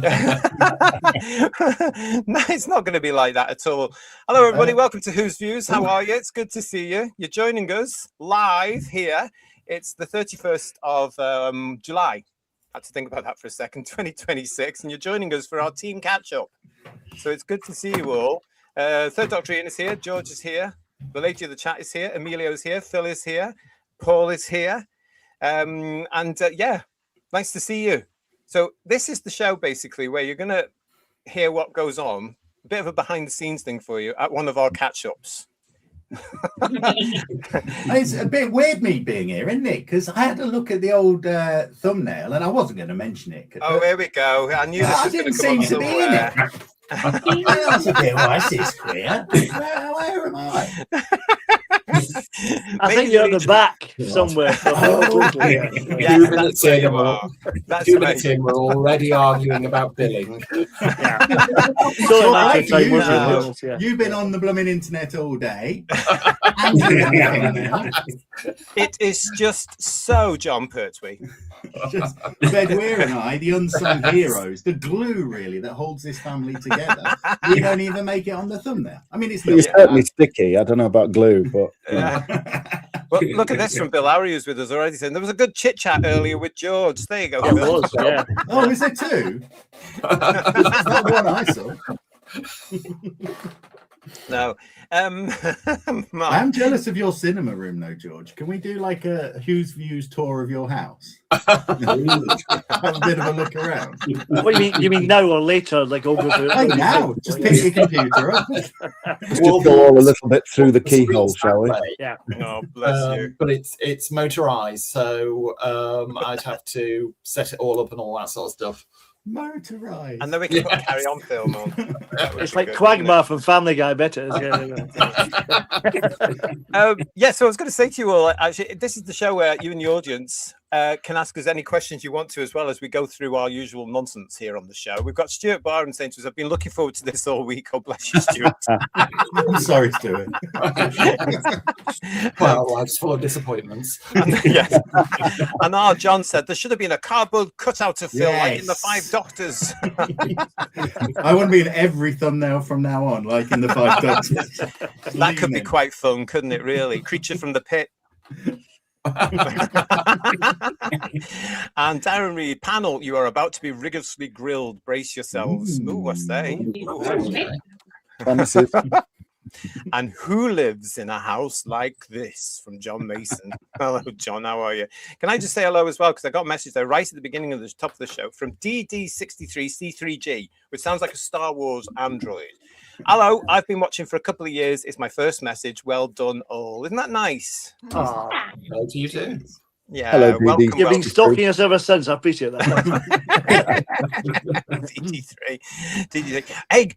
No, it's not going to be like that at all. Hello, everybody. Welcome to Whose Views. How are you? It's good to see you. You're joining us live here. It's the 31st of July. I had to think about that for a second, 2026. And you're joining us for our team catch-up. So it's good to see you all. Third Doctor Ian is here. George is here. The lady of the chat is here. Emilio is here. Phil is here. Paul is here. Yeah, nice to see you. So this is the show, basically, where you're going to hear what goes on. A bit of a behind-the-scenes thing for you at one of our catch-ups. It's a bit weird me being here, isn't it? Because I had a look at the old thumbnail and I wasn't going to mention it. Oh, here we go. I knew this was going to come up somewhere. That's a bit racist, queer. Where am I? I think you're at the back somewhere. Yes, that's where you are. That's 2 minutes in, we're already arguing about billing. You've been on the blooming internet all day. It is just so John Pertwee. Just Bedweir and I, the unsung heroes, the glue really that holds this family together. We don't even make it on the thumbnail. I mean, it's certainly sticky. I don't know about glue, but well, look at this from Bill Lowry, who's with us already, saying there was a good chit chat earlier with George. There you go. It was, yeah. Oh, is there two? That's not one I saw. No. I'm jealous of your cinema room, though, George. Can we do like a Whose Views tour of your house? Have a bit of a look around. What do you mean? You mean now or later? Like all go through? Hey, now, just pick your computer up. we'll go all a little bit through the keyhole, shall we? Yeah. Oh, bless you. But it's motorized, so I'd have to set it all up and all that sort of stuff. Motorized. And then we can put a Carry On film on. It's like Quagmire from Family Guy, better. So I was going to say to you all, actually, this is the show where you and the audience can ask us any questions you want to, as well as we go through our usual nonsense here on the show. We've got Stuart Barham saying to us, I've been looking forward to this all week. Oh, bless you, Stuart. I'm sorry, Stuart. Well, life's full of disappointments. And our John said there should have been a cardboard cutout of Phil, like in the Five Doctors. I want to be in every thumbnail from now on, like in the Five Doctors. That could be quite fun, couldn't it, really? Creature from the Pit. And Darren Reed, panel, you are about to be rigorously grilled. Brace yourselves. Ooh, what's they? And who lives in a house like this? From John Mason. Hello, John. How are you? Can I just say hello as well? Because I got a message there right at the beginning of the top of the show from DD63C3G, which sounds like a Star Wars android. Hello, I've been watching for a couple of years. It's my first message. Well done, all. Isn't that nice? Oh, hello to you too. Yeah, hello, welcome. You've been stalking us ever since. I appreciate that. DD3. Hey,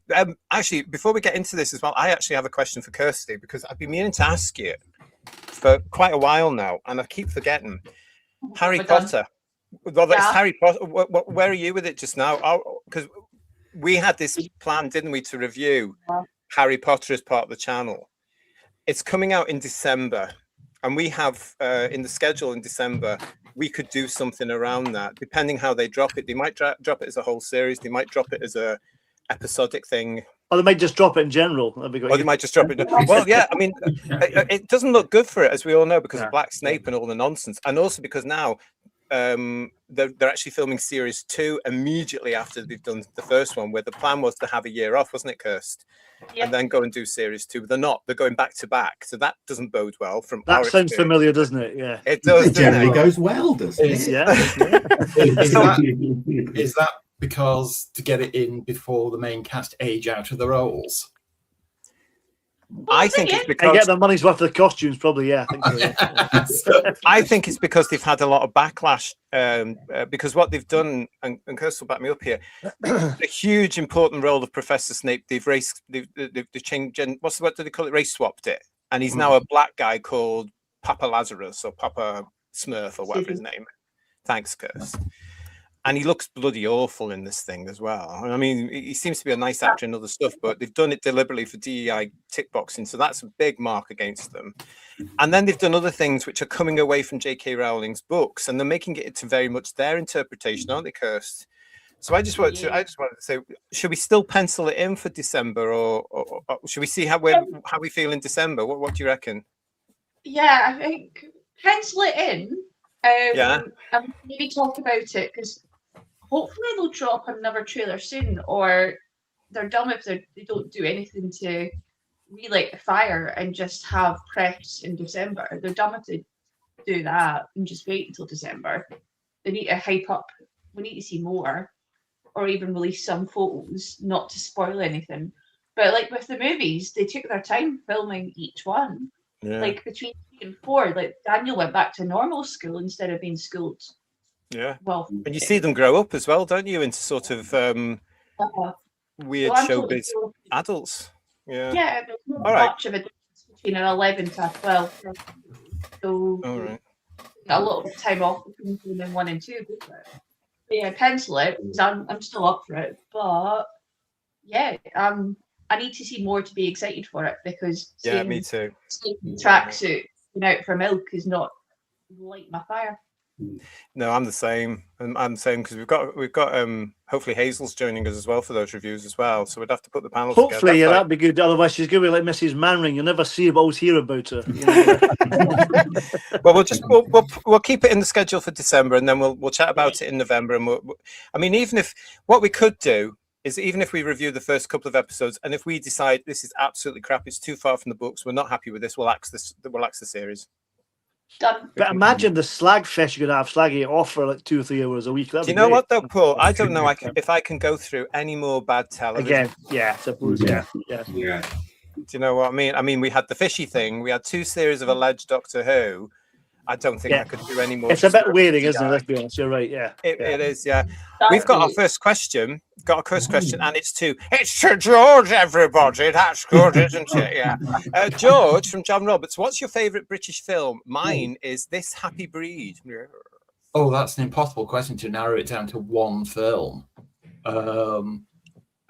actually, before we get into this as well, I actually have a question for Kirsty, because I've been meaning to ask you for quite a while now, and I keep forgetting. Harry Potter. Well, that's Harry Potter. Where are you with it just now? Because we had this plan, didn't we, to review Harry Potter as part of the channel. It's coming out in December, and we have in the schedule in December, we could do something around that, depending how they drop it. They might drop it as a whole series. They might drop it as a episodic thing. Or they might just drop it in general. That'd be great. Or they might just drop it. Well, yeah, I mean, it doesn't look good for it, as we all know, because of Black Snape and all the nonsense. And also because now they're actually filming series 2 immediately after they've done the first one, where the plan was to have a year off, wasn't it, Kirst? Yep. And then go and do series 2. But they're not. They're going back to back. So that doesn't bode well. From that sounds familiar, doesn't it? Yeah, it does. It generally goes well, doesn't it? Is that because to get it in before the main cast age out of the roles? I think it's because they get their money's worth of the costumes, probably. Yeah, I think so, yeah. I think it's because they've had a lot of backlash. Because what they've done, and Kirst will back me up here, the huge important role of Professor Snape. They've changed. What do they call it? Race swapped it, and he's now a black guy called Papa Lazarus or Papa Smurf or whatever his name. Thanks, Kirst. And he looks bloody awful in this thing as well. I mean, he seems to be a nice actor and other stuff, but they've done it deliberately for DEI tick boxing. So that's a big mark against them. And then they've done other things which are coming away from J.K. Rowling's books, and they're making it into very much their interpretation, aren't they, Kirst? So I just wanted to say, should we still pencil it in for December, or should we see how we feel in December? What do you reckon? Yeah, I think pencil it in. And maybe talk about it, because hopefully they'll drop another trailer soon, or they're dumb if they don't do anything to relight the fire and just have press in December. They're dumb if they do that and just wait until December. They need to hype up. We need to see more, or even release some photos, not to spoil anything. But like with the movies, they took their time filming each one. Yeah. Like between 3 and 4, like Daniel went back to normal school instead of being schooled. Yeah. Well, and you see them grow up as well, don't you, into sort of weird showbiz adults. Yeah. Yeah, there's not much of a difference between an 11 to a 12. So a little bit of time off between filming 1 and 2. But yeah, pencil it, because I'm still up for it. But yeah, I need to see more to be excited for it, because me too. Tracksuit out for milk is not lighting my fire. No, I'm the same. I'm the same, because we've got hopefully Hazel's joining us as well for those reviews as well. So we'd have to put the panel together. Hopefully, yeah, that'd be good. Otherwise, she's going to be like Mrs. Manring. You'll never see her, but always hear about her. You know? Well, we'll keep it in the schedule for December, and then we'll chat about it in November. And I mean, even if what we could do is, even if we review the first couple of episodes, and if we decide this is absolutely crap, it's too far from the books, we're not happy with this, we'll axe the series. Done. But imagine the slag fest you're going to have, slagging it off for like 2 or 3 hours a week. Do you know what though, Paul? I don't know if I can go through any more bad television. Again, yeah, I suppose, yeah. Do you know what I mean? I mean, we had the fishy thing. We had 2 series of alleged Doctor Who. I don't think I could do any more. It's a bit wearing, isn't it? Let's be honest. You're right. Yeah, it is. Yeah, we've got our first question. And it's to George. Everybody, that's good, isn't it? Yeah, George from John Roberts. What's your favourite British film? Mine is This Happy Breed. Oh, that's an impossible question to narrow it down to one film. I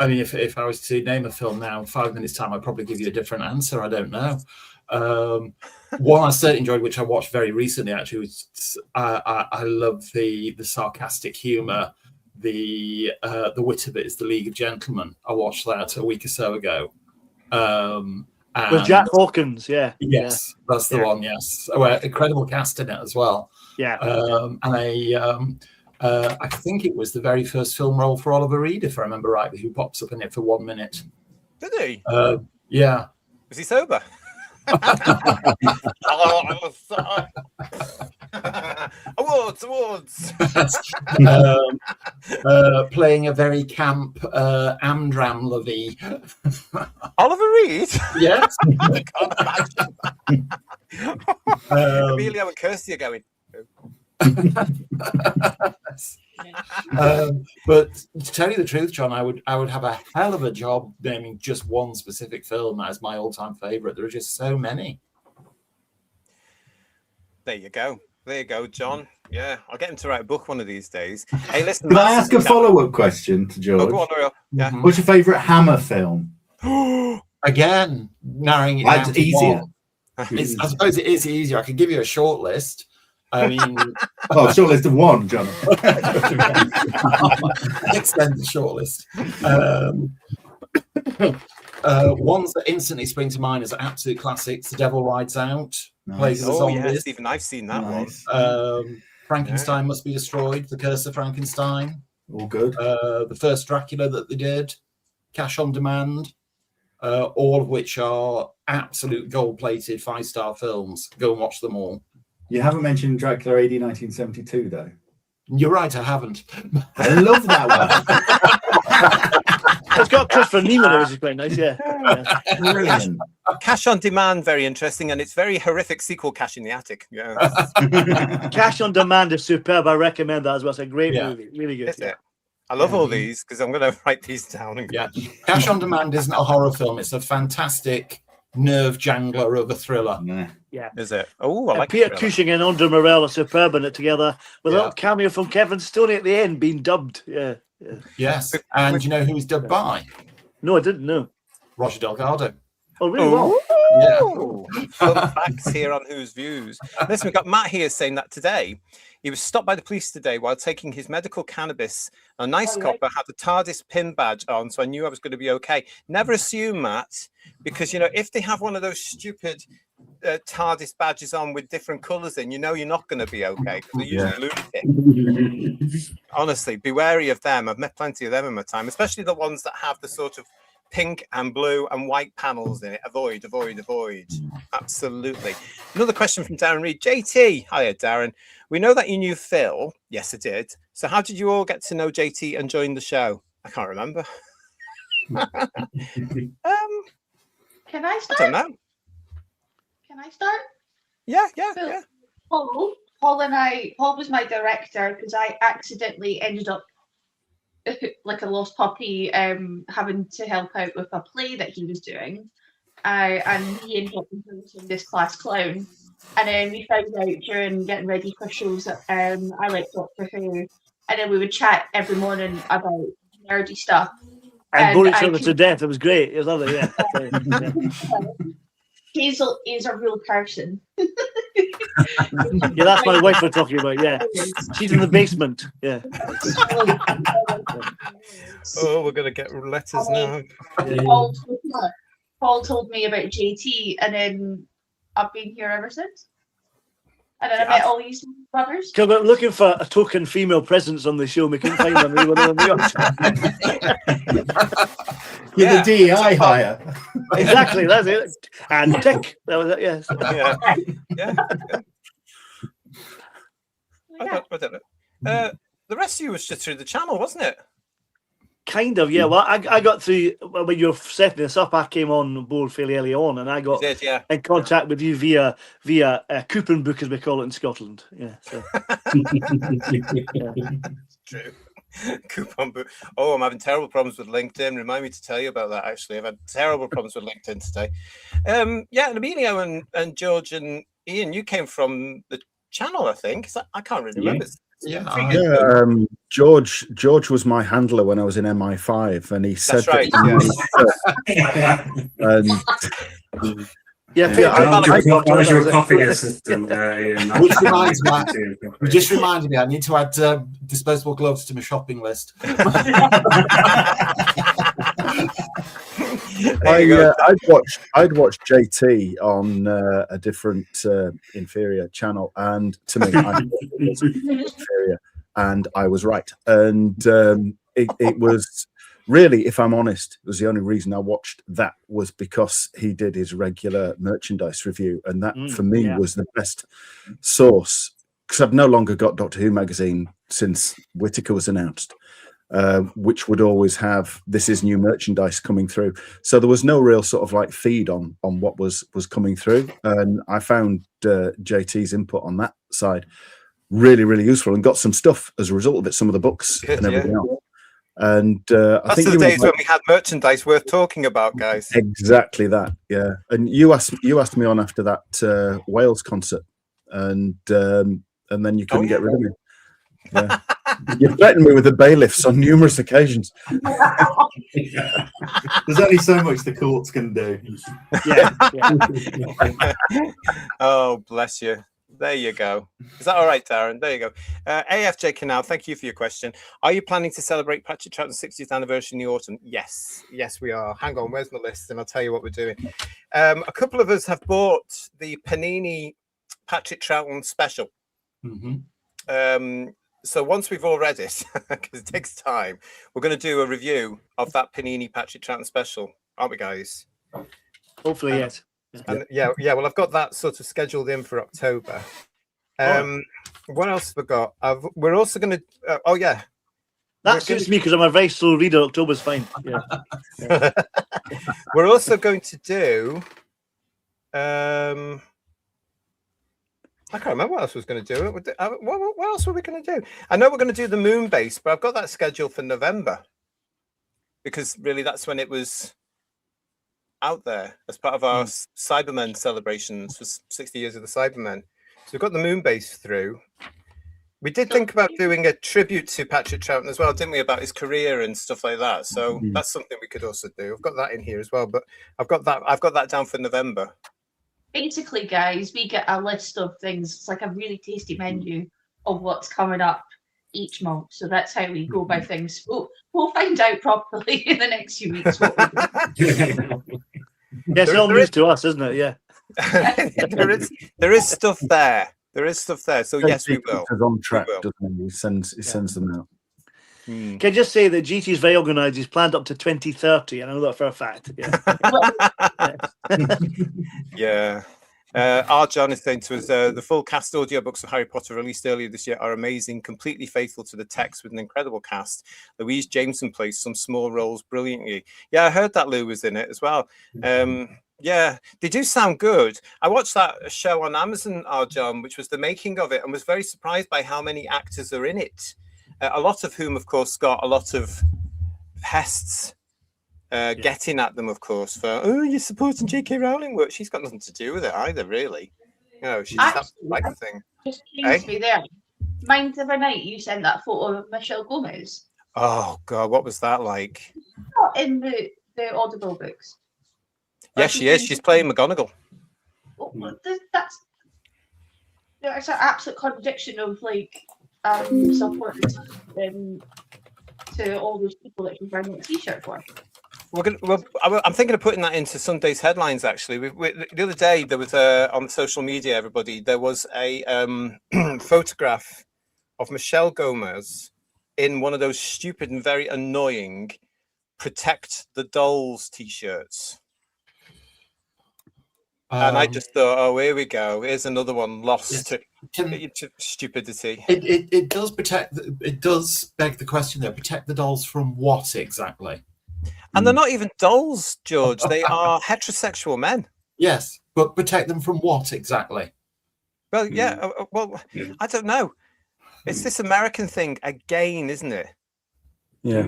mean, if I was to name a film now in 5 minutes' time, I'd probably give you a different answer. I don't know. One I certainly enjoyed, which I watched very recently, actually, was I love the sarcastic humour, the wit of it is The League of Gentlemen. I watched that a week or so ago. With Jack Hawkins, yeah. Yes, that's the one, yes. Incredible cast in it as well. Yeah. And I think it was the very first film role for Oliver Reed, if I remember rightly, who pops up in it for 1 minute. Did he? Yeah. Was he sober? Awards. Playing a very camp Amdram lovey. Oliver Reed? Yes. Emilio and Kirsty are going. But to tell you the truth, John, I would have a hell of a job naming just one specific film as my all-time favorite. There are just so many. There you go, John. Yeah, I'll get him to write a book one of these days. Hey, listen. Can I ask a follow-up question to George? Oh, go on, Ariel. Yeah. What's your favorite Hammer film? Again, narrowing it down. That's easier. I suppose it is easier. I could give you a short list. I mean, short list of one, John. Extend the short list. Ones that instantly spring to mind as absolute classics: The Devil Rides Out, Plays of the Zombies. Yeah, Stephen, I've seen that one. Frankenstein Must Be Destroyed, The Curse of Frankenstein. All good. The first Dracula that they did, Cash on Demand, all of which are absolute gold-plated 5-star films. Go and watch them all. You haven't mentioned Dracula AD 1972, though. You're right, I haven't. I love that one. It's got Christopher Neiman, which is quite nice, yeah. Brilliant. Cash on Demand, very interesting, and it's very horrific sequel, Cash in the Attic. Yeah. Cash on Demand is superb. I recommend that as well. It's a great movie, really good. Yeah. I love all these because I'm going to write these down. And Cash on Demand isn't a horror film; it's a fantastic nerve jangler of a thriller. Yeah. Is it? Oh, I like Peter Cushing and Andre Morell are superb in it together, with a little cameo from Kevin Stoney at the end, being dubbed. Yeah. Yes, and you know who he's dubbed by? No, I didn't know. Roger Delgado. Oh, really? Well. Oh, fun facts here on Who's Views. Listen, we've got Matt here saying that today he was stopped by the police today while taking his medical cannabis. A nice copper had the TARDIS pin badge on, so I knew I was going to be okay. Never assume, Matt, because, you know, if they have one of those stupid TARDIS badges on with different colours in, you know you're not going to be okay, because they're usually lunatic. Honestly, be wary of them. I've met plenty of them in my time, especially the ones that have the sort of pink and blue and white panels in it. Avoid. Absolutely. Another question from Darren Reed. JT. Hiya, Darren. We know that you knew Phil. Yes, I did. So how did you all get to know JT and join the show? I can't remember. Can I start? I don't know. Can I start? Yeah. Paul was my director because I accidentally ended up like a lost puppy, having to help out with a play that he was doing. And he ended up introducing this class clown. And then we found out during getting ready for shows that I like Doctor Who. And then we would chat every morning about nerdy stuff. And bore each other to death. It was great. It was lovely, yeah. Hazel is a real person. Yeah, that's my wife we're talking about, yeah. She's in the basement, yeah. Oh, we're going to get letters now. Paul told me about JT, and then I've been here ever since. And then I met all these brothers. So we're looking for a token female presence on the show. We couldn't find them. You're the DEI hire. Exactly, that's it. And tick. That was it, yes. Yeah. I don't know. The rest of you was just through the channel, wasn't it? Kind of, yeah. Well, I got through when you were setting this up. I came on board fairly early on, and I got in contact with you via coupon book, as we call it in Scotland. Yeah, so. True. Coupon book. Oh, I'm having terrible problems with LinkedIn. Remind me to tell you about that. Actually, I've had terrible problems with LinkedIn today. And Emilio and George and Ian, you came from the channel, I think. I can't really remember. George was my handler when I was in MI5, and he said right, I was your coffee assistant. Which reminds me, you just reminded me, I need to add disposable gloves to my shopping list. I'd watched JT on a different inferior channel, and to me, I thought it was inferior, and I was right. And it was really, if I'm honest, it was the only reason I watched that was because he did his regular merchandise review, and that for me was the best source, because I've no longer got Doctor Who magazine since Whittaker was announced. Which would always have this is new merchandise coming through, so there was no real sort of like feed on what was coming through, and I found JT's input on that side really, really useful, and got some stuff as a result of it, some of the books and everything else. And I think the days when we had merchandise worth talking about, guys. Exactly that, yeah. And you asked me on after that Wales concert, and then you couldn't get rid of me. Yeah. You threatened me with the bailiffs on numerous occasions. There's only so much the courts can do. Yeah. Oh, bless you. There you go. Is that all right, Darren? There you go. AFJ Canal, thank you for your question. Are you planning to celebrate Patrick Troughton's 60th anniversary in the autumn? Yes, we are. Hang on, where's my list? And I'll tell you what we're doing. A couple of us have bought the Panini Patrick Troughton special. So once we've all read it, because it takes time, we're going to do a review of that Panini Patrick Troughton special, aren't we, guys? Hopefully, yes. And well, I've got that sort of scheduled in for October. What else have we got? We're also going to. That suits me because I'm a very slow reader. October's fine. Yeah. We're also going to do. I can't remember what else I was going to do. What else were we going to do? I know we're going to do the moon base, but I've got that scheduled for November, because really that's when it was out there as part of our Cybermen celebrations for 60 years of the Cybermen. So we've got the moon base through. We did think about doing a tribute to Patrick Troughton as well, didn't we, about his career and stuff like that. So that's something we could also do. I've got that in here as well, but I've got that down for November. Basically, guys, we get a list of things. It's like a really tasty menu of what's coming up each month. So that's how we go by things. We'll find out properly in the next few weeks what we do. Yes, it's all news to us, isn't it? Yeah. there is stuff there. There is stuff there. So yes, we will. He's on track, doesn't he? He sends them out. Can I just say that GT is very organised. He's planned up to 2030. I know that for a fact. Yeah. Our John is saying to us, the full cast audiobooks of Harry Potter released earlier this year are amazing, completely faithful to the text with an incredible cast. Louise Jameson plays some small roles brilliantly. Yeah, I heard that Lou was in it as well. Yeah, they do sound good. I watched that show on Amazon, our John, which was the making of it, and was very surprised by how many actors are in it. A lot of whom, of course, got a lot of pests getting at them, of course, for, you're supporting J.K. Rowling work. She's got nothing to do with it either, really. You know, she's that like the thing. Just curious me there. Mind the other night you sent that photo of Michelle Gomez. Oh, God, what was that like? Not in the Audible books. Yes, she is. She's playing McGonagall. That's an absolute contradiction of like support to all those people that she's wearing a t-shirt for. I'm thinking of putting that into Sunday's headlines. Actually, the other day there was on social media, everybody, there was a photograph of Michelle Gomez in one of those stupid and very annoying "Protect the Dolls" t-shirts. And I just thought, oh, here we go. Here's another one lost to stupidity. It does protect. It does beg the question there. Protect the dolls from what exactly? And they're not even dolls, George. They are heterosexual men. Yes, but protect them from what exactly? Well, yeah. I don't know. It's this American thing again, isn't it? Yeah.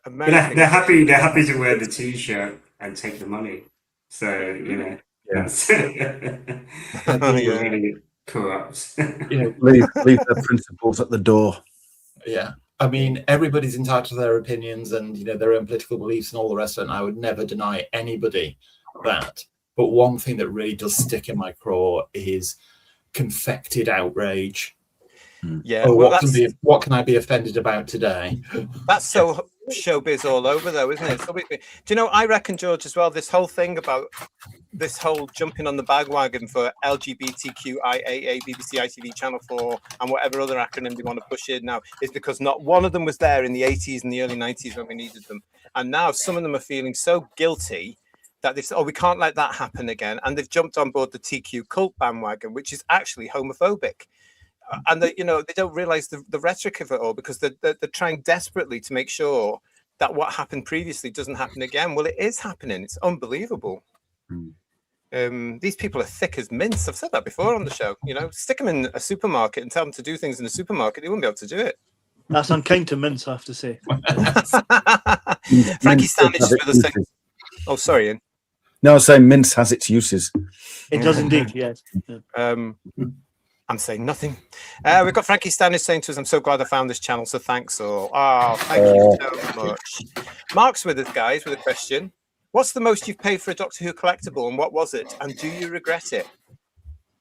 They're happy to wear the t-shirt and take the money. So you know. Yes. Really corrupt. Leave their principles at the door. Yeah. I mean, everybody's entitled to their opinions and their own political beliefs and all the rest of it. And I would never deny anybody that. But one thing that really does stick in my craw is confected outrage. Yeah. What can I be offended about today? That's so showbiz all over, though, isn't it? Do you know? I reckon, George, as well. This whole thing about this whole jumping on the bandwagon for LGBTQIAA, BBC, ITV, Channel 4, and whatever other acronym they want to push in now is because not one of them was there in the 80s and the early 90s when we needed them, and now some of them are feeling so guilty that they've said, we can't let that happen again, and they've jumped on board the TQ cult bandwagon, which is actually homophobic. And they don't realize the rhetoric of it all because they're trying desperately to make sure that what happened previously doesn't happen again. Well, it is happening. It's unbelievable. These people are thick as mints. I've said that before on the show. Stick them in a supermarket and tell them to do things in a supermarket. They wouldn't be able to do it. That's unkind to mints, I have to say. Frankie Standish is with us. Oh, sorry, Ian. No, I was saying mince has its uses. It does indeed, yes. I'm saying nothing. We've got Frankie Standish saying to us, I'm so glad I found this channel, so thanks all. Oh, thank you so much. Mark's with us, guys, with a question. What's the most you've paid for a Doctor Who collectible, and what was it? And do you regret it?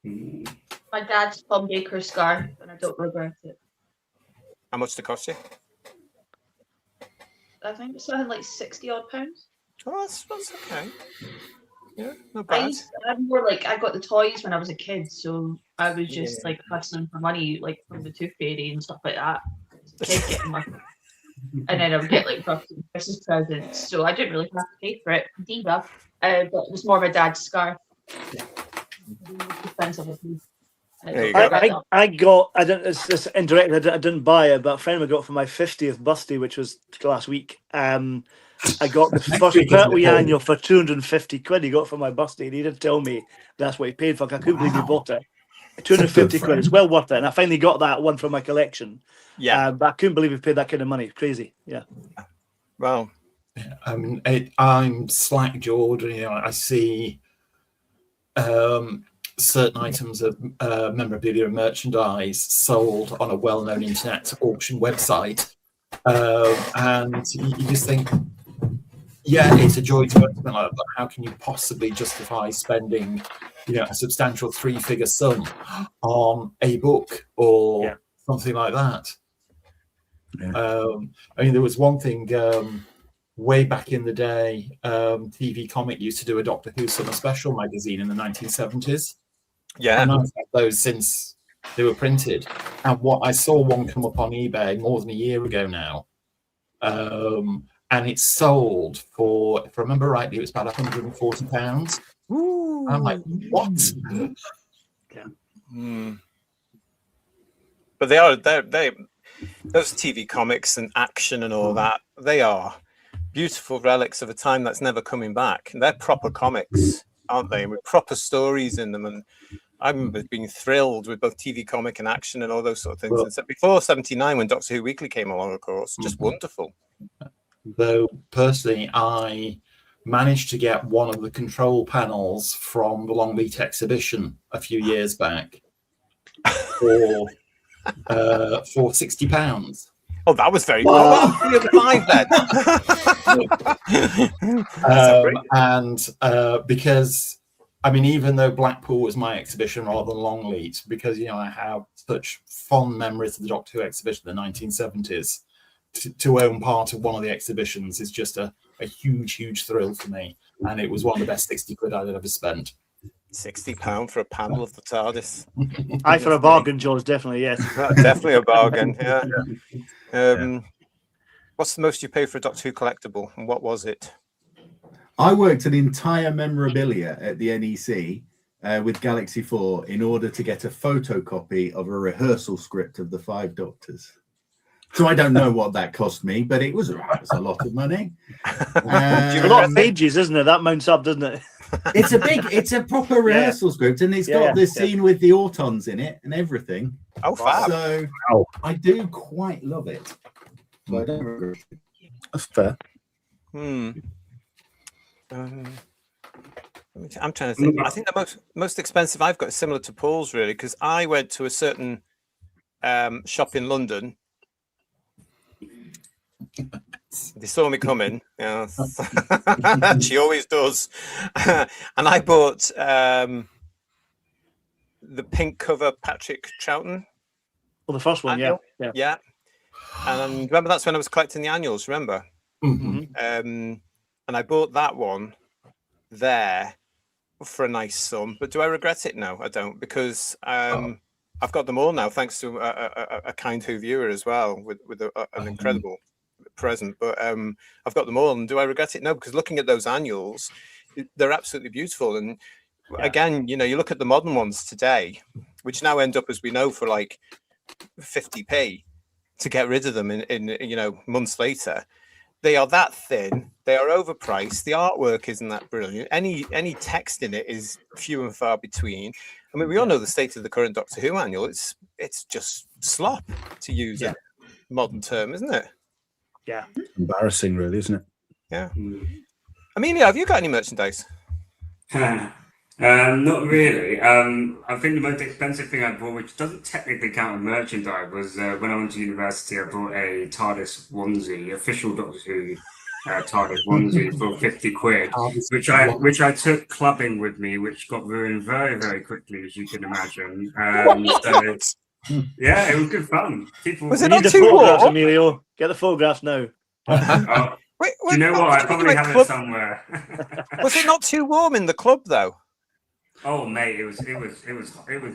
My dad's Tom Baker scarf, and I don't regret it. How much did it cost you? I think it's something like 60 odd pounds. Oh, that's okay. Yeah, not bad. I'm more like I got the toys when I was a kid, so I was just like hustling for money, like from the Tooth Fairy and stuff like that. And then I would get like Christmas presents, so I didn't really have to pay for it. Diva, but it was more of a dad's scarf. Expensive. I got. It's indirect. I didn't buy it, but a friend of mine got for my 50th birthday, which was last week. I got the first Pertwee annual for 250 quid. He got for my birthday, and he didn't tell me that's what he paid for. I couldn't believe he bought it. 250 quid. It's well worth it. And I finally got that one from my collection. Yeah, but I couldn't believe he paid that kind of money. Crazy. Yeah. Well, I mean, I'm slack-jawed. I see certain items of memorabilia and merchandise sold on a well-known internet auction website, and you just think, yeah, it's a joy to own something like that, but how can you possibly justify spending, a substantial 3-figure sum on a book or something like that? I mean, there was one thing way back in the day. TV Comic used to do a Doctor Who Summer Special magazine in the 1970s. Yeah, and I've had those since they were printed. And I saw one come up on eBay more than a year ago now. And it's sold for, if I remember rightly, it was about £140. I'm like, what? Yeah. But they those TV comics and action and all that, they are beautiful relics of a time that's never coming back. And they're proper comics, aren't they? With proper stories in them. And I remember being thrilled with both TV comic and action and all those sort of things. Well, and so before '79, when Doctor Who Weekly came along, of course, just wonderful. Though personally, I managed to get one of the control panels from the Longleat exhibition a few years back for £60. Oh, that was very well. And because, I mean, even though Blackpool was my exhibition rather than Longleat, because I have such fond memories of the Doctor Who exhibition in the 1970s. To own part of one of the exhibitions is just a huge thrill for me, and it was one of the best 60 quid I'd ever spent. £60 for a panel of the TARDIS. Aye, for a bargain, George, definitely, yes. Definitely a bargain, yeah. What's the most you pay for a Doctor Who collectible, and what was it? I worked an entire memorabilia at the NEC with Galaxy 4 in order to get a photocopy of a rehearsal script of the 5 Doctors. So I don't know what that cost me, but it was a lot of money. A lot of pages, isn't it? That mounts up, doesn't it? It's a proper rehearsal script, and it's got the scene with the Autons in it and everything. Oh, fab. So I do quite love it. So I don't regret it. That's fair. I'm trying to think. I think the most expensive I've got is similar to Paul's, really, because I went to a certain shop in London. They saw me coming, she always does. And I bought the pink cover Patrick Troughton. Well, the first one, annual. Yeah. And remember, that's when I was collecting the annuals, remember? And I bought that one there for a nice sum. But do I regret it? No, I don't, because I've got them all now, thanks to a kind Who viewer as well, with an incredible present. But I've got them all, and do I regret it? No, because looking at those annuals, they're absolutely beautiful. And again, you look at the modern ones today, which now end up, as we know, for like 50p to get rid of them in months later. They are that thin, they are overpriced, the artwork isn't that brilliant, any text in it is few and far between. I mean, we all know the state of the current Doctor Who annual. It's just slop, to use a modern term, isn't it? Yeah. Embarrassing, really, isn't it? Yeah. Amelia, have you got any merchandise? Not really. I think the most expensive thing I bought, which doesn't technically count as merchandise, was when I went to university. I bought a TARDIS onesie, official Doctor Who TARDIS onesie for 50 quid, which I took clubbing with me, which got ruined very, very quickly, as you can imagine. Yeah, it was good fun. Was it not too warm? Emilio, get the photographs now. Wait, do you know what? I probably have it somewhere. Was it not too warm in the club though? Oh mate, it was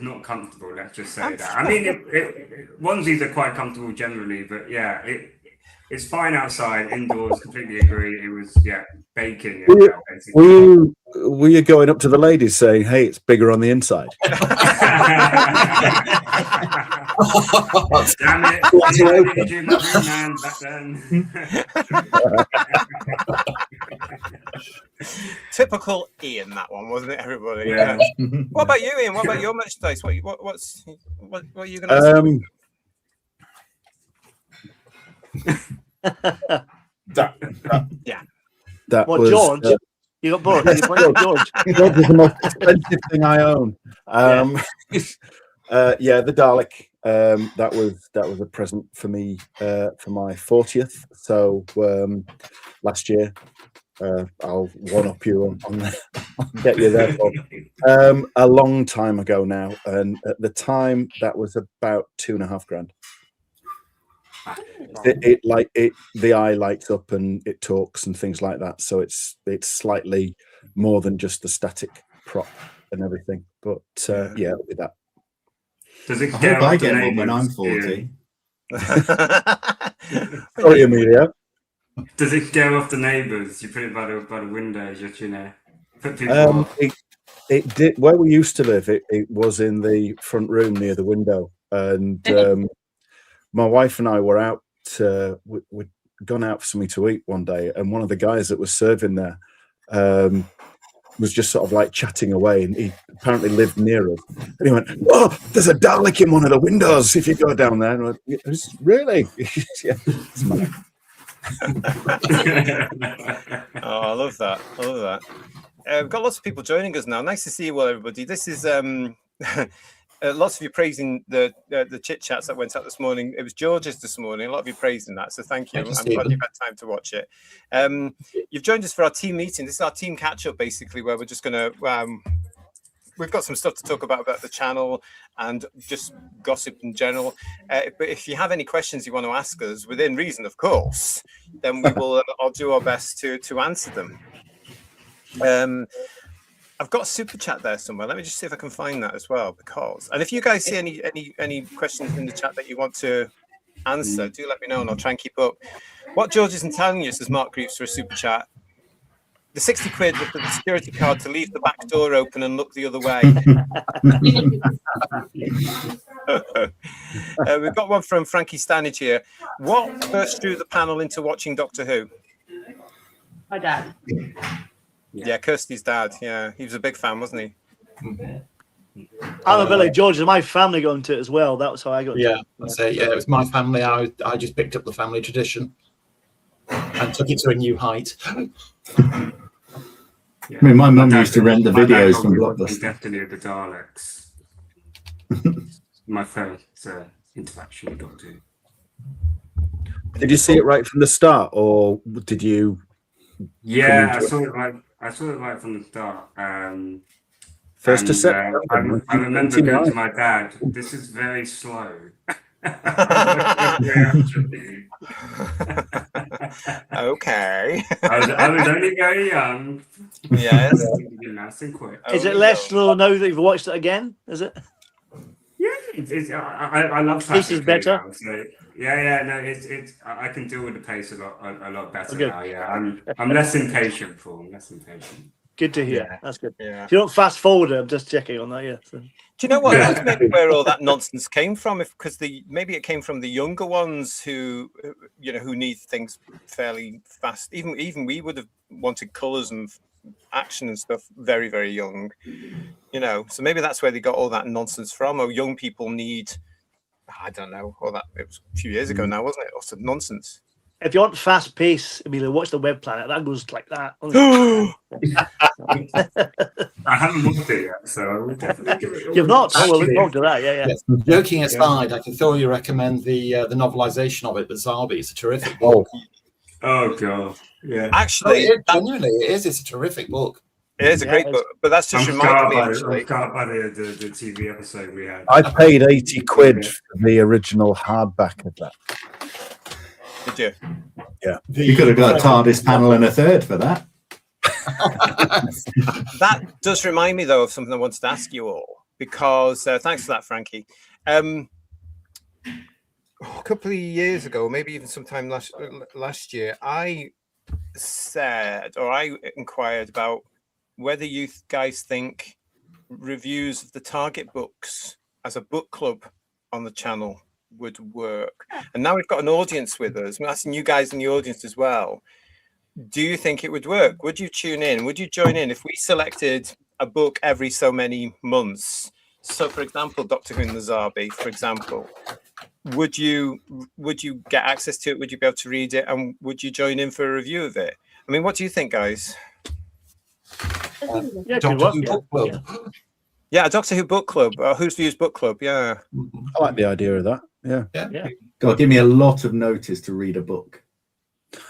not comfortable. Let's just say that. I mean, onesies are quite comfortable generally, but yeah, it's fine outside. Indoors, completely agree. It was baking. Were you going up to the ladies saying, "Hey, it's bigger on the inside"? Damn it! I didn't do my man back then. Typical Ian, that one, wasn't it, everybody? Yeah. What about you, Ian? What about your merchandise? What are you going to George? You got bored. You pointed at George. George is the most expensive thing I own. The Dalek. That was a present for me for my 40th. So last year, I'll one up you on that. I'll get you there, Bob. A long time ago now, and at the time that was about $2,500. The eye lights up and it talks and things like that. So it's slightly more than just the static prop and everything. But it'll be that. Does it I hope I get one when I'm 40. Sorry, Amelia. Does it scare off the neighbours? You put it by the window, just put people off. It did. Where we used to live, it was in the front room near the window, and my wife and I were out. We'd gone out for something to eat one day, and one of the guys that was serving there was just sort of like chatting away, and he apparently lived near us. And he went, "Oh, there's a Dalek in one of the windows if you go down there." And I went, really? Yeah. Oh, I love that. We've got lots of people joining us now. Nice to see you all, everybody. This is lots of you praising the chit chats that went out this morning. It was George's this morning. A lot of you praising that, so thank you. I'm glad you've had time to watch it. You've joined us for our team meeting. This is our team catch up, basically, where we're just going to. We've got some stuff to talk about the channel and just gossip in general. But if you have any questions you want to ask us, within reason, of course, then we will. I'll do our best to answer them. I've got a super chat there somewhere. Let me just see if I can find that as well. And if you guys see any questions in the chat that you want to answer, do let me know and I'll try and keep up. What George isn't telling you, says Mark Creeps for a super chat, the 60 quid with the security card to leave the back door open and look the other way. We've got one from Frankie Stanage here. What first drew the panel into watching Doctor Who? My dad. Yeah, Kirsty's dad. Yeah, he was a big fan, wasn't he? I'm a bit like George, and my family got into it as well. That was how I got into it. It was my family. I just picked up the family tradition and took it to a new height. I mean, my mum used to rent the videos from Blockbuster. Destiny of the Daleks. My first interaction with Doctor Who. Did you see it right from the start, or did you? Yeah, I saw it right from the start. First to September. I remember going to my dad. This is very slow. Okay. I was only very young. Yes. Nice and quick. Is it less slow now that you've watched it again? Is it? Yeah, I love This is better. Now, so, it's I can deal with the pace a lot better now. Yeah, I'm less impatient, Paul. Less impatient. Good to hear. Yeah. That's good. Yeah. If you don't fast forward it, I'm just checking on that. Yeah. So. Do you know what? That's maybe where all that nonsense came from. Because maybe it came from the younger ones who need things fairly fast. Even we would have wanted colours and action and stuff very, very young. So maybe that's where they got all that nonsense from. Or young people need, I don't know. All that it was a few years ago now, wasn't it? Or some nonsense. If you want fast pace, Amelia, watch the Web Planet. That goes like that. I haven't watched it yet, so I will definitely give it a You've not? Oh, we'll look forward to that. Yeah. Yes. Joking aside, I can thoroughly recommend the novelisation of it, the Zarbi. It's a terrific book. Oh god, yeah. Actually, genuinely, it is. It's a terrific book. It is a great book, but that's just reminded me. Actually, I'm scarred by the TV episode we had. I paid 80 quid for the original hardback of that. Did you? Yeah. You could have got a TARDIS panel and a third for that. That does remind me, though, of something I wanted to ask you all, because thanks for that, Frankie. A couple of years ago, maybe even sometime last year, I inquired about whether you guys think reviews of the Target books as a book club on the channel would work. And now we've got an audience with us. I'm asking you guys in the audience as well. Do you think it would work? Would you tune in? Would you join in if we selected a book every so many months? So, for example, Doctor Who and the Zarbi, for example, would you get access to it? Would you be able to read it? And would you join in for a review of it? I mean, what do you think, guys? Doctor Who book club. Yeah, a Doctor Who book club, Who's Views book club. Yeah, I like the idea of that. Yeah. God, give me a lot of notice to read a book.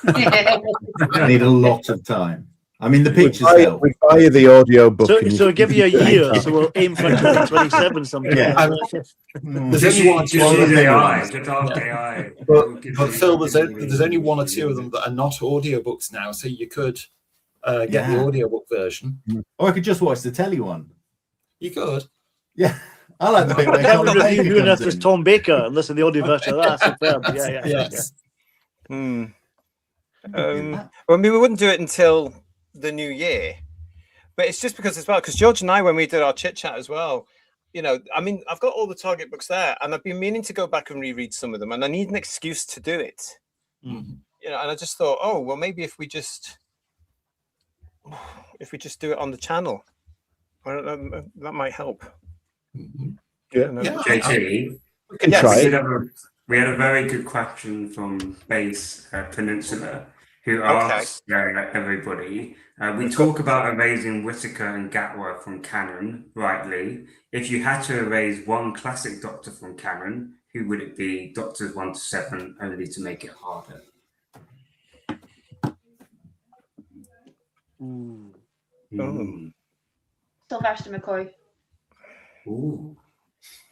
I need a lot of time. I mean, the pictures help. We buy you the audio book. So give you a year, so we'll aim for 2027 sometime. Yeah. There's only one or two of them. AI. But Phil, there's only one or two of them that are not audiobooks now, so you could get the audiobook version. Or I could just watch the telly one. You could. Yeah. I like the bit where Kevin Colin Baker reviewing comes it as in. Tom Baker and listen to the audio version of that. Superb. Yeah. Yes. Well, I mean, we wouldn't do it until the new year, but it's just because George and I, when we did our chit chat as well, you know, I mean, I've got all the target books there, and I've been meaning to go back and reread some of them, and I need an excuse to do it. You know, and I just thought, oh well, maybe if we just do it on the channel, that might help. JT, we can try it. We had a very good question from Base Peninsula, who asked everybody. We talk about erasing Whittaker and Gatwa from canon, rightly. If you had to erase one classic Doctor from canon, who would it be? Doctors 1 to 7, only to make it harder. Sylvester McCoy. Ooh.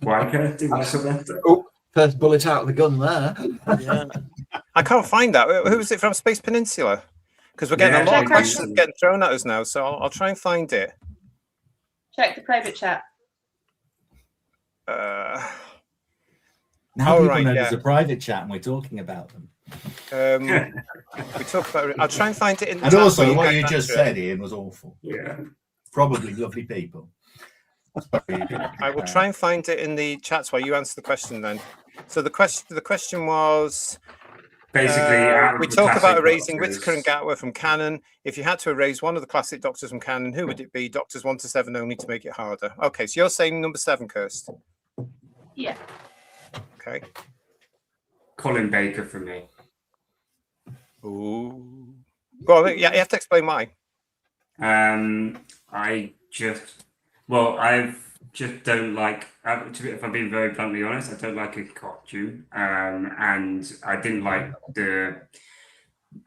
Why can't I do Sylvester? Oh, first bullet out of the gun there. Yeah. I can't find that. Who was it from? Space Peninsula? Because we're getting a lot of questions getting thrown at us now, so I'll try and find it. Check the private chat. Now people know there's a private chat and we're talking about them. We talk about it. I'll try and find it in the and chat. Also, what you just said, Ian, was awful. Yeah. Probably lovely people. I will try and find it in the chats while you answer the question then. So the question was basically we talk about erasing Whittaker and Gatwa from canon. If you had to erase one of the classic Doctors from canon, who would it be? Doctors 1 to 7 only to make it harder. Okay, so you're saying number 7, Kirst? Yeah. Okay. Colin Baker for me. Ooh. Go on, yeah, you have to explain why. I just don't like, if I'm being very bluntly honest, I don't like a costume. And I didn't like the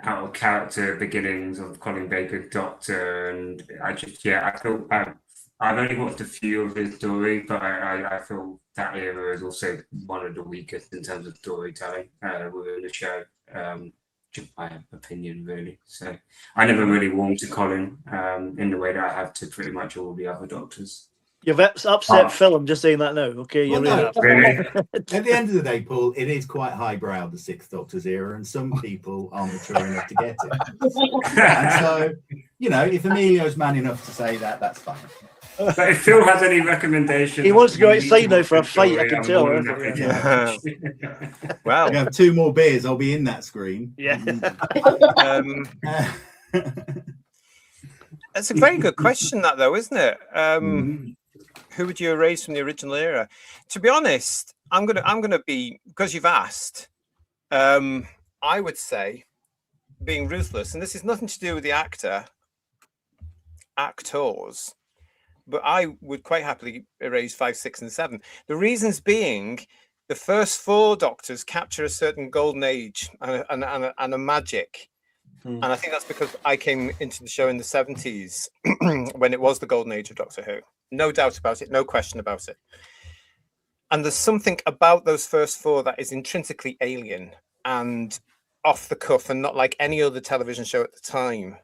out of character beginnings of Colin Baker Doctor. And I feel I've only watched a few of his stories, but I feel that era is also one of the weakest in terms of storytelling within the show. Just my opinion, really. So I never really warmed to Colin in the way that I have to pretty much all the other Doctors. You've upset Phil. I'm just saying that now. Okay, At the end of the day, Paul, it is quite highbrow, the Sixth Doctor's era, and some people aren't mature enough to get it. And so, you know, if Emilio's man enough to say that, that's fine. But if Phil has any recommendations, he wants to go outside now for a fight. I can tell. Well, you have 2 more beers, I'll be in that screen. Yeah. That's a very good question, that though, isn't it? Who would you erase from the original era? To be honest, I'm gonna be, because you've asked. I would say, being ruthless, and this is nothing to do with the actors. But I would quite happily erase 5, 6, and 7. The reasons being, the first 4 Doctors capture a certain golden age and a magic. And I think that's because I came into the show in the 70s when it was the golden age of Doctor Who. No doubt about it, no question about it. And there's something about those first 4 that is intrinsically alien and off the cuff and not like any other television show at the time.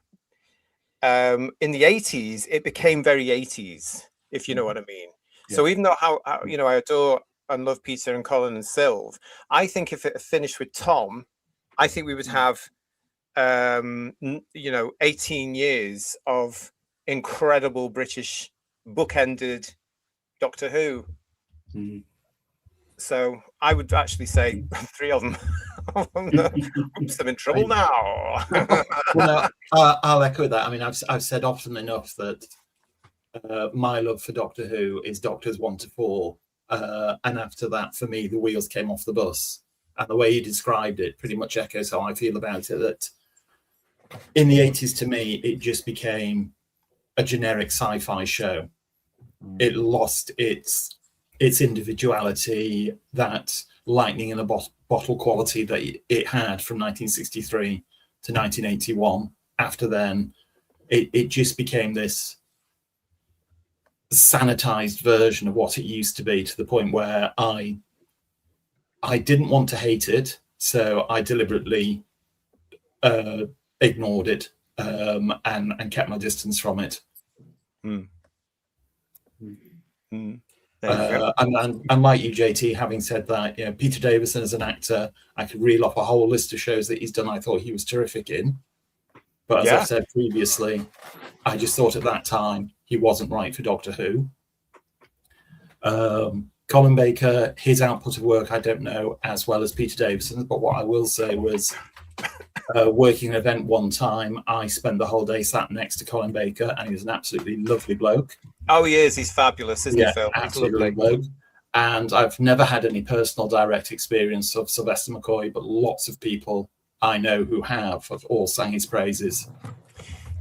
In the 80s, it became very 80s, if you know what I mean. Yeah. So even though how you know, I adore and love Peter and Colin and Sylve, I think if it had finished with Tom, I think we would have 18 years of incredible British bookended Doctor Who. So I would actually say 3 of them. I'm in trouble now. Well, I'll echo that. I mean, I've said often enough that my love for Doctor Who is Doctors 1 to 4, and after that, for me, the wheels came off the bus. And the way you described it pretty much echoes how I feel about it. That in the 80s, to me, it just became a generic sci-fi show. It lost its individuality, that lightning in a bottle quality that it had from 1963 to 1981. After then, it just became this sanitized version of what it used to be, to the point where I didn't want to hate it, so I deliberately ignored it and kept my distance from it. And like you, JT, having said that, Peter Davison as an actor, I could reel off a whole list of shows that he's done I thought he was terrific in. But as I've said previously, I just thought at that time he wasn't right for Doctor Who. Colin Baker, his output of work, I don't know as well as Peter Davison's, but what I will say was, working an event one time, I spent the whole day sat next to Colin Baker, and he was an absolutely lovely bloke. Oh, he is. He's fabulous, isn't he, Phil? Absolutely bloke. And I've never had any personal direct experience of Sylvester McCoy, but lots of people I know who have all sang his praises.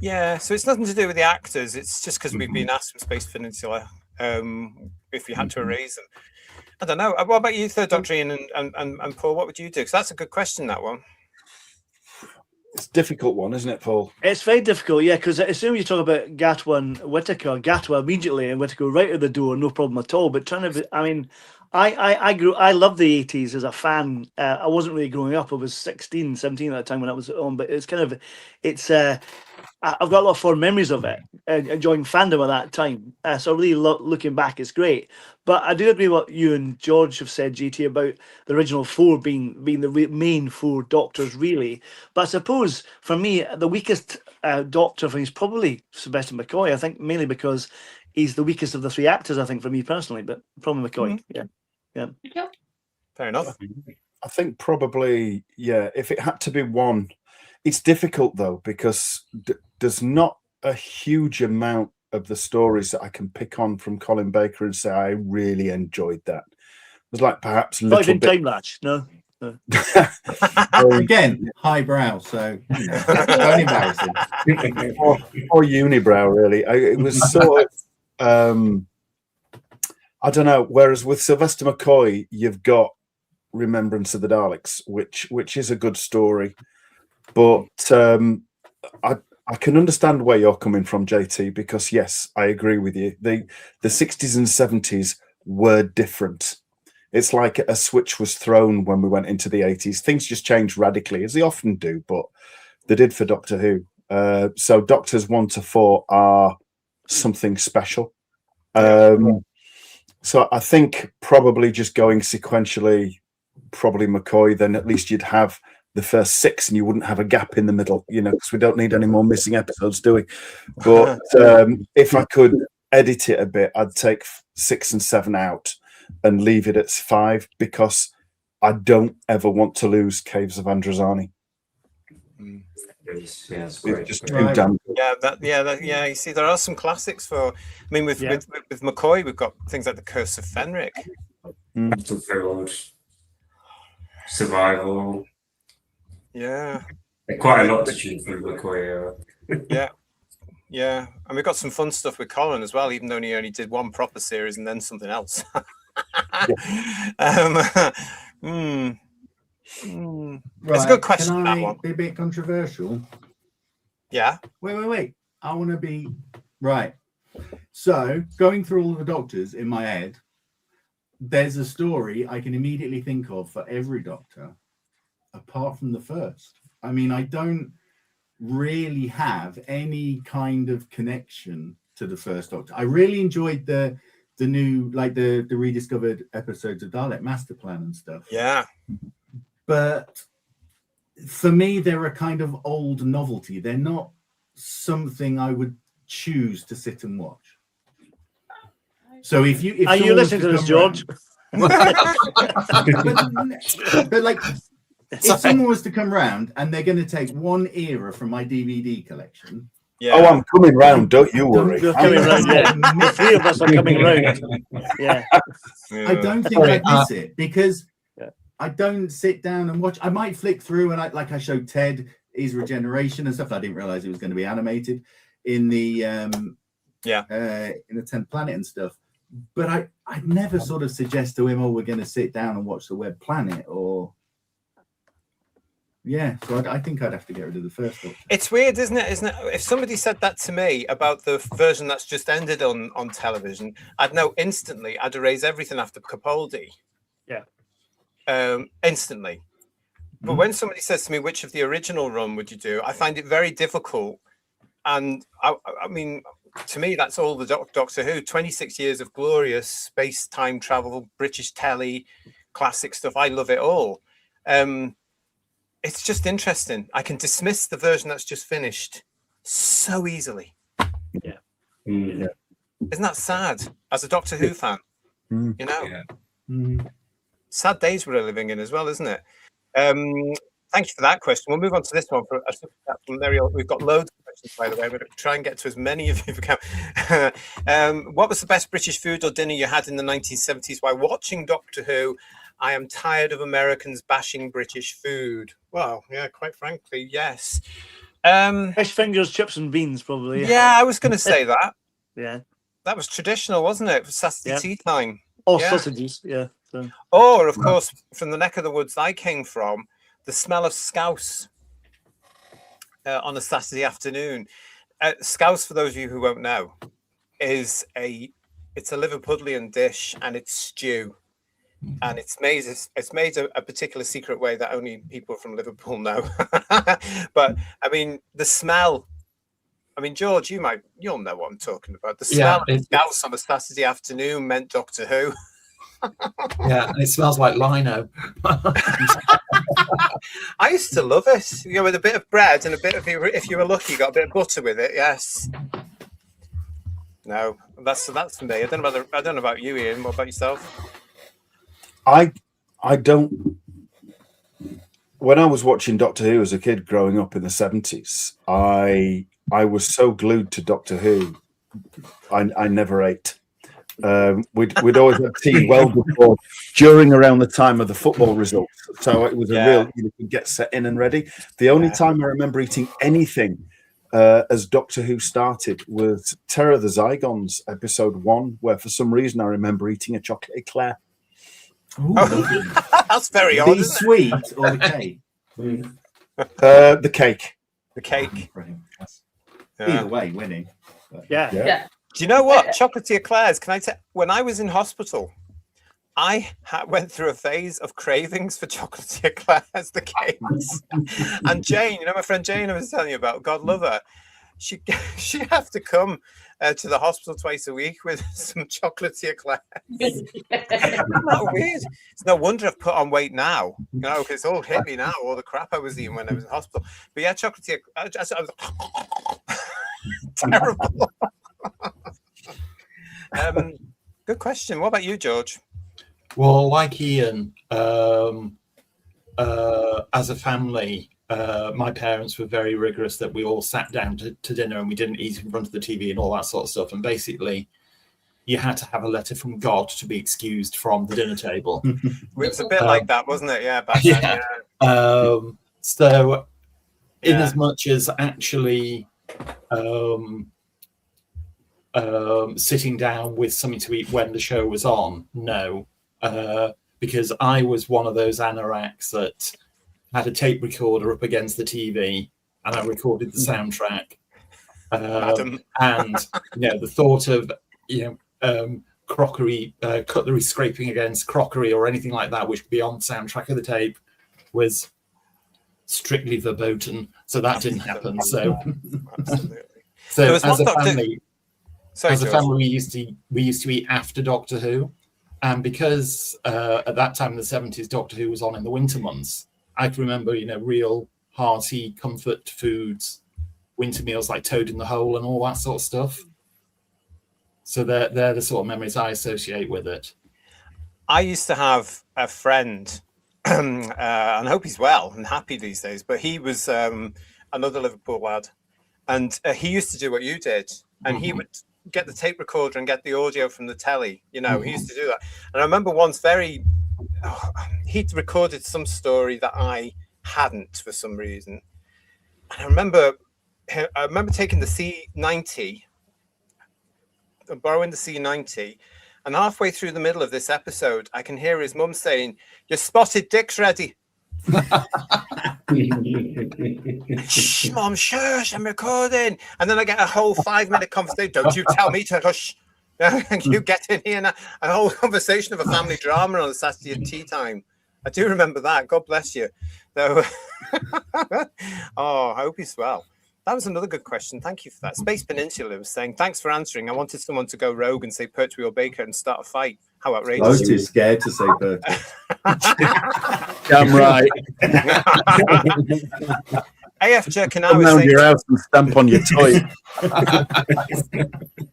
Yeah, so it's nothing to do with the actors. It's just because we've been asked from Space Peninsula if you had to erase them. I don't know. What about you, Third Doctor Ian and Paul? What would you do? Because that's a good question, that one. It's a difficult one, isn't it, Paul? It's very difficult, yeah, because as soon as you talk about Gatwa and Whittaker, Gatwa immediately and Whittaker right at the door, no problem at all. But trying to, I mean, I love the 80s as a fan. I wasn't really growing up. I was 16, 17 at the time when I was on, but it's kind of, I've got a lot of fond memories of it, enjoying fandom at that time. So really looking back, it's great. But I do agree with what you and George have said, GT, about the original four being the main four Doctors, really. But I suppose, for me, the weakest Doctor for me is probably Sylvester McCoy, I think, mainly because he's the weakest of the three actors, I think, for me personally, but probably McCoy, yeah. Fair enough. I think probably, yeah, if it had to be one, it's difficult, though, because there's not a huge amount of the stories that I can pick on from Colin Baker and say I really enjoyed that. There's like perhaps a little bit. Time Latch, no. Again, highbrow, so don't embarrass him. or unibrow, really. It was sort of, I don't know. Whereas with Sylvester McCoy, you've got Remembrance of the Daleks, which is a good story, but I can understand where you're coming from, JT, because yes, I agree with you. The 60s and 70s were different. It's like a switch was thrown when we went into the 80s. Things just changed radically, as they often do, but they did for Doctor Who. So Doctors 1 to 4 are something special. So I think probably just going sequentially, probably McCoy, then at least you'd have the first 6 and you wouldn't have a gap in the middle, because we don't need any more missing episodes, do we? But if I could edit it a bit, I'd take 6 and 7 out and leave it at 5, because I don't ever want to lose Caves of Androzani. It's just too damn good. You see, there are some classics for. I mean, with McCoy, we've got things like The Curse of Fenric, Battlefield, Survival. Yeah, quite a lot to choose from McCoy. Yeah, and we've got some fun stuff with Colin as well, even though he only did one proper series and then something else. Right, it's a good question. Can that I one. be a bit controversial? Yeah. Wait. I want to be right. So going through all of the Doctors in my head, there's a story I can immediately think of for every Doctor, apart from the first. I mean, I don't really have any kind of connection to the first Doctor. I really enjoyed the new, like the rediscovered episodes of Dalek Master Plan and stuff. Yeah. But for me, they're a kind of old novelty. They're not something I would choose to sit and watch. So if are you listening to this, George? but like, if someone was to come round and they're going to take one era from my DVD collection. Yeah. Oh, I'm coming round. Don't you worry. You're coming round, yeah. The three of us are coming round. Yeah. I don't think I'd miss it, because I don't sit down and watch. I might flick through and I showed Ted his regeneration and stuff. I didn't realize it was going to be animated in the in the 10th Planet and stuff. But I'd never sort of suggest to him, oh, we're going to sit down and watch the Web Planet, or so I think I'd have to get rid of the first Doctor. It's weird, isn't it? If somebody said that to me about the version that's just ended on television, I'd know instantly. I'd erase everything after Capaldi. Instantly. But when somebody says to me, which of the original run would you do, I find it very difficult. And I mean, to me, that's all the Doctor Who. 26 years of glorious space time travel, British telly, classic stuff. I love it all. It's just interesting. I can dismiss the version that's just finished so easily. Isn't that sad as a Doctor Who fan? You know, sad days we're living in as well, isn't it? Thank you for that question. We'll move on to this one from Mary. We've got loads of questions, by the way. We're going to try and get to as many of you as we can. What was the best British food or dinner you had in the 1970s while watching Doctor Who? I am tired of Americans bashing British food. Well, yeah, quite frankly, yes. Fish fingers, chips and beans, probably. Yeah, I was going to say that. Yeah. That was traditional, wasn't it? For Saturday tea time. Or sausages, So. Or, of course, from the neck of the woods I came from, the smell of scouse on a Saturday afternoon. Scouse, for those of you who won't know, it's a Liverpudlian dish, and it's stew. And it's made a particular secret way that only people from Liverpool know. But I mean, the smell. I mean, George, you'll know what I'm talking about. The smell of scouse on a Saturday afternoon meant Doctor Who. Yeah, and it smells like lino. I used to love it. You know, with a bit of bread and a bit of, if you were lucky, you got a bit of butter with it. Yes. No, that's for me. I don't know about you, Ian. What about yourself? I don't. When I was watching Doctor Who as a kid growing up in the 70s, I was so glued to Doctor Who, I never ate. We'd always have tea well before, during, around the time of the football results. So it was a real, you could get set in and ready. The only time I remember eating anything as Doctor Who started was Terror of the Zygons, episode 1, where for some reason I remember eating a chocolate eclair. That's very odd. The sweet or the cake? The cake. The cake. Either way, winning. Yeah. Do you know what? Chocolatier eclairs. Can I tell? When I was in hospital, I went through a phase of cravings for chocolatier eclairs, the cakes. And Jane, you know my friend Jane I was telling you about, God love her, she'd have to come to the hospital twice a week with some chocolatier eclairs. Isn't that weird? It's no wonder I've put on weight now. You know, because it's all hit me now, all the crap I was eating when I was in hospital. But yeah, chocolatier, I was terrible. Good question. What about you, George? Well, like Ian, as a family, my parents were very rigorous that we all sat down to dinner and we didn't eat in front of the TV and all that sort of stuff. And basically, you had to have a letter from God to be excused from the dinner table. It was a bit like that, wasn't it? Yeah, back then. So, in as much as actually sitting down with something to eat when the show was on, no. Because I was one of those anoraks that had a tape recorder up against the TV and I recorded the soundtrack. And the thought of crockery, cutlery scraping against crockery or anything like that, which would be on the soundtrack of the tape, was strictly verboten. So that didn't happen. So, as a family, we used to eat after Doctor Who. And because at that time in the 70s, Doctor Who was on in the winter months, I can remember, real hearty comfort foods, winter meals like Toad in the Hole and all that sort of stuff. So they're the sort of memories I associate with it. I used to have a friend, and I hope he's well and happy these days, but he was another Liverpool lad. And he used to do what you did. And he would get the tape recorder and get the audio from the telly. He used to do that. And I remember once he'd recorded some story that I hadn't for some reason. And I remember taking the C90 borrowing the C90, and halfway through the middle of this episode, I can hear his mum saying, "Your spotted dick's ready." Shh, Mum, shush, I'm recording. And then I get a whole 5-minute conversation. Don't you tell me to hush. You get in here now. A whole conversation of a family drama on a Saturday at tea time. I do remember that. God bless you. So, oh, I hope he's well. That was another good question. Thank you for that. Space Peninsula was saying, thanks for answering. I wanted someone to go rogue and say Pertwee or Baker and start a fight. How outrageous. I'm too scared to say Pertwee. Damn right. AFJ Canal Come is round saying, your house and stamp on your toy.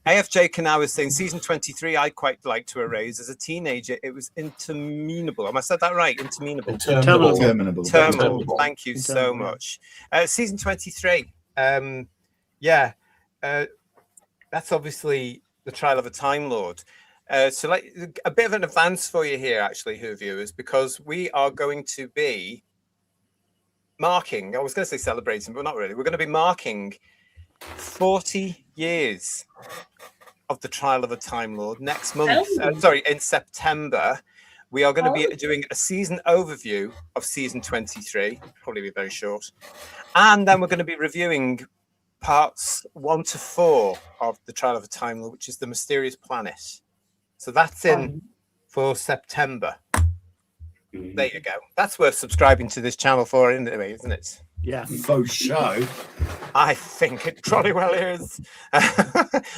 AFJ Canal is saying season 23 I quite like to erase. As a teenager, it was interminable. Am I said that right? Interminable. Terminable. Thank you so much. Season 23. That's obviously the trial of a Time Lord. So like a bit of an advance for you here, actually, Who viewers, because we are going to be marking, I was going to say celebrating, but not really. We're going to be marking 40 years of the trial of a Time Lord next month. In September. We are going to be doing a season overview of season 23, probably be very short. And then we're going to be reviewing parts 1 to 4 of the trial of a Time Lord, which is the Mysterious Planet. So that's in for September. There you go. That's worth subscribing to this channel for, anyway, isn't it? Yeah. For show. I think it probably well is.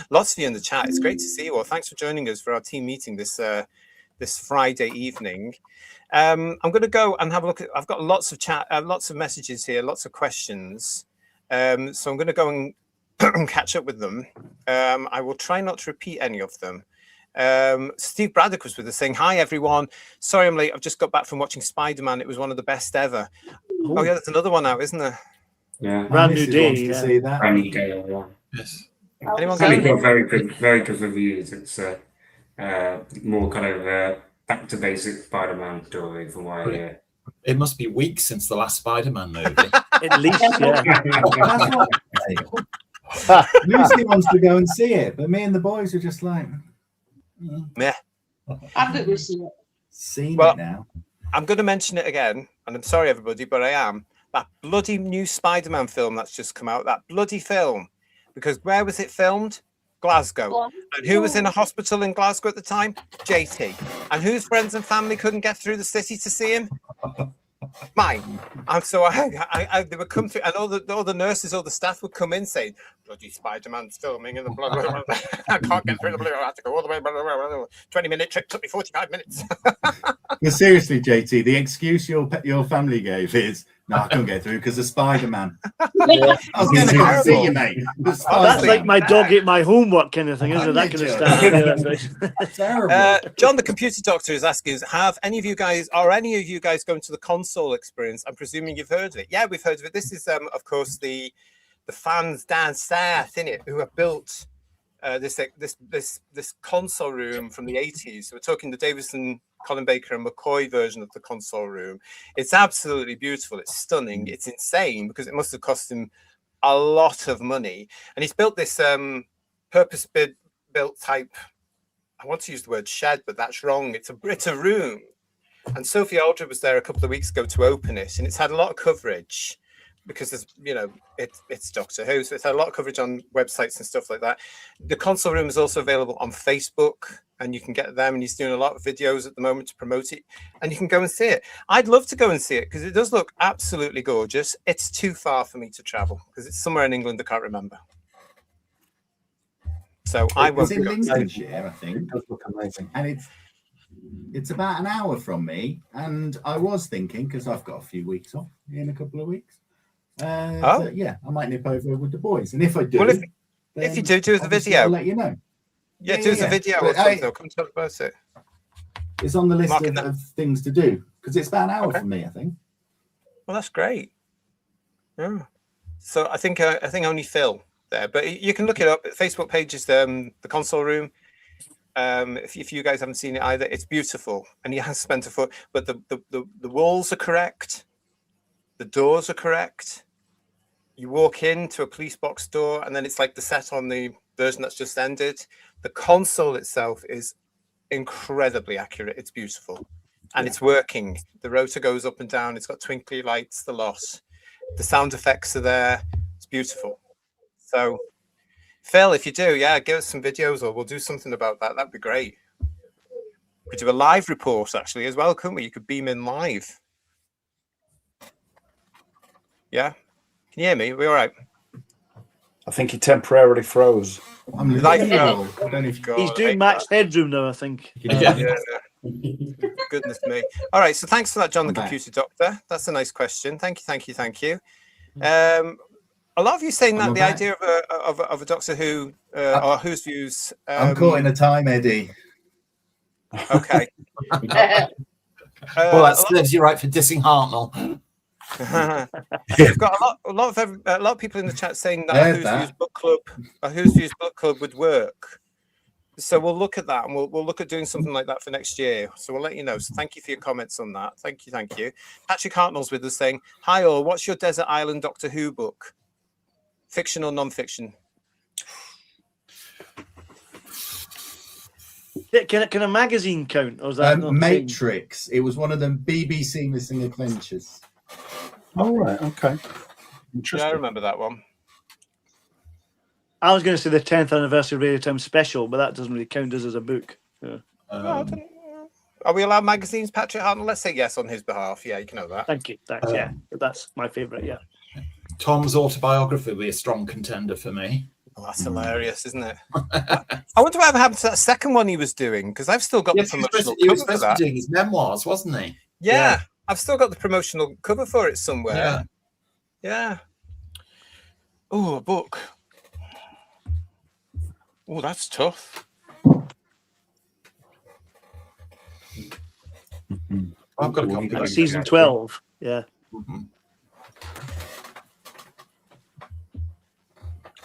Lots of you in the chat. It's great to see you all. Thanks for joining us for our team meeting this Friday evening. I'm going to go and have a look at. I've got lots of chat, lots of messages here, lots of questions. So I'm going to go and catch up with them. I will try not to repeat any of them. Steve Braddock was with us saying, "Hi everyone, sorry I'm late. I've just got back from watching Spider-Man. It was one of the best ever." Oh yeah, there's another one out, isn't there? Yeah, brand new day. To see that. brand new day. Yeah. Yes. Anyone It's go? got very good reviews. It's more kind of back to basic Spider-Man story from what I hear. It must be weeks since the last Spider-Man movie. At least, yeah. Lucy wants to go and see it, but me and the boys are just like, Meh. I'm going to see it. seen Well, it now. I'm going to mention it again, and I'm sorry everybody, but I am. That bloody new Spider-Man film that's just come out, that bloody film, because where was it filmed? Glasgow. And who was in a hospital in Glasgow at the time? JT. And whose friends and family couldn't get through the city to see him? Mine. And so they would come through, and all the nurses, all the staff would come in saying, "Bloody Spider-Man's filming, and the blah, blah, blah. I can't get through the blue. I have to go all the way. Blah, blah, blah, blah. 20-minute trip took me 45 minutes." But seriously, JT, the excuse your family gave is, "No, I couldn't get through because of Spider-Man." I was going to go see you, mate. That's like my dog ate my homework kind of thing, isn't it? That kind of stuff. Terrible. John, the computer doctor, is asking, have any of you guys going to the console experience? I'm presuming you've heard of it. Yeah, we've heard of it. This is, of course, the fans down south, in it, who have built this console room from the 80s. So we're talking the Davison, Colin Baker and McCoy version of the console room. It's absolutely beautiful. It's stunning. It's insane because it must have cost him a lot of money. And he's built this purpose-built type, I want to use the word shed, but that's wrong. It's a room. And Sophie Aldred was there a couple of weeks ago to open it, and it's had a lot of coverage because there's, it's Doctor Who, so it's had a lot of coverage on websites and stuff like that. The console room is also available on Facebook, and you can get them, and he's doing a lot of videos at the moment to promote it, and you can go and see it. I'd love to go and see it because it does look absolutely gorgeous. It's too far for me to travel because it's somewhere in England I can't remember. So I won't It's in go. Lincolnshire, I think. It does look amazing. And it's about an hour from me. And I was thinking, because I've got a few weeks off in a couple of weeks. I might nip over with the boys. And if I do, Well, if you do the obviously video, I'll let you know. Yeah, do the video or something. Come talk about it. It's on the list Marking of things to do because it's about an hour from me, I think. Well, that's great. Yeah. So I think only Phil there, but you can look it up. Facebook page is the console room. If you guys haven't seen it either, it's beautiful, and he has spent a foot. But the walls are correct, the doors are correct. You walk into a police box door, and then it's like the set on the version that's just ended. The console itself is incredibly accurate. It's beautiful, and it's working. The rotor goes up and down. It's got twinkly lights. The loss, the sound effects are there. It's beautiful. So, Phil, if you do, give us some videos, or we'll do something about that. That'd be great. We could do a live report actually as well, couldn't we? You could beam in live. Yeah, can you hear me? Are we all right? I think he temporarily froze. I'm He's doing Max Headroom now, I think. Goodness me. All right, so thanks for that, John the Computer Doctor. That's a nice question. Thank you. A lot of you saying that the idea of a Doctor Who or Whose Views. I'm caught in a time, Eddie. Okay. Well, that serves you right for dissing Hartnell. We've got a lot of people in the chat saying that Whose Views book club would work. So we'll look at that, and we'll look at doing something like that for next year. So we'll let you know. So thank you for your comments on that. Thank you. Patrick Hartnell's with us saying, "Hi all, what's your Desert Island Doctor Who book? Fiction or non-fiction?" Can a magazine count, or is that Matrix? It was one of them BBC Missing Adventures. Oh, right, okay. Interesting. Yeah, I remember that one. I was going to say the 10th anniversary Radio Time special, but that doesn't really count as a book. Yeah. Are we allowed magazines, Patrick Hartnell? Let's say yes on his behalf. Yeah, you can know that. Thank you. Thanks. That's my favourite. Yeah. Tom's autobiography would be a strong contender for me. Oh, that's hilarious, isn't it? I wonder what happened to that second one he was doing, because I've still got the promotional he was cover for supposed to that. be doing his memoirs, wasn't he? Yeah, I've still got the promotional cover for it somewhere. Yeah. Oh, a book. Oh, that's tough. I've got a copy. Like season 12. Yeah. Mm-hmm.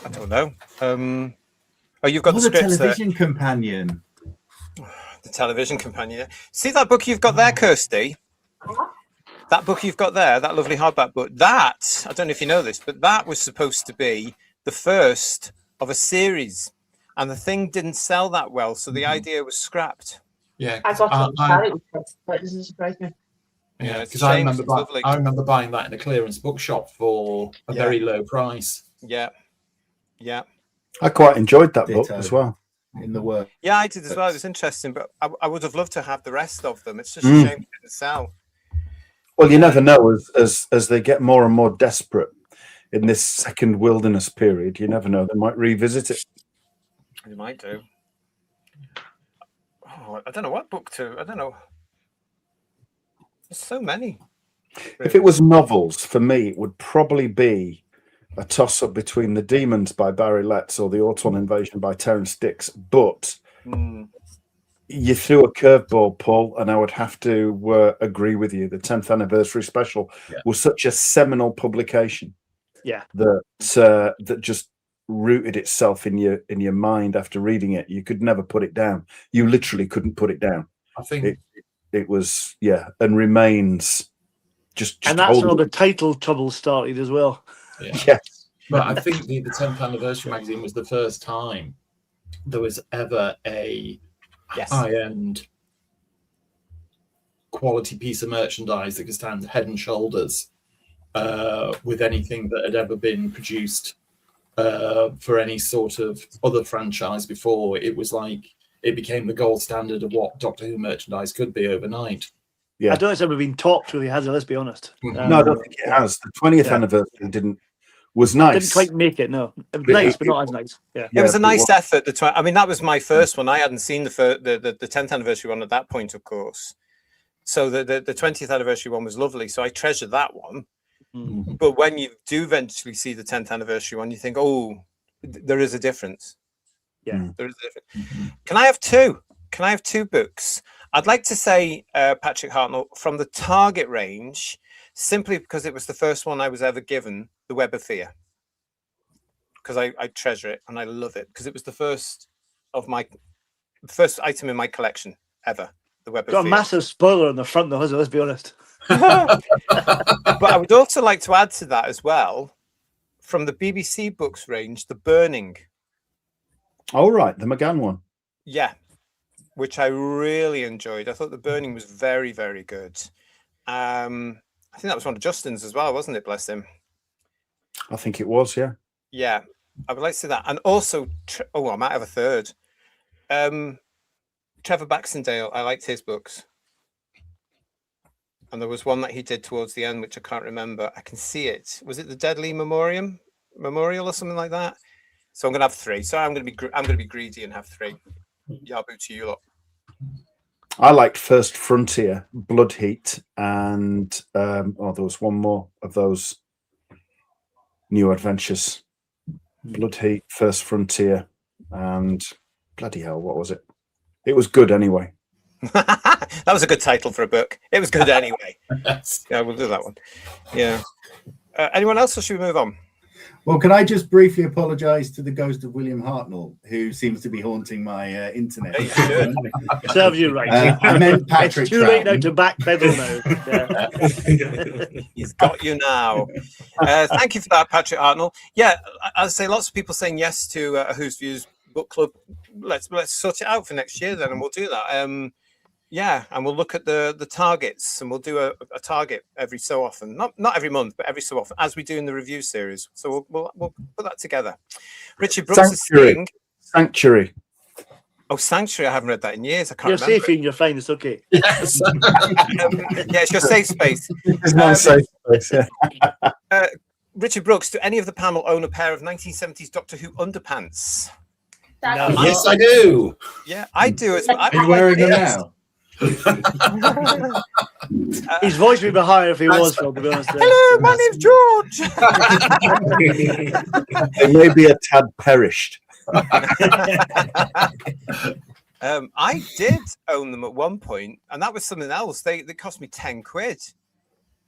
I don't know. You've got the scripts Television Companion. The Television Companion. See that book you've got there, Kirsty? That book you've got there, that lovely hardback book, that, I don't know if you know this, but that was supposed to be the first of a series. And the thing didn't sell that well, so the idea was scrapped. Yeah. I got it, but it doesn't surprise me. Yeah, because I remember buying that in a clearance bookshop for a very low price. Yeah. I quite enjoyed that book as well. In the work. Yeah, I did as well. It was interesting, but I would have loved to have the rest of them. It's just a shame it didn't sell. Well, you never know as they get more and more desperate in this second wilderness period. You never know; they might revisit it. They might do. Oh, I don't know what book to. I don't know. There's so many. If it was novels, for me, it would probably be a toss-up between The Demons by Barry Letts or The Auton Invasion by Terence Dicks. But you threw a curveball, Paul, and I would have to agree with you. The 10th anniversary special was such a seminal publication. Yeah, that just rooted itself in your mind after reading it. You could never put it down. You literally couldn't put it down. I think it was and remains just and that's where the title trouble started as well. Yes. But I think the 10th anniversary magazine was the first time there was ever a high-end quality piece of merchandise that could stand head and shoulders with anything that had ever been produced for any sort of other franchise before. It was like it became the gold standard of what Doctor Who merchandise could be overnight. Yeah. I don't think it's ever been topped, really, has it? Let's be honest. No, I don't think it has. The 20th anniversry was nice. Didn't quite make it, no. Nice, but not as nice. Yeah. It was a nice effort. I mean, that was my first one. I hadn't seen the 10th anniversary one at that point, of course. So the 20th anniversary one was lovely. So I treasure that one. Mm-hmm. But when you do eventually see the 10th anniversary one, you think, oh, there is a difference. Yeah, there is a difference. Mm-hmm. Can I have two? Can I have two books? I'd like to say, Patrick Hartnell, from the Target range, simply because it was the first one I was ever given, The Web of Fear. Because I treasure it and I love it. Because it was the first item in my collection ever. The Web of Fear. Got a massive spoiler on the front, though, hasn't it? Let's be honest. But I would also like to add to that as well, from the BBC books range, The Burning. Oh, right, the McGann one. Yeah, which I really enjoyed. I thought the burning was very, very good. I think that was one of Justin's as well, wasn't it? Bless him. I think it was, yeah. Yeah, I would like to see that. And also, I might have a third. Trevor Baxendale, I liked his books. And there was one that he did towards the end, which I can't remember. I can see it. Was it the Deadly Memorial or something like that? So I'm going to have 3. So I'm going to be greedy and have 3. Yabu to you lot. I liked First Frontier, Blood Heat, and there was one more of those new adventures. Blood Heat, First Frontier, and bloody hell, what was it? It was good anyway. That was a good title for a book. It was good anyway. Yeah, we'll do that one. Yeah. Anyone else, or should we move on? Well, can I just briefly apologise to the ghost of William Hartnell, who seems to be haunting my internet? Serve you right. I meant Patrick. It's too late now to backpedal now. Yeah. He's got you now. Thank you for that, Patrick Hartnell. Yeah, I'd say lots of people saying yes to a Who's Views book club. Let's sort it out for next year then, and we'll do that. Yeah, and we'll look at the targets, and we'll do a target every so often, not every month, but every so often, as we do in the review series. So we'll put that together. Richard Brooks is saying Sanctuary. Oh, Sanctuary! I haven't read that in years. I can't. You're remember. safe, Ian. You're fine. It's okay. Yes. Yeah, it's your safe space. It's my safe space. Yeah. Richard Brooks, do any of the panel own a pair of 1970s Doctor Who underpants? No. Yes, I do. Yeah, I do as well. Are you wearing them now? His voice would be higher if he was, Phil, to be honest. Hello, my name's George. They may be a tad perished. I did own them at one point, and that was something else. They cost me £10.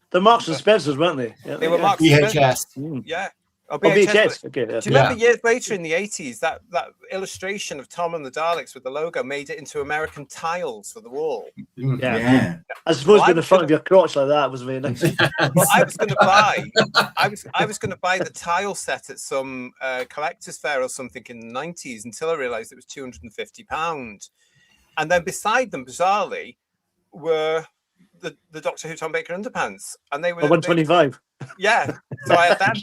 The Marks and Spencers, weren't they? Yeah, They were Marks and VHS. Spencer. Yeah. Oh, VHS. Okay. Yeah. Do you remember years later in the 80s that illustration of Tom and the Daleks with the logo made it into American tiles for the wall? Yeah. I suppose being the front of your crotch like that was very nice. Well, I was going to buy. I was going to buy the tile set at some collector's fair or something in the 90s until I realised it was £250, and then beside them, bizarrely, were the Doctor Who Tom Baker underpants, and they were 125. Yeah, so I had that.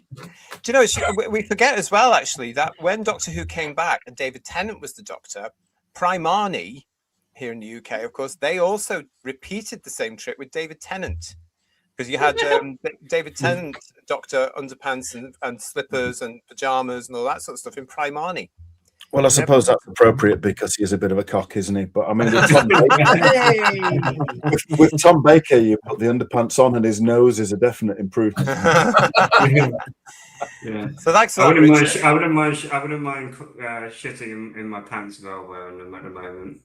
Do you know, we forget as well, actually, that when Doctor Who came back and David Tennant was the Doctor, Primani, here in the UK, of course, they also repeated the same trick with David Tennant. Because you had David Tennant Doctor underpants and slippers and pyjamas and all that sort of stuff in Primani. Well, I suppose that's appropriate because he is a bit of a cock, isn't he? But I mean, with Tom Baker, you put the underpants on and his nose is a definite improvement. Yeah. So that's I wouldn't mind shitting in my pants while wearing them at the moment.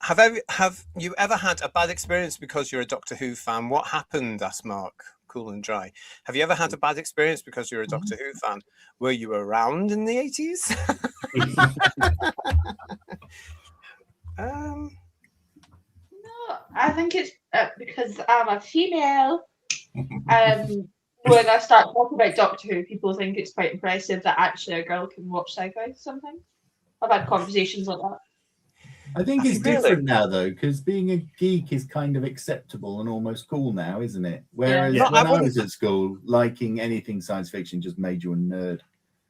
Have you ever had a bad experience because you're a Doctor Who fan? What happened? Asked Mark, cool and dry. Have you ever had a bad experience because you're a Doctor Who fan? Were you around in the 80s? No, I think it's because I'm a female. When I start talking about Doctor Who, people think it's quite impressive that actually a girl can watch sci-fi sometimes. I've had conversations like that. I think it's different now, though, because being a geek is kind of acceptable and almost cool now, isn't it? Whereas when I was at school, liking anything science fiction just made you a nerd.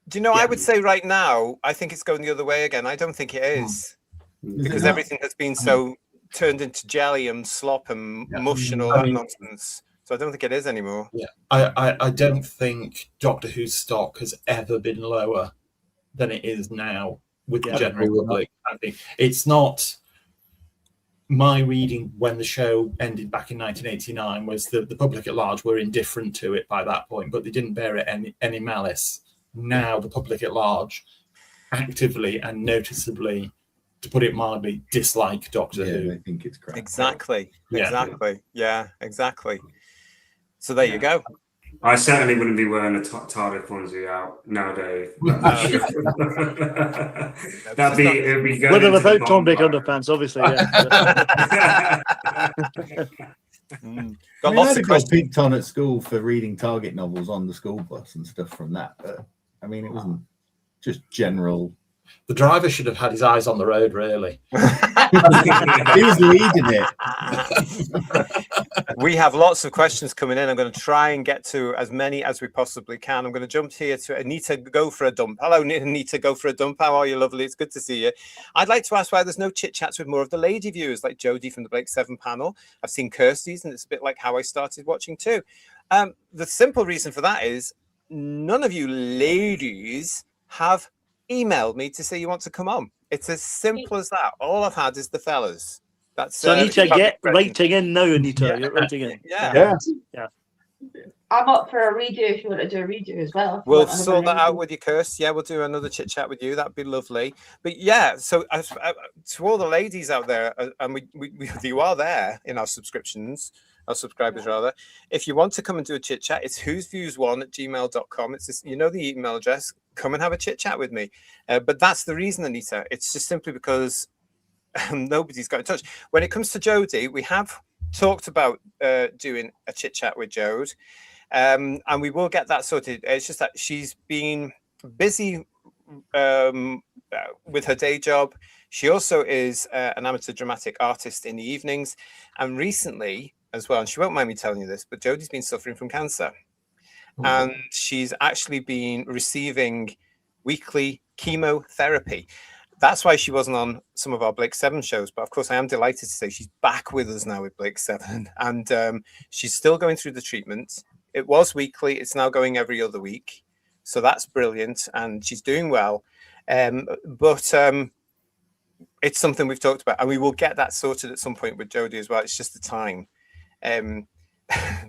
Do you know, I would say right now, I think it's going the other way again. I don't think it is. Because everything has been so turned into jelly and slop and mush and all that nonsense. So I don't think it is anymore. Yeah, I don't think Doctor Who's stock has ever been lower than it is now with the general public. I think it's not. My reading when the show ended back in 1989 was that the public at large were indifferent to it by that point, but they didn't bear it any malice. Now the public at large actively and noticeably, to put it mildly, dislike Doctor Who. I think it's crap. Exactly. Yeah, exactly. So there you go. I certainly wouldn't be wearing a TARDIS onesie out nowadays. It'd be with or without Tom Baker underpants, obviously. Yeah. Got lots of questions. Got picked on at school for reading Target novels on the school bus and stuff from that. But I mean, it wasn't just general. The driver should have had his eyes on the road, really. He was leading it. We have lots of questions coming in. I'm going to try and get to as many as we possibly can. I'm going to jump here to Anita Go For A Dump. Hello, Anita Go For A Dump. How are you, lovely? It's good to see you. I'd like to ask why there's no chit chats with more of the lady viewers, like Jodie from the Blake 7 panel. I've seen Kirsty's, and it's a bit like how I started watching too. The simple reason for that is none of you ladies have emailed me to say you want to come on. It's as simple as that. All I've had is the fellas. That's so Anita, get writing in now, Anita. Yeah. You're writing in. Yeah. I'm up for a redo if you want to do a redo as well. We'll sort that out with you, Kirst. Yeah, we'll do another chit chat with you. That'd be lovely. But yeah, so to all the ladies out there, and you are there in our subscriptions, our subscribers rather. If you want to come and do a chit chat, it's whosviews1@gmail.com. It's just, you know, the email address. Come and have a chit chat with me. But that's the reason, Anita. It's just simply because nobody's got in touch. When it comes to Jodie, we have talked about doing a chit chat with Jode, and we will get that sorted. It's just that she's been busy with her day job. She also is an amateur dramatic artist in the evenings, and recently as well, and she won't mind me telling you this, but Jodie's been suffering from cancer. And she's actually been receiving weekly chemotherapy. That's why she wasn't on some of our Blake 7 shows. But of course, I am delighted to say she's back with us now with Blake 7. And she's still going through the treatment. It was weekly. It's now going every other week. So that's brilliant. And she's doing well. But it's something we've talked about. And we will get that sorted at some point with Jodie as well. It's just the time.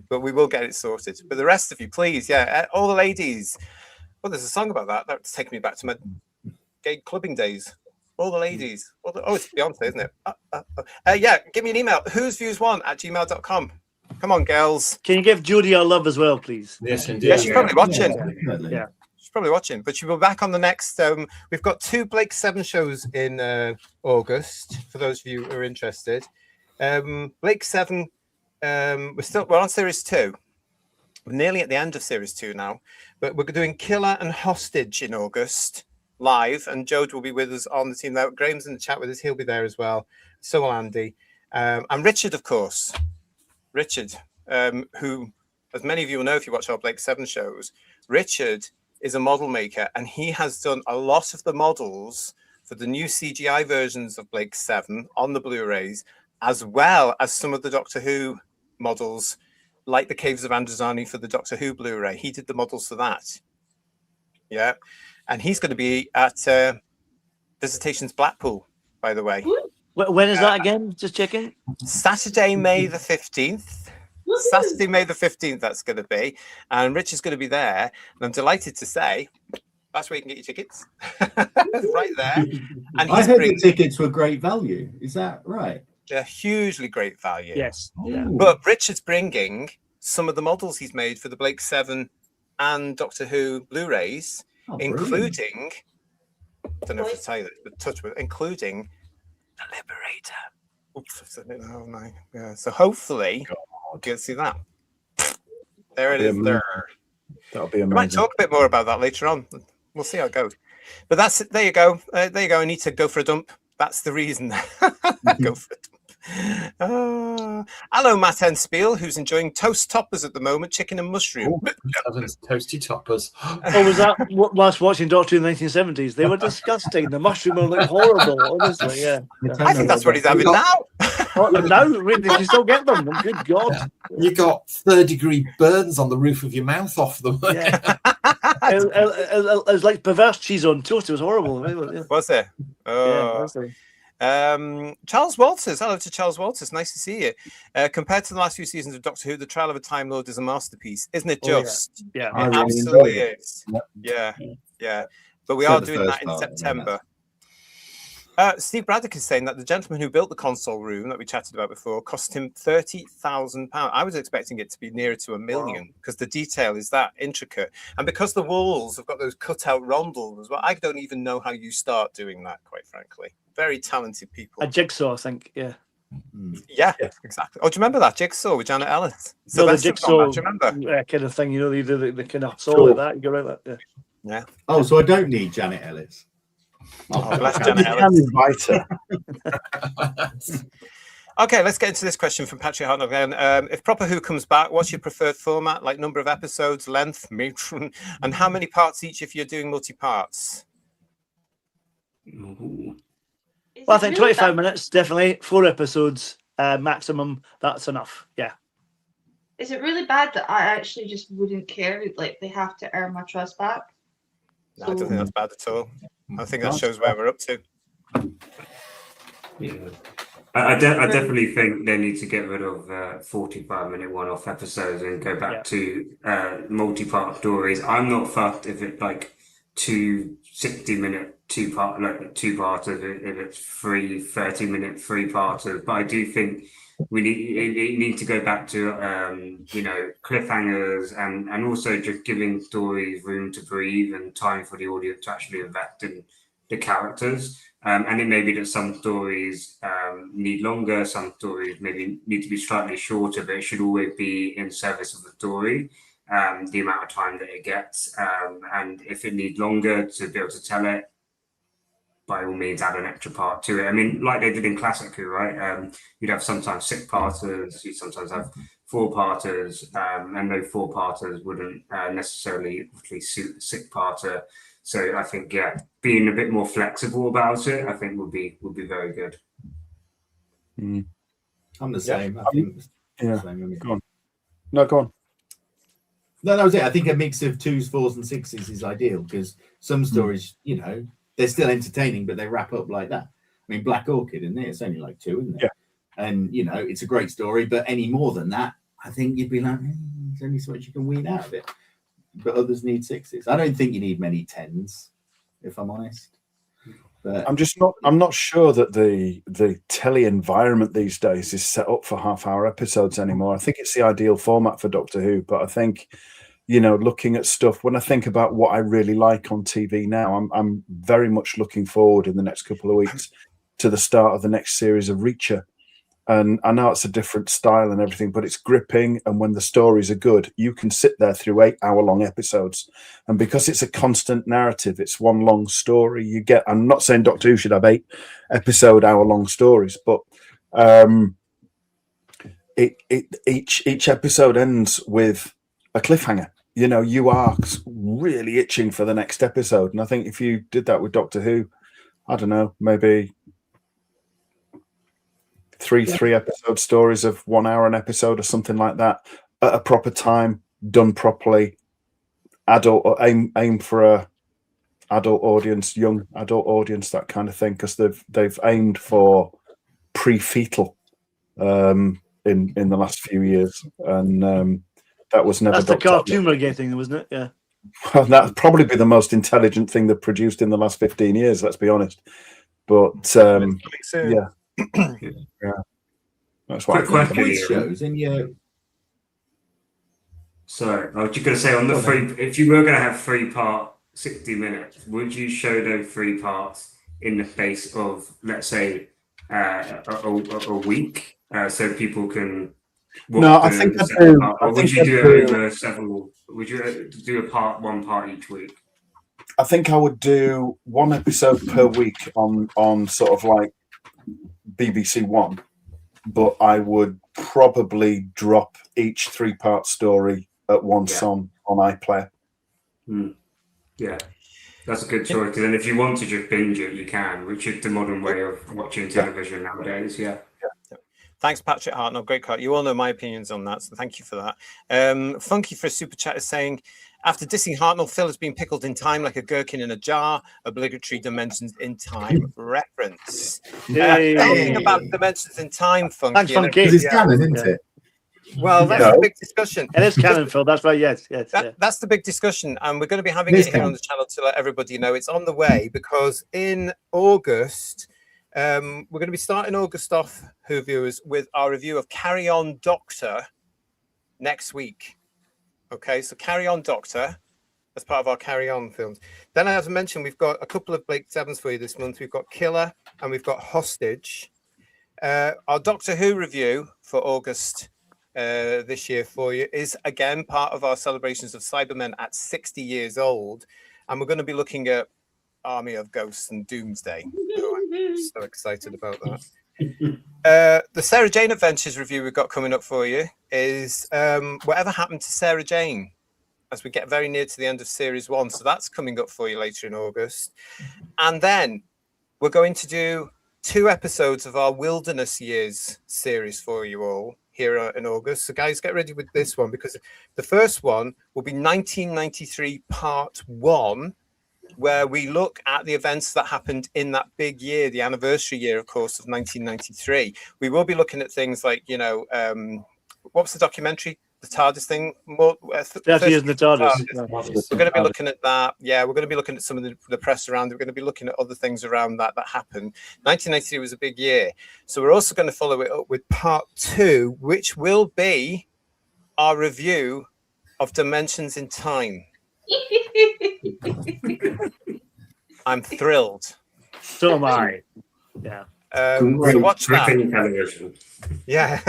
But we will get it sorted. But the rest of you, please, all the ladies. Well, there's a song about that. That's taking me back to my gay clubbing days. All the ladies. It's Beyonce, isn't it? Give me an email. whosviews1@gmail.com. Come on, girls. Can you give Jodie our love as well, please? Yes, indeed. Yeah, she's probably watching. Yeah. She's probably watching. But she'll be back on the next. We've got 2 Blake 7 shows in August, for those of you who are interested. Blake 7. We're on series 2. We're nearly at the end of series 2 now, but we're doing Killer and Hostage in August live, and Jode will be with us on the team there. Graham's in the chat with us. He'll be there as well. So will Andy. And Richard, of course. Richard, who, as many of you will know if you watch our Blake 7 shows, Richard is a model maker, and he has done a lot of the models for the new CGI versions of Blake 7 on the Blu-rays, as well as some of the Doctor Who models, like the Caves of Androzani for the Doctor Who Blu-ray. He did the models for that. Yeah. And he's going to be at Visitations Blackpool, by the way. When is that again? Just checking. Saturday, May the 15th. Saturday, May the 15th, that's going to be. And Rich is going to be there. And I'm delighted to say that's where you can get your tickets. Right there. And I heard the tickets were great value. Is that right? They're hugely great value. Yes. Yeah. But Richard's bringing some of the models he's made for the Blake 7 and Doctor Who Blu-rays, including, I don't know if to tell you this, but touch with, including the Liberator. Oops, oh my. Yeah. So hopefully you can see that. There it is. There. That'll be amazing. We might talk a bit more about that later on. We'll see how it goes. But that's it. There you go. There you go. I need to go for a dump. That's the reason. Go for it. Hello, Matt Enspiel, who's enjoying toast toppers at the moment, chicken and mushroom. Toasty toppers. Oh, was that whilst watching Doctor Who in the 1970s? They were disgusting. The mushroom will look horrible, honestly. Yeah. I think that's what he's having now. Now, really, you still get them. Good God. You got 3rd-degree burns on the roof of your mouth off them. Yeah. It was like perverse cheese on toast. It was horrible. Was it? Yeah, Charles Walters. Hello to Charles Walters. Nice to see you. Compared to the last few seasons of Doctor Who, The Trial of a Time Lord is a masterpiece, isn't it? Just yeah. It really absolutely is. Yeah. But we are doing that in September. Steve Braddock is saying that the gentleman who built the console room that we chatted about before cost him £30,000. I was expecting it to be nearer to $1 million because the detail is that intricate. And because the walls have got those cut-out rondels as well, I don't even know how you start doing that, quite frankly. Very talented people. A jigsaw, I think, yeah. Yeah, exactly. Oh, do you remember that Jigsaw with Janet Ellis? So the Jigsaw do you remember? kind of thing, you know, the kind of saw Sure. like that. You go right that. Yeah. Oh, so I don't need Janet Ellis. Oh, bless You Janet can Ellis. invite her. Okay, let's get into this question from Patrick Hartnell again. If Proper Who comes back, what's your preferred format? Like number of episodes, length, matron, and how many parts each if you're doing multi-parts? Ooh. Well, I think 25 minutes, definitely. 4 episodes maximum. That's enough. Yeah. Is it really bad that I actually just wouldn't care? Like, they have to earn my trust back? No, I don't think that's bad at all. I think that shows where we're up to. Yeah. I definitely think they need to get rid of 45-minute one-off episodes and go back to multi-part stories. I'm not fussed if it's like 2 60-minute two-parters, if it's 3 30-minute 3-parters. But I do think we need to go back to cliffhangers and also just giving stories room to breathe and time for the audience to actually invest in the characters. And it may be that some stories need longer, some stories maybe need to be slightly shorter, but it should always be in service of the story, the amount of time that it gets. And if it needs longer to be able to tell it, by all means, add an extra part to it. I mean, like they did in Classic Who, right? You'd have sometimes 6-parters, you'd sometimes have 4-parters, and those 4-parters wouldn't necessarily suit the 6-parter. So I think, being a bit more flexible about it, I think would be very good. I'm the same. I think Yeah. the same. Go on. No, go on. No, that was it. I think a mix of 2s, 4s, and 6s is ideal because some stories, you know, they're still entertaining, but they wrap up like that. I mean, Black Orchid, isn't it? It's only like 2, isn't it? Yeah. And, you know, it's a great story, but any more than that, I think you'd be like, there's only so much you can wean out of it. But others need 6s. I don't think you need many 10s, if I'm honest. But I'm not sure that the telly environment these days is set up for half-hour episodes anymore. I think it's the ideal format for Doctor Who, but I think, you know, looking at stuff, when I think about what I really like on TV now, I'm very much looking forward in the next couple of weeks to the start of the next series of Reacher. And I know it's a different style and everything, but it's gripping. And when the stories are good, you can sit there through 8-hour-long episodes. And because it's a constant narrative, it's one long story. You get, I'm not saying Doctor Who should have 8-episode-hour-long stories, but each episode ends with a cliffhanger. You know, you are really itching for the next episode. And I think if you did that with Doctor Who, I don't know, maybe three episode stories of 1 hour an episode or something like that at a proper time, done properly, adult, or aim for a adult audience, young adult audience, that kind of thing, because they've aimed for pre-fetal in the last few years, and that was never. That's the cartoon we're getting, wasn't it? Yeah. Well, that'd probably be the most intelligent thing they've produced in the last 15 years. Let's be honest. But yeah. Yeah, that's why. Quick shows in your. Sorry, I was just going to say on the if you were going to have 3-part 60 minutes, would you show those 3 parts in the space of, let's say, a week, so people can? No, I think I do. Or would you do it over several? Would you do one part each week? I think I would do 1 episode per week on sort of like BBC One, but I would probably drop each 3-part story at once on iPlayer. Yeah, that's a good choice. Because then if you want to just binge it, you can, which is the modern way of watching television nowadays. Yeah. Thanks, Patrick Hartnell. Great cut. You all know my opinions on that, so thank you for that. Funky for a super chat is saying, after dissing Hartnell, Phil has been pickled in time like a gherkin in a jar. Obligatory Dimensions in Time reference. Anything about Dimensions in Time, Funky? Thanks, Funky. It's canon, isn't it? Well, that's the big discussion. It is canon, Phil. That's right. Yes. That's the big discussion, and we're going to be having it here on the channel to let everybody know it's on the way, because in August, we're going to be starting August off, Who viewers, with our review of Carry On Doctor next week. Okay, so Carry On Doctor as part of our Carry On films. Then, as I mentioned, we've got a couple of Blake Sevens for you this month. We've got Killer and we've got Hostage. Our Doctor Who review for August this year for you is again part of our celebrations of Cybermen at 60 years old, and we're going to be looking at Army of Ghosts and Doomsday. Oh, I'm so excited about that. The Sarah Jane Adventures review we've got coming up for you is Whatever Happened to Sarah Jane, as we get very near to the end of series 1. So that's coming up for you later in August. And then we're going to do 2 episodes of our Wilderness Years series for you all here in August. So guys, get ready with this one, because the first one will be 1993 part 1, where we look at the events that happened in that big year, the anniversary year, of course, of 1993. We will be looking at things like, you know, what was the documentary? The TARDIS thing? 30 years in the TARDIS. We're going to be looking at that. Yeah, we're going to be looking at some of the press around it. We're going to be looking at other things around that happened. 1993 was a big year. So we're also going to follow it up with part 2, which will be our review of Dimensions in Time. I'm thrilled. So am I. Yeah. So watch that. Yeah.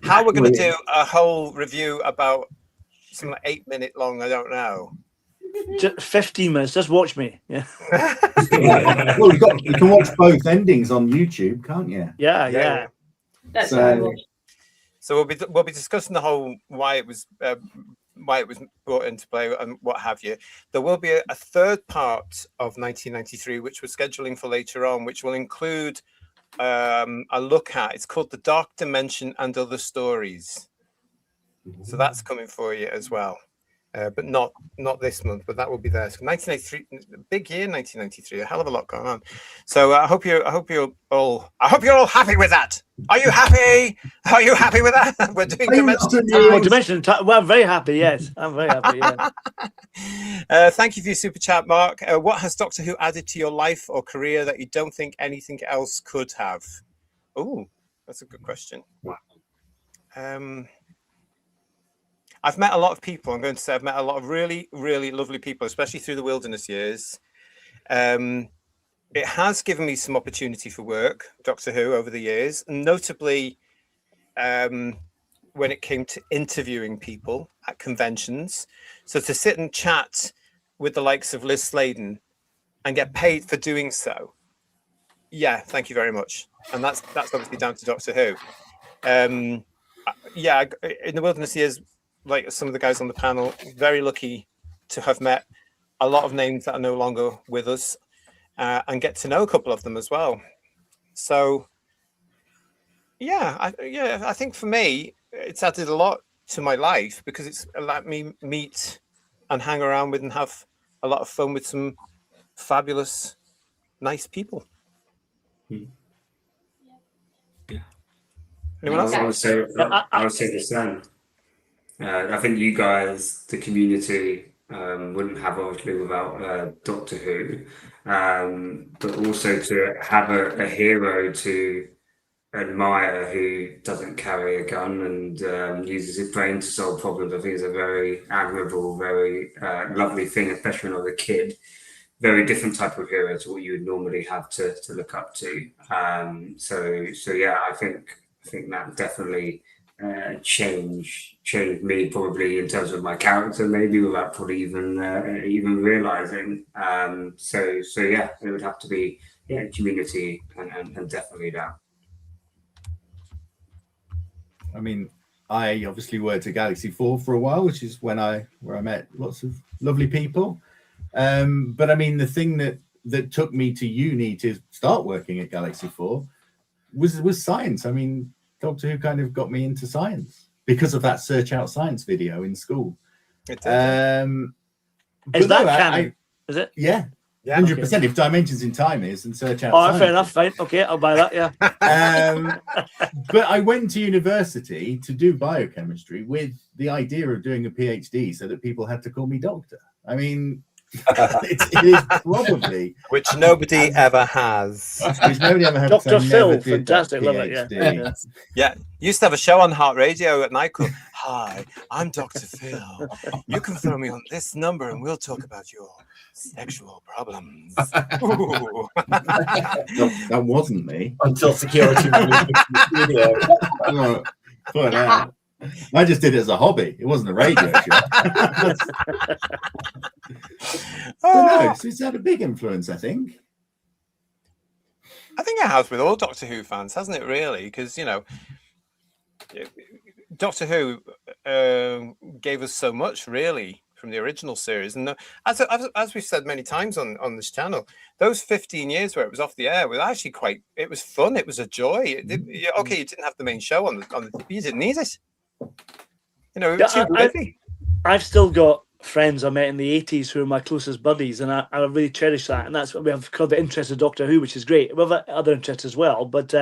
How we're going to do a whole review about something like 8 minute long, I don't know. Just 15 minutes. Just watch me. Yeah. Well, you can watch both endings on YouTube, can't you? Yeah. That's so we'll be discussing the whole why it was brought into play and what have you. There will be a third part of 1993, which we're scheduling for later on, which will include a look at, it's called The Dark Dimension and Other Stories. So that's coming for you as well. But not this month, but that will be there. So 1993, big year, 1993, a hell of a lot going on. So I hope you're all happy with that. Are you happy? Are you happy with that? We're doing Dimension. Well, I'm very happy. Yes, I'm very happy. Yeah. Thank you for your super chat, Mark. What has Doctor Who added to your life or career that you don't think anything else could have? Oh, that's a good question. Wow. I've met a lot of people. I'm going to say I've met a lot of really, really lovely people, especially through the Wilderness Years. It has given me some opportunity for work, Doctor Who, over the years, and notably when it came to interviewing people at conventions. So to sit and chat with the likes of Liz Sladen and get paid for doing so. Yeah, thank you very much. And that's obviously down to Doctor Who. Yeah, in the Wilderness Years, like some of the guys on the panel, very lucky to have met a lot of names that are no longer with us and get to know a couple of them as well. So, yeah, I think for me, it's added a lot to my life because it's allowed me meet and hang around with and have a lot of fun with some fabulous, nice people. Anyone else? I would say the same. I think you guys, the community, wouldn't have obviously without Doctor Who, but also to have a hero to admire who doesn't carry a gun and uses his brain to solve problems. I think is a very admirable, very lovely thing, especially when I was a kid. Very different type of hero to what you would normally have to look up to. So yeah, I think that definitely changed me probably in terms of my character, maybe without probably even realizing. So yeah, it would have to be community and definitely that. I mean, I obviously worked at Galaxy 4 for a while, which is where I met lots of lovely people. But I mean, the thing that took me to uni to start working at Galaxy 4 was science. I mean, Doctor Who kind of got me into science because of that Search Out Science video in school. Is that canon? Is it? Yeah. 100%. Okay. If Dimensions in Time is, and Search Out Science. Fair enough. Fine. Okay, I'll buy that. Yeah. But I went to university to do biochemistry with the idea of doing a PhD so that people had to call me doctor. I mean, it is probably which nobody ever has. Which nobody ever had. Dr. Phil, fantastic, love it. Yeah. Used to have a show on Heart Radio at night called Hi, I'm Dr. Phil. You can phone me on this number and we'll talk about your sexual problems. Ooh. That wasn't me. Until security managed the studio. I just did it as a hobby. It wasn't a radio show. No, so it's had a big influence, I think. I think it has with all Doctor Who fans, hasn't it, really? Because, you know, Doctor Who gave us so much, really, from the original series. And as we've said many times on this channel, those 15 years where it was off the air was actually it was fun. It was a joy. Okay, you didn't have the main show on the you didn't need it. You know, it was too busy. I've still got friends I met in the 80s who are my closest buddies, and I really cherish that. And that's what we have called the interest of Doctor Who, which is great. We have other interests as well, but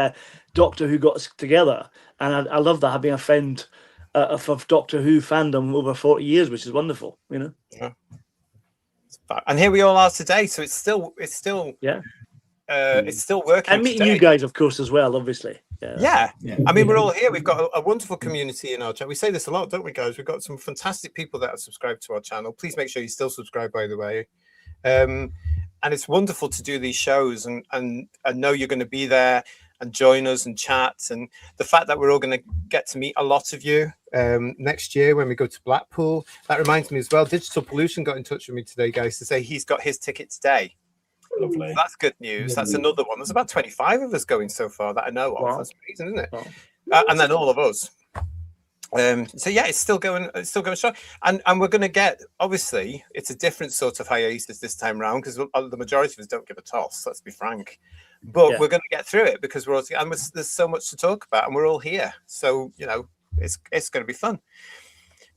Doctor Who got us together, and I love that, having a friend of Doctor Who fandom over 40 years, which is wonderful, you know. Yeah. And here we all are today, so it's still yeah. It's still working. And meeting you guys, of course, as well, obviously. Yeah. I mean, we're all here. We've got a wonderful community in our channel. We say this a lot, don't we, guys? We've got some fantastic people that have subscribed to our channel. Please make sure you still subscribe, by the way. And it's wonderful to do these shows and know you're going to be there and join us and chat. And the fact that we're all going to get to meet a lot of you next year when we go to Blackpool. That reminds me as well, Digital Pollution got in touch with me today, guys, to say he's got his ticket today. Lovely. That's good news. That's another one. There's about 25 of us going so far that I know of. Wow. That's amazing, isn't it? Wow. And then all of us. So yeah, it's still going strong. And we're going to get, obviously, it's a different sort of hiatus this time round because the majority of us don't give a toss. Let's be frank. But we're going to get through it because there's so much to talk about, and we're all here. So you know, it's going to be fun.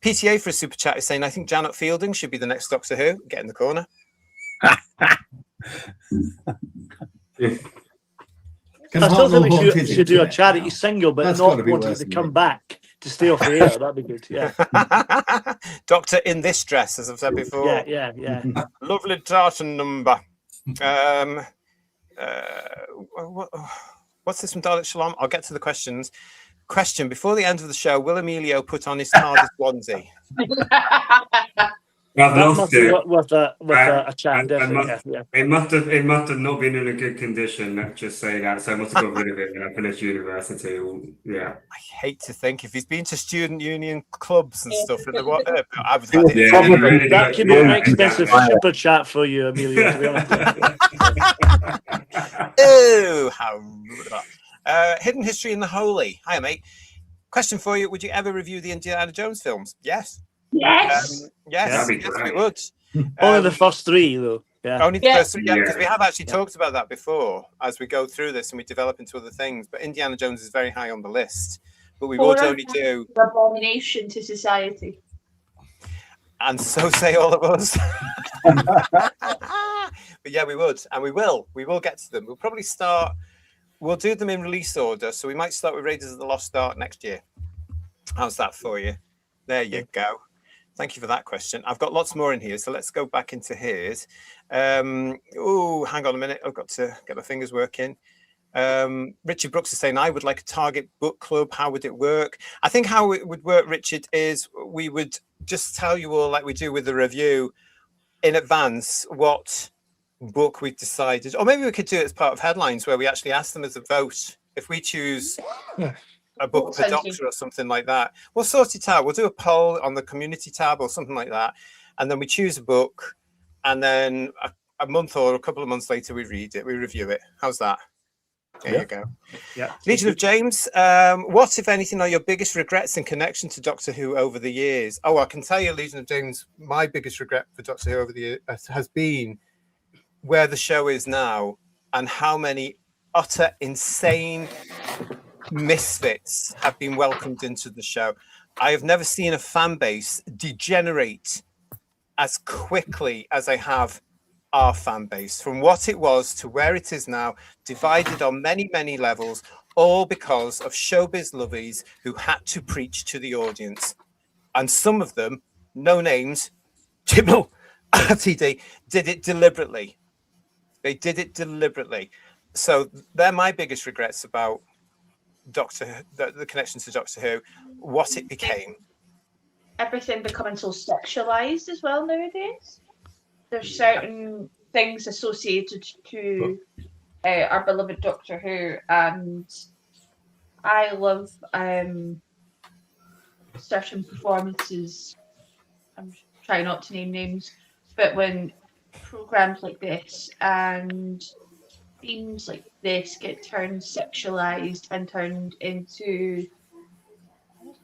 PTA for a super chat is saying, I think Janet Fielding should be the next Doctor Who. Get in the corner. I still think we should do a charity single, but not wanting to come back to stay off the air. That'd be good. Yeah. Doctor in this dress, as I've said before. Yeah. Lovely tartan number. What's this from Dalek Shalom? I'll get to the questions. Question: before the end of the show, will Emilio put on his TARDIS onesie? I'd love to. With a chat, definitely. It must have not been in a good condition. Let's just say that. So I must have got rid of it when I finished university. Yeah. I hate to think if he's been to student union clubs and stuff. That could be an expensive super chat for you, Emilio. To be honest. Oh, how rude of that. Hidden History in the Holy. Hiya, mate. Question for you: would you ever review the Indiana Jones films? Yes. Yes. Yes, we would. Only the first three, though. Yeah. Only the first three, because we have actually talked about that before as we go through this and we develop into other things. But Indiana Jones is very high on the list. But we would only do abomination to society. And so say all of us. But yeah, we would, and we will. We will get to them. We'll probably start. We'll do them in release order. So we might start with Raiders of the Lost Ark next year. How's that for you? There you go. Thank you for that question. I've got lots more in here, so let's go back into his. Oh, hang on a minute. I've got to get my fingers working. Richard Brooks is saying, I would like a target book club. How would it work? I think how it would work, Richard, is we would just tell you all, like we do with the review, in advance what book we've decided. Or maybe we could do it as part of headlines where we actually ask them as a vote. If we choose a book per doctor or something like that, we'll sort it out. We'll do a poll on the community tab or something like that, and then we choose a book, and then a month or a couple of months later we read it, we review it. How's that? There you go. Yeah. Legion of James, what, if anything, are your biggest regrets in connection to Doctor Who over the years? Oh, I can tell you, Legion of James, my biggest regret for Doctor Who over the years has been where the show is now and how many utter insane misfits have been welcomed into the show. I have never seen a fan base degenerate as quickly as I have our fan base, from what it was to where it is now, divided on many, many levels, all because of showbiz lovies who had to preach to the audience. And some of them, no names, Jimbo, RTD, did it deliberately. They did it deliberately. So they're my biggest regrets about Doctor, the connection to Doctor Who, what it became. everything becoming so sexualized as well nowadays. There's certain things associated to our beloved Doctor Who, and I love certain performances. I'm trying not to name names, but when programs like this and themes like this get turned sexualized and turned into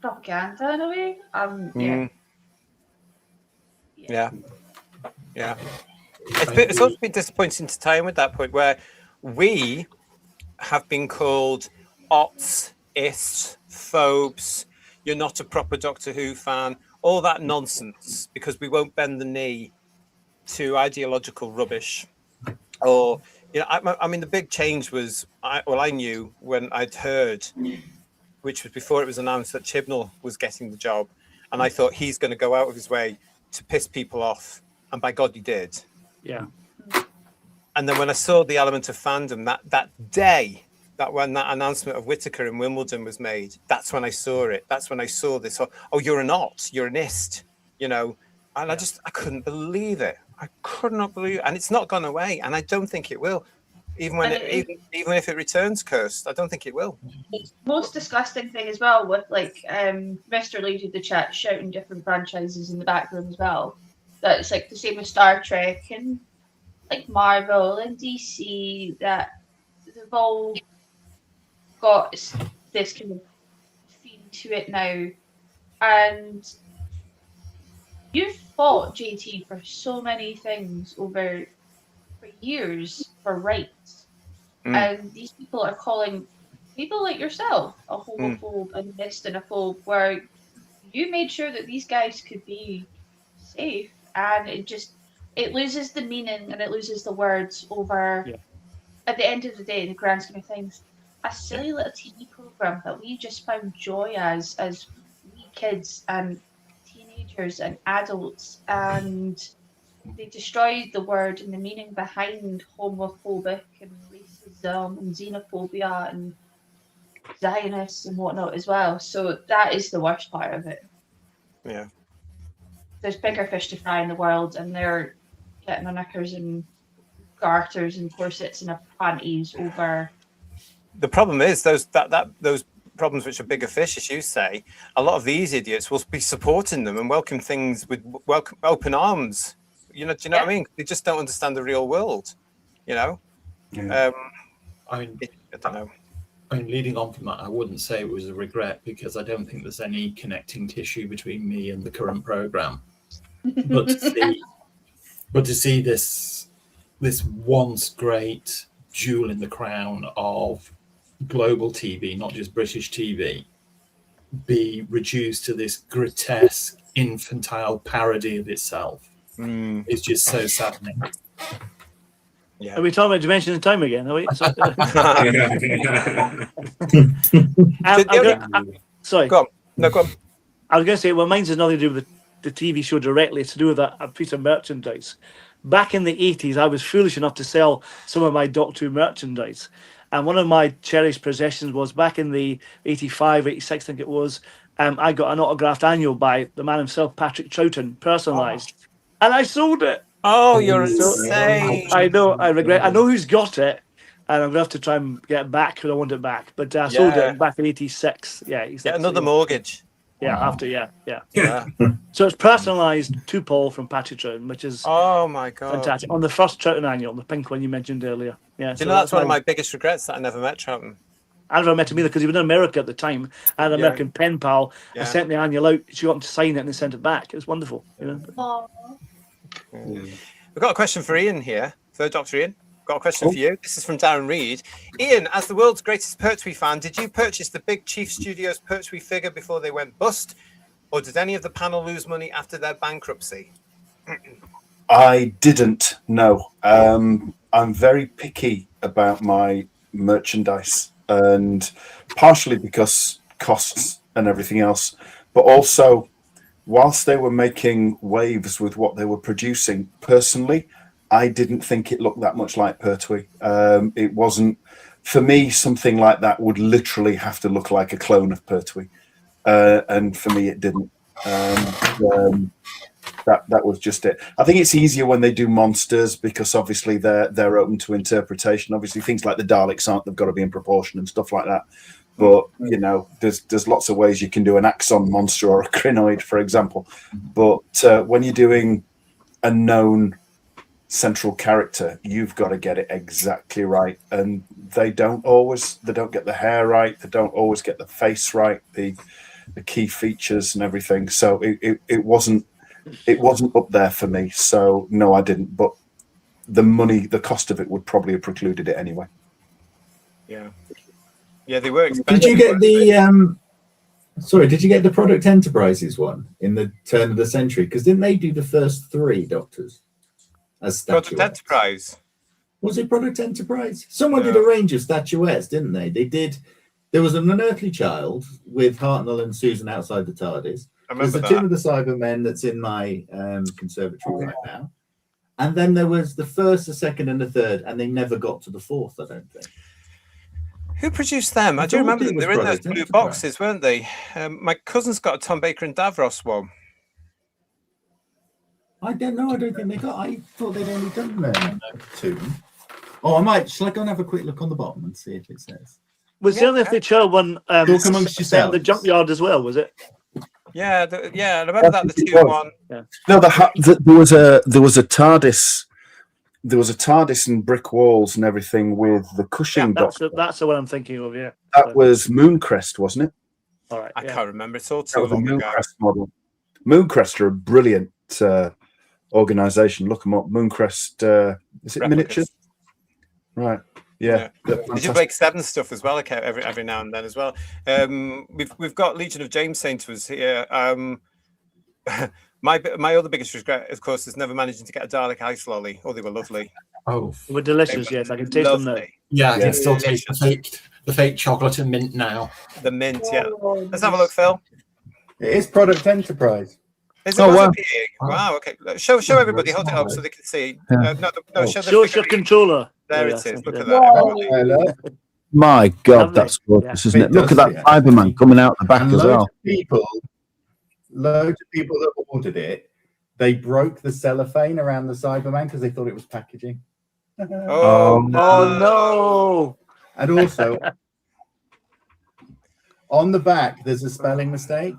propaganda in a way, yeah. It's also been disappointing to tie in with that point where we have been called ots, ists, phobes. You're not a proper Doctor Who fan. All that nonsense because we won't bend the knee to ideological rubbish. Or, I mean, the big change was, I knew when I'd heard, which was before it was announced that Chibnall was getting the job, and I thought he's going to go out of his way to piss people off, and by God he did. Yeah. And then when I saw the element of fandom that day, that when that announcement of Whittaker in Wimbledon was made, that's when I saw it. That's when I saw this. Oh, you're an ot, you're an ist, and I couldn't believe it. I could not believe it. And it's not gone away, and I don't think it will. Even if it returns cursed, I don't think it will. The most disgusting thing as well with Mr. Lady the chat shouting different franchises in the background as well. That it's like the same with Star Trek and like Marvel and DC, that they've all got this kind of theme to it now. And you've fought JT for so many things for years for rights. And these people are calling people like yourself a homophobe and this and a phobe, where you made sure that these guys could be safe, and it loses the meaning and it loses the words over, at the end of the day, in the grand scheme of things, a silly little TV program that we just found joy as wee kids and teenagers and adults, and they destroyed the word and the meaning behind homophobic and racism and xenophobia and Zionists and whatnot as well. So that is the worst part of it. Yeah. There's bigger fish to fry in the world, and they're getting their knickers and garters and corsets and panties over. The problem is those problems which are bigger fish, as you say. A lot of these idiots will be supporting them and welcome things with open arms. Do you know what I mean? They just don't understand the real world. Yeah. I don't know. I mean, leading on from that, I wouldn't say it was a regret because I don't think there's any connecting tissue between me and the current program. But to see this once great jewel in the crown of global TV, not just British TV, be reduced to this grotesque, infantile parody of itself is just so saddening. Yeah. Are we talking about Dimension and Time again? Are we? Sorry. Go on. No, go on. I was going to say, well, mine's has nothing to do with the TV show directly. It's to do with a piece of merchandise. Back in the 80s, I was foolish enough to sell some of my Doctor Who merchandise. And one of my cherished possessions was back in the 85, 86, I think it was, I got an autographed annual by the man himself, Patrick Troughton, personalised. And I sold it. Oh, you're insane. I know, I regret. I know who's got it, and I'm going to have to try and get it back because I want it back. But I sold it back in 86. Yeah, get another mortgage. Yeah, after, yeah. So it's personalised to Paul from Patrick Troughton, which is oh my God, fantastic. On the first Troughton annual, the pink one you mentioned earlier. Yeah, do you know that's one of my biggest regrets, that I never met Troughton. I never met him either because he was in America at the time. I had an American pen pal. I sent the annual out. She got him to sign it and they sent it back. It was wonderful. We've got a question for Ian here. Third Doctor Ian. Got a question for you. This is from Darren Reed. Ian, as the world's greatest Pertwee fan, did you purchase the big Chief Studios Pertwee figure before they went bust? Or did any of the panel lose money after their bankruptcy? I didn't, no. I'm very picky about my merchandise, and partially because costs and everything else, but also whilst they were making waves with what they were producing, personally, I didn't think it looked that much like Pertwee. It wasn't, for me, something like that would literally have to look like a clone of Pertwee. And for me, it didn't. and that was just it. I think it's easier when they do monsters because obviously they're open to interpretation. Obviously, things like the Daleks aren't; they've got to be in proportion and stuff like that. But you know, there's lots of ways you can do an axon monster or a crinoid, for example. But when you're doing a known central character, you've got to get it exactly right, and they don't get the hair right, they don't always get the face right, the key features and everything. So it wasn't up there for me. So no, I didn't. But the cost of it would probably have precluded it anyway. Yeah, they were expensive. Did you get the did you get the Product Enterprises one in the turn of the century? Because didn't they do the first 3 Doctors as statuettes? Product Enterprise. Was it Product Enterprise? Someone did a range of statuettes, didn't they? They did. There was an Unearthly Child with Hartnell and Susan outside the TARDIS. There's the Tomb of the Cybermen that's in my conservatory right now. And then there was the first, the second, and the third, and they never got to the 4th, I don't think. Who produced them? I do remember them. They were in those blue boxes, weren't they? My cousin's got a Tom Baker and Davros one. I don't know. I don't think they got. I thought they'd only done 2. Oh, I might. Shall I go and have a quick look on the bottom and see if it says? Was the Unearthly Child one talk amongst yourselves? The junkyard as well, was it? Yeah, I remember that, the 2-1. Yeah. No, there was a TARDIS. There was a TARDIS and brick walls and everything with the Cushing Doctor. That's the one I'm thinking of, yeah. That was Mooncrest, wasn't it? All right. I can't remember. It's all too long ago. Mooncrest model. Mooncrest are a brilliant organisation. Look them up. Mooncrest, is it miniatures? Right. Yeah. Did you break 7 stuff as well? Every now and then as well. We've got Legion of James saying to us here. My other biggest regret, of course, is never managing to get a Dalek ice lolly. Oh, they were lovely. Oh, they were delicious. Yes, I can taste them now. Yeah, I can still taste the fake chocolate and mint now. The mint, yeah. Let's have a look, Phil. It is Product Enterprise. Is it wow, okay. Show everybody. Hold it up so they can see. Show your controller. There it is. Look at that. My God, that's gorgeous, isn't it? Look at that Cyberman coming out the back as well. Loads of people that ordered it, they broke the cellophane around the Cyberman because they thought it was packaging. Oh no! And also, on the back, there's a spelling mistake,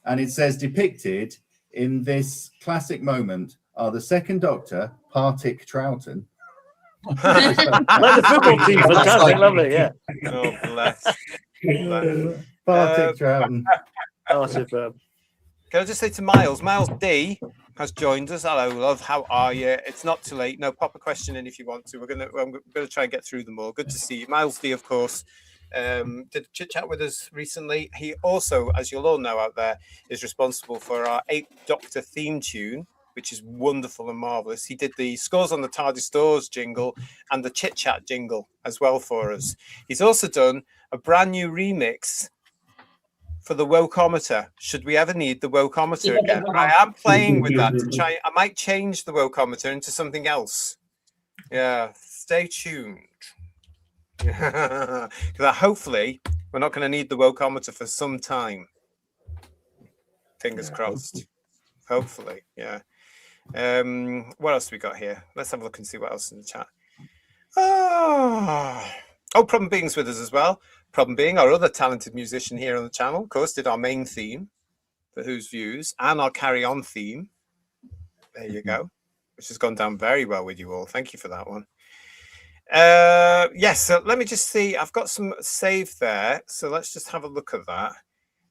and it says depicted in this classic moment are the Second Doctor, Partick Troughton. Like the football team, fantastic, lovely, yeah. Oh, bless. Partick Troughton. Oh, superb. Can I just say to Miles D has joined us. Hello, love. How are you? It's not too late. No, pop a question in if you want to. I'm gonna try and get through them all. Good to see you, Miles D. Of course, did a chit chat with us recently. He also, as you'll all know out there, is responsible for our 8th Doctor theme tune, which is wonderful and marvelous. He did the Scores on the TARDIS Stores jingle and the chit chat jingle as well for us. He's also done a brand new remix for the wokeometer. Should we ever need the wokeometer again? I am playing with that to try. I might change the wokeometer into something else. Yeah, stay tuned. Because hopefully we're not going to need the wokeometer for some time. Fingers crossed. Hopefully, yeah. What else have we got here? Let's have a look and see what else in the chat. Oh, Problem Being's with us as well. Problem Being, our other talented musician here on the channel, of course, did our main theme for Who's Views and our Carry On theme. There you go, which has gone down very well with you all. Thank you for that one. Yes, so let me just see. I've got some saved there, so let's just have a look at that.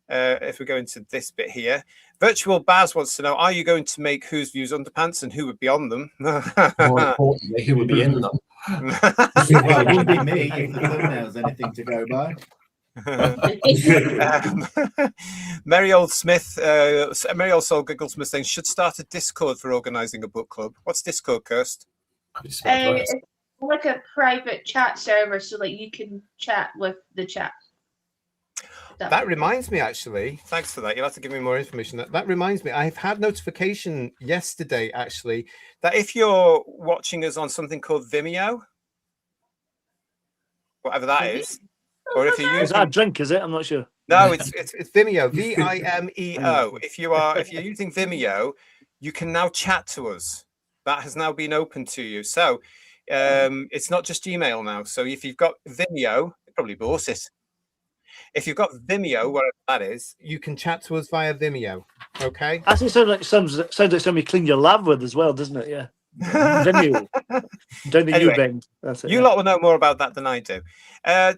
If we go into this bit here, Virtual Baz wants to know: are you going to make Who's Views underpants, and who would be on them? More importantly, who would be in them? Well, it wouldn't be me if the thumbnail's anything to go by. Merry Old Soul Giggle Smith saying should start a Discord for organising a book club. What's Discord, Kirst? It's like a private chat server so that you can chat with the chat. That reminds me, actually, thanks for that. You'll have to give me more information. That reminds me, I've had notification yesterday, actually, that if you're watching us on something called Vimeo, whatever that is, or if you're using... Is that a drink, is it? I'm not sure. No, it's Vimeo, Vimeo. If you're using Vimeo, you can now chat to us. That has now been open to you. So it's not just Gmail now. So if you've got Vimeo, you probably bought it. If you've got Vimeo, whatever that is, you can chat to us via Vimeo. Okay. Actually, sounds like something you clean your lab with as well, doesn't it? Yeah. Vimeo. Down the Anyway, U-bend. That's it. You lot will know more about that than I do.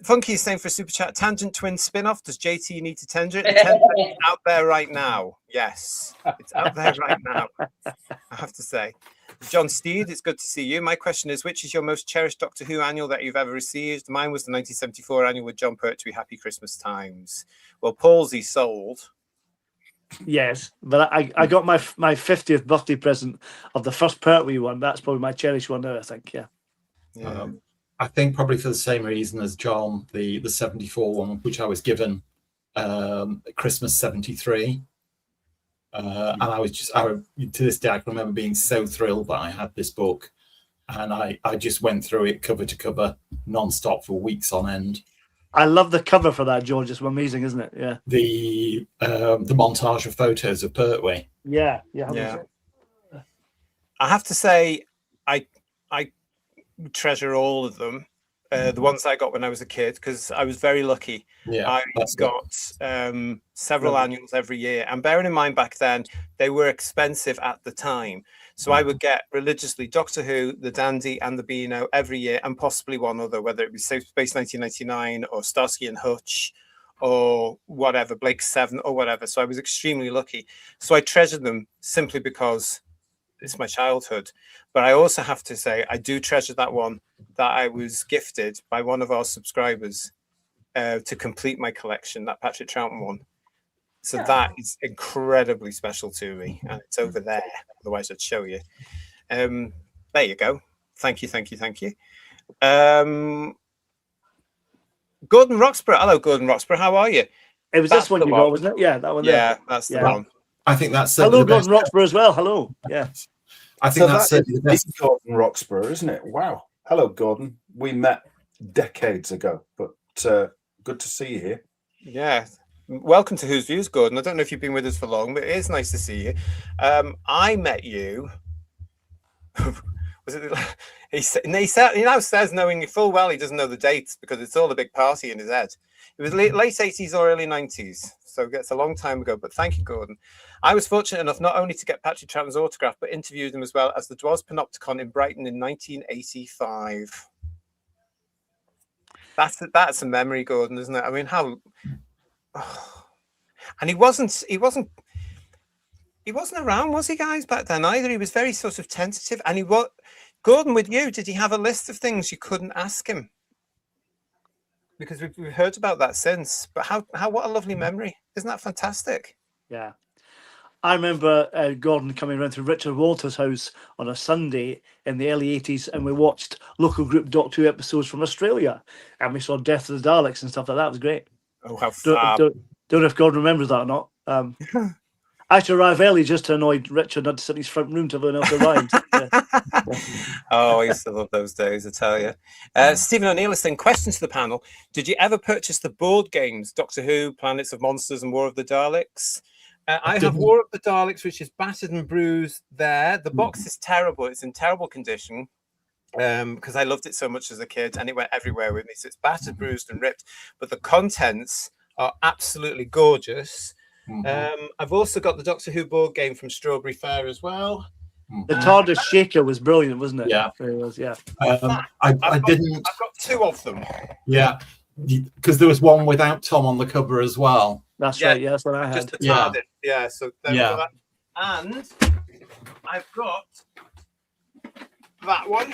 Funky is saying for a super chat, Tangent Twin spin-off. Does JT need to tender it? The tender is out there right now. Yes, it's out there right now. I have to say. John Steed, it's good to see you. My question is, which is your most cherished Doctor Who annual that you've ever received? Mine was the 1974 annual with John Pertwee, Happy Christmas Times. Well, Paulsy sold. Yes, but I got my 50th birthday present of the first Pertwee one. That's probably my cherished one now, I think, yeah. I think probably for the same reason as John, the 74 one, which I was given Christmas 73. And I to this day, I can remember being so thrilled that I had this book, and I just went through it cover to cover, non-stop for weeks on end. I love the cover for that, George. It's amazing, isn't it? Yeah. The montage of photos of Pertwee. Yeah. I have to say, I treasure all of them. The ones I got when I was a kid, because I was very lucky. Yeah, I got several annuals every year, and bearing in mind back then they were expensive at the time, so I would get religiously Doctor Who, the Dandy, and the Beano every year, and possibly one other, whether it be Safe Space 1999 or Starsky and Hutch or whatever, Blake 7 or whatever. So I was extremely lucky. So I treasured them simply because it's my childhood. But I also have to say, I do treasure that one that I was gifted by one of our subscribers to complete my collection, that Patrick Troughton one. So that is incredibly special to me, and it's over there. Otherwise, I'd show you. There you go. Thank you. Gordon Roxburgh. Hello, Gordon Roxburgh. How are you? It was this one you got, wasn't it? Yeah, that one. Yeah, that's the one. I think that's hello, Gordon Roxburgh as well. Hello. Yeah. I think that's the best. Gordon Roxburgh, isn't it? Wow. Hello, Gordon. We met decades ago, but good to see you here. Yeah. Welcome to Whose Views, Gordon. I don't know if you've been with us for long, but it is nice to see you. I met you. Was it? He now says, knowing full well he doesn't know the dates because it's all a big party in his head. It was late 80s or early 90s, so it's a long time ago. But thank you, Gordon. I was fortunate enough not only to get Patrick Troughton's autograph, but interviewed him as well as the Dwars Panopticon in Brighton in 1985. That's a memory, Gordon, isn't it? I mean, how? Oh. And he wasn't around, was he, guys, back then either? He was very sort of tentative. And Gordon, with you, did he have a list of things you couldn't ask him? Because we've heard about that since. But what a lovely memory. Isn't that fantastic? Yeah. I remember Gordon coming around to Richard Walter's house on a Sunday in the early 80s, and we watched local group Doctor Who episodes from Australia, and we saw Death of the Daleks and stuff like that. It was great. Oh, how fab. Don't know if Gordon remembers that or not. I had to arrive early just to annoy Richard not to sit in his front room till everyone else arrived. Oh, I used to love those days, I tell you. Stephen O'Neill is saying, question to the panel. Did you ever purchase the board games, Doctor Who, Planets of Monsters and War of the Daleks? I have War of the Daleks, which is battered and bruised there. The box is terrible. It's in terrible condition because I loved it so much as a kid, and it went everywhere with me. So it's battered, bruised and ripped. But the contents are absolutely gorgeous. I've also got the Doctor Who board game from Strawberry Fair as well. The TARDIS Shaker was brilliant, wasn't it? Yeah. It was, yeah. I've got two of them. Yeah. Because there was one without Tom on the cover as well. That's right. Yeah, that's what I had. Just the TARDIS. Yeah. So there we go. And I've got that one.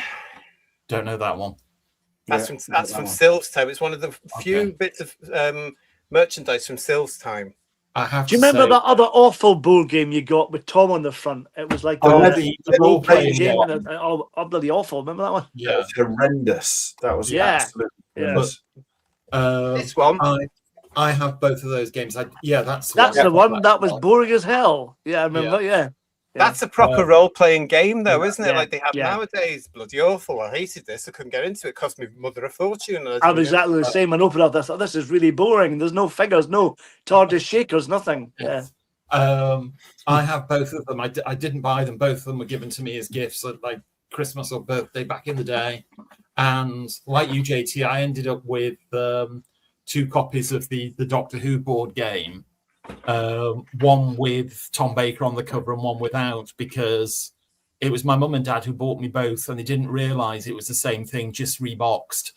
Don't know that one. That's from Sylve's time. It's one of the few bits of merchandise from Sylve's time. Do you remember that other awful board game you got with Tom on the front? It was like the role playing game. Bloody awful. Remember that one? Yeah, it was horrendous. That was absolutely horrendous. This one. I have both of those games. That's the one that was boring as hell. Yeah, I remember. Yeah. That's a proper role-playing game, though, isn't it? Yeah, Like they have nowadays. Bloody awful. I hated this. I couldn't get into it. It cost me mother a fortune. I was exactly the same. I opened up this. This is really boring. There's no figures, no TARDIS shakers, nothing. Yeah. I have both of them. I didn't buy them. Both of them were given to me as gifts at like Christmas or birthday back in the day. And like you, JT, I ended up with 2 copies of the Doctor Who board game. One with Tom Baker on the cover and one without, because it was my mum and dad who bought me both, and they didn't realise it was the same thing, just reboxed.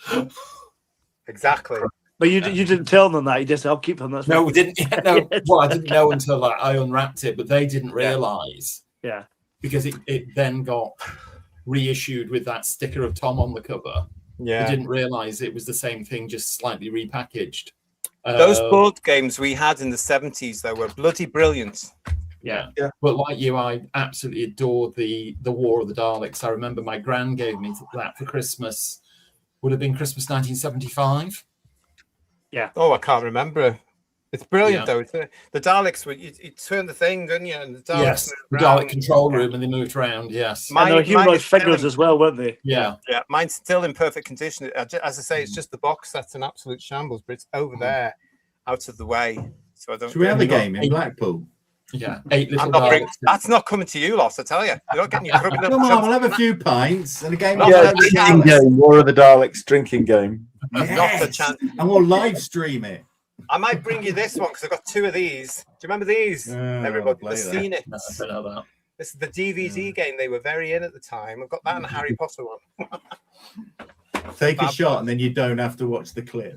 Exactly. But you didn't tell them that. You just, I'll keep them. No, we didn't. No, well, I didn't know until I unwrapped it, but they didn't realise. Yeah. Because it then got reissued with that sticker of Tom on the cover. Yeah. They didn't realise it was the same thing, just slightly repackaged. Those board games we had in the 70s, though, were bloody brilliant. Yeah. But like you, I absolutely adore the War of the Daleks. I remember my gran gave me that for Christmas. Would have been Christmas 1975. Yeah. Oh, I can't remember. It's brilliant, though. The Daleks, you turn the thing, didn't you? And the Daleks the Dalek control room, and they moved around. Yes. And they were humanoid figures as well, weren't they? Yeah. Yeah. Mine's still in perfect condition. As I say, it's just the box that's an absolute shambles, but it's over there, out of the way. So I don't. Should we have a game in Blackpool? Yeah. 8 little Daleks. That's not coming to you, Loss, I tell you. You're not getting your Come on, we'll have a few pints and a game. Drinking game, War of the Daleks drinking game. Not a chance. And we'll live stream it. I might bring you this one because I've got 2 of these. Do you remember these? Everybody has seen it. No, I don't know that. This is the DVD game. They were very in at the time. I've got that and a Harry Potter one. Take a shot and then you don't have to watch the clip.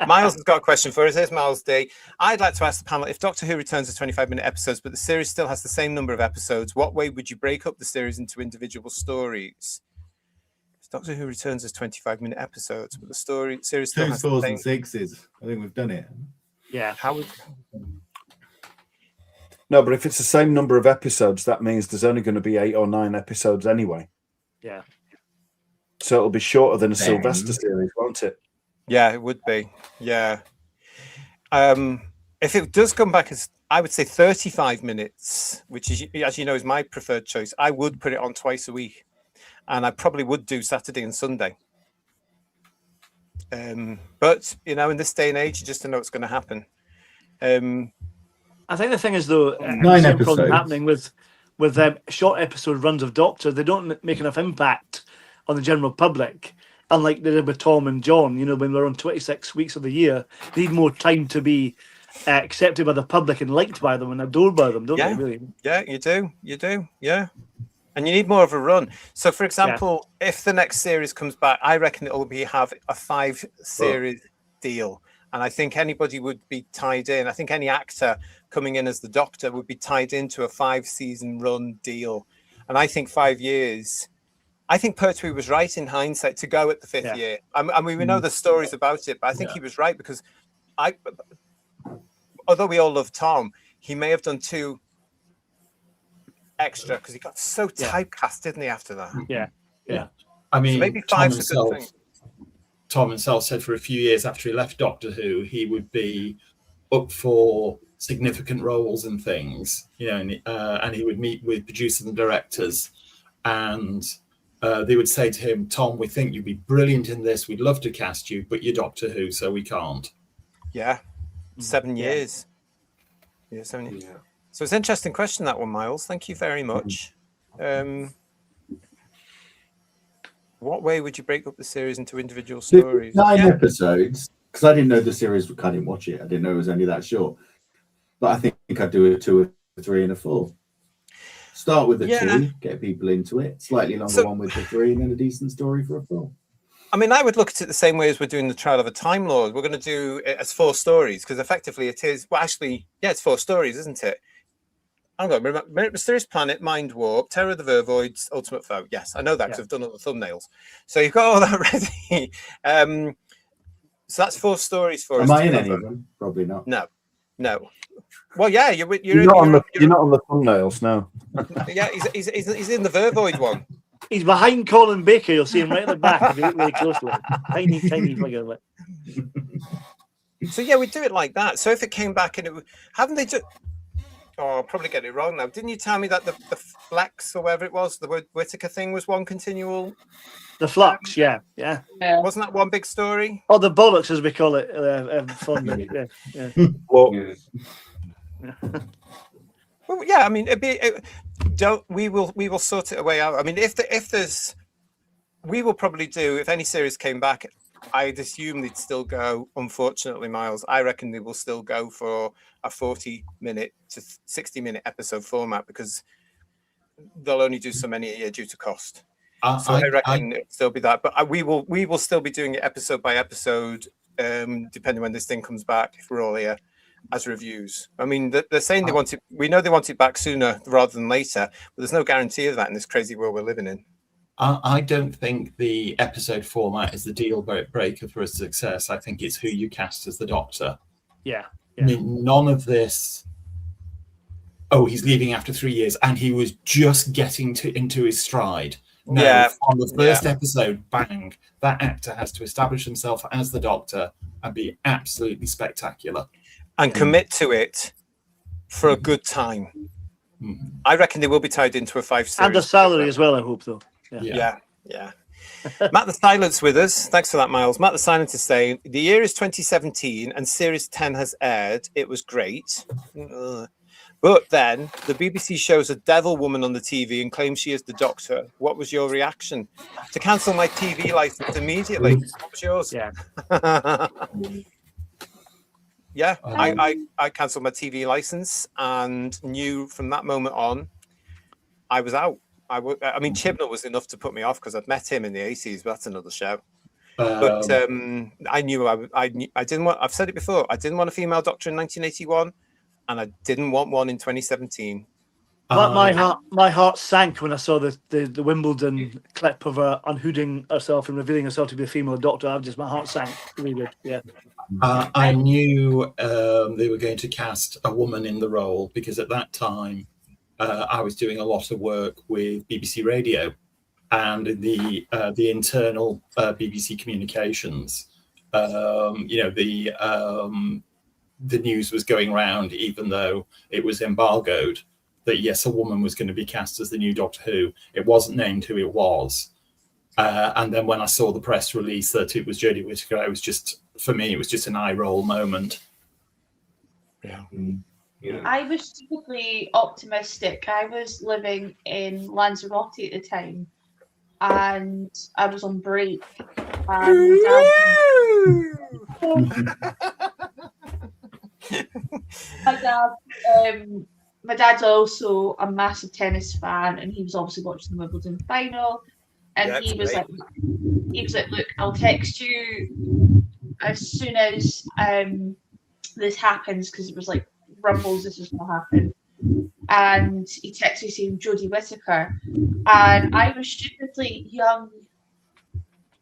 Miles has got a question for us. Here's Miles D. I'd like to ask the panel, if Doctor Who returns to 25-minute episodes, but the series still has the same number of episodes, what way would you break up the series into individual stories? Doctor Who returns as 25-minute episodes, but the series still has 2s, 4s, and 6s. I think we've done it. Yeah. How would... No, but if it's the same number of episodes, that means there's only going to be 8 or 9 episodes anyway. Yeah. So it'll be shorter than a Sylvester series, won't it? Yeah, it would be. Yeah. If it does come back as, I would say 35 minutes, which is, as you know, is my preferred choice, I would put it on twice a week. And I probably would do Saturday and Sunday. But, you know, in this day and age, you just don't know what's going to happen. I think the thing is, though, 9 episodes happening with short episode runs of Doctor, they don't make enough impact on the general public. Unlike they did with Tom and John, you know, when they're on 26 weeks of the year, they need more time to be accepted by the public and liked by them and adored by them, don't they, really? Yeah, you do. You do, yeah. And you need more of a run. So, for example, if the next series comes back, I reckon it will have a 5-series deal. And I think anybody would be tied in. I think any actor coming in as the Doctor would be tied into a 5-season run deal. And I think 5 years... I think Pertwee was right in hindsight to go at the 5th year. I mean, we know the stories about it, but I think he was right because although we all love Tom, he may have done 2 extra because he got so typecast, didn't he, after that? Yeah. I mean, so maybe 5's a good thing. Tom himself said for a few years after he left Doctor Who, he would be up for significant roles and things, you know, and he would meet with producers and directors, and they would say to him, Tom, we think you'd be brilliant in this. We'd love to cast you, but you're Doctor Who, so we can't. Yeah. 7 years. Yeah, 7 years. Yeah. So it's an interesting question, that one, Miles. Thank you very much. What way would you break up the series into individual stories? 9 episodes, because I didn't know the series, I didn't watch it. I didn't know it was only that short. But I think I'd do a 2, a 3, and a 4. Start with the 2, get people into it. Slightly longer one with the 3, and then a decent story for a 4. I mean, I would look at it the same way as we're doing the Trial of a Time Lord. We're going to do it as 4 stories because effectively it is. Well, actually, it's 4 stories, isn't it? I'm going to remember Mysterious Planet, Mind Warp, Terror of the Vervoids, Ultimate Foe. Yes, I know that because I've done all the thumbnails. So you've got all that ready. So that's 4 stories for us. Am I in any of them? Probably not. No. Well, yeah, you're not on the thumbnails, no. Yeah, he's in the Vervoid one. He's behind Colin Baker. You'll see him right at the back if you look really closely. Tiny figure. So yeah, we do it like that. So if it came back and haven't they just? I'll probably get it wrong now. Didn't you tell me that the flex or whatever it was, the Whittaker thing was one continual? The flux, yeah. Wasn't that one big story? Oh, the bollocks, as we call it, fondly. Yeah. Well, Well, yeah. I mean, we will sort it away out. I mean, if there's, we will probably do. If any series came back, I'd assume they'd still go. Unfortunately, Miles, I reckon they will still go for a 40-minute to 60-minute episode format because they'll only do so many a year due to cost. So I reckon it'll still be that. But we will still be doing it episode by episode, depending when this thing comes back. If we're all here as reviews, I mean, they're saying they want it. We know they want it back sooner rather than later, but there's no guarantee of that in this crazy world we're living in. I don't think the episode format is the deal breaker for a success. I think it's who you cast as the Doctor. Yeah. I mean, none of this. Oh, he's leaving after 3 years, and he was just getting into his stride. No, on the first episode, bang! That actor has to establish himself as the Doctor and be absolutely spectacular, and commit to it for a good time. I reckon they will be tied into a 5 series. And the salary as well, I hope, though. Yeah. Matt the Silence with us. Thanks for that, Miles. Matt the Silence is saying, the year is 2017 and Series 10 has aired. It was great. But then the BBC shows a devil woman on the TV and claims she is the Doctor. What was your reaction? To cancel my TV license immediately. What was yours? Yeah, I cancelled my TV license and knew from that moment on, I was out. I mean, Chibnall was enough to put me off because I'd met him in the 80s, but that's another show. But I knew I didn't want. I've said it before. I didn't want a female Doctor in 1981, and I didn't want one in 2017. My heart sank when I saw the Wimbledon clip of her unhooding herself and revealing herself to be a female Doctor. My heart sank. Really did. Yeah. I knew they were going to cast a woman in the role because at that time I was doing a lot of work with BBC Radio and the internal BBC communications. The news was going around, even though it was embargoed, that yes, a woman was going to be cast as the new Doctor Who. It wasn't named who it was. And then when I saw the press release that it was Jodie Whittaker, for me, it was just an eye roll moment. Yeah. I was stupidly optimistic. I was living in Lanzarote at the time, and I was on break. My dad's also a massive tennis fan, and he was obviously watching the Wimbledon final. And he was like, "Look, I'll text you as soon as this happens," because it was like rumbles, this is going to happen. And he texted me saying Jodie Whittaker, and I was stupidly young,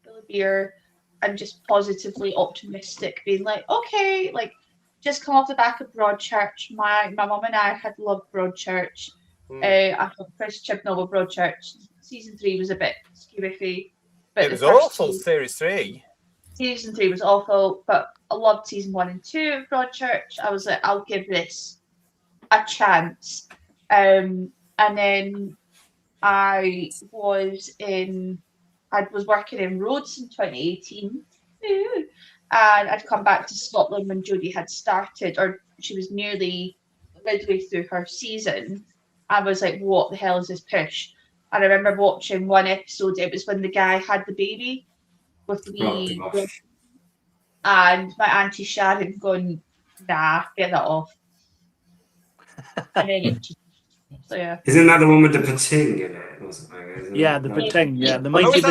full of beer, and just positively optimistic, being like, okay, like just come off the back of Broadchurch. My mum and I had loved Broadchurch. I thought Chris Chibnall with Broadchurch. Season 3 was a bit skewy, but it was awful. Series 3. Season 3 was awful, but I loved season 1 and 2 of Broadchurch. I was like, I'll give this a chance. And then I was working in Rhodes in 2018. And I'd come back to Scotland when Jodie had started, or she was nearly midway through her season. I was like, what the hell is this push? And I remember watching one episode. It was when the guy had the baby with the and my Auntie Sharon going, nah, get that off. And then so yeah. Isn't that the one with the pating in it? The pating. Yeah, the mighty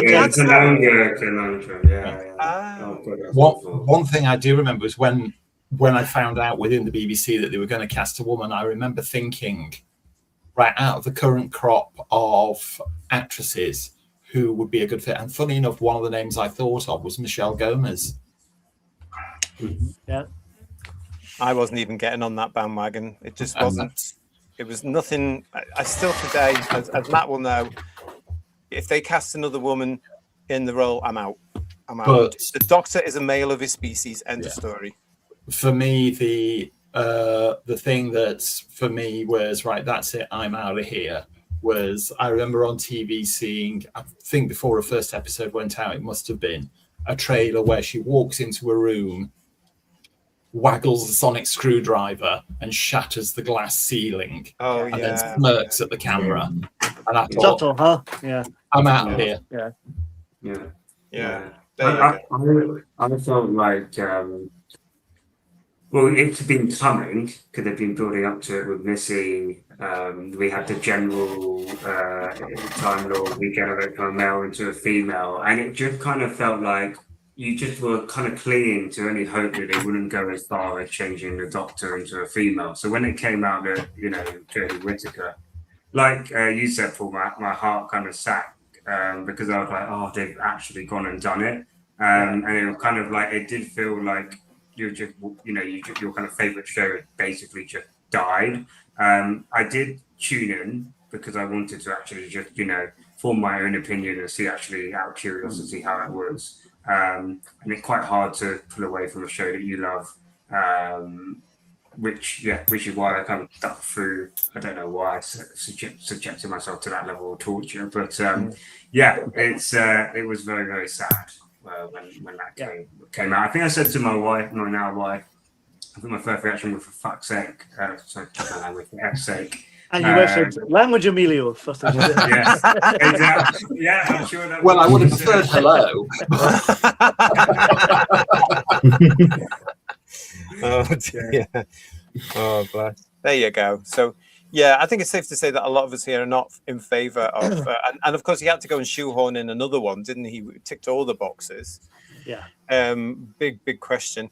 One thing I do remember is when I found out within the BBC that they were going to cast a woman, I remember thinking, right, out of the current crop of actresses, who would be a good fit? And funny enough, one of the names I thought of was Michelle Gomez. Yeah. I wasn't even getting on that bandwagon. It just wasn't. It was nothing. I still today, as Matt will know, if they cast another woman in the role, I'm out. I'm out. But the Doctor is a male of his species. End of story. For me, the the thing that for me was, right, that's it, I'm out of here, was I remember on TV seeing, I think before her first episode went out, it must have been a trailer where she walks into a room, waggles the sonic screwdriver and shatters the glass ceiling, and then smirks at the camera. And I thought, subtle, huh? Yeah, I'm out of here. Yeah. I felt like, well, it's been coming because they've been building up to it with Missy. We had the general Time Lord, we generate from a male into a female, and it just kind of felt like you just were kind of clinging to any hope that they wouldn't go as far as changing the Doctor into a female. So when it came out that, you know, Jodie Whittaker, like you said, Paul, my heart kind of sank because I was like, oh, they've actually gone and done it. And it was kind of like, it did feel like you're just, you know, your kind of favorite show basically just died. I did tune in because I wanted to actually just, you know, form my own opinion and see actually out of curiosity how it was. And it's quite hard to pull away from a show that you love, which is why I kind of stuck through. I don't know why I subjected myself to that level of torture, but it was very, very sad when that came out. I think I said to my wife, my now wife, I think my first reaction was, for fuck's sake, sorry, my language, for F's sake. And you said language Emilio first of all. Yes, exactly. Yeah, I'm sure that. Well, I would have preferred hello. Oh dear. Oh bless. There you go. So yeah, I think it's safe to say that a lot of us here are not in favour of, and of course he had to go and shoehorn in another one, didn't he? Ticked all the boxes. Yeah. Big question.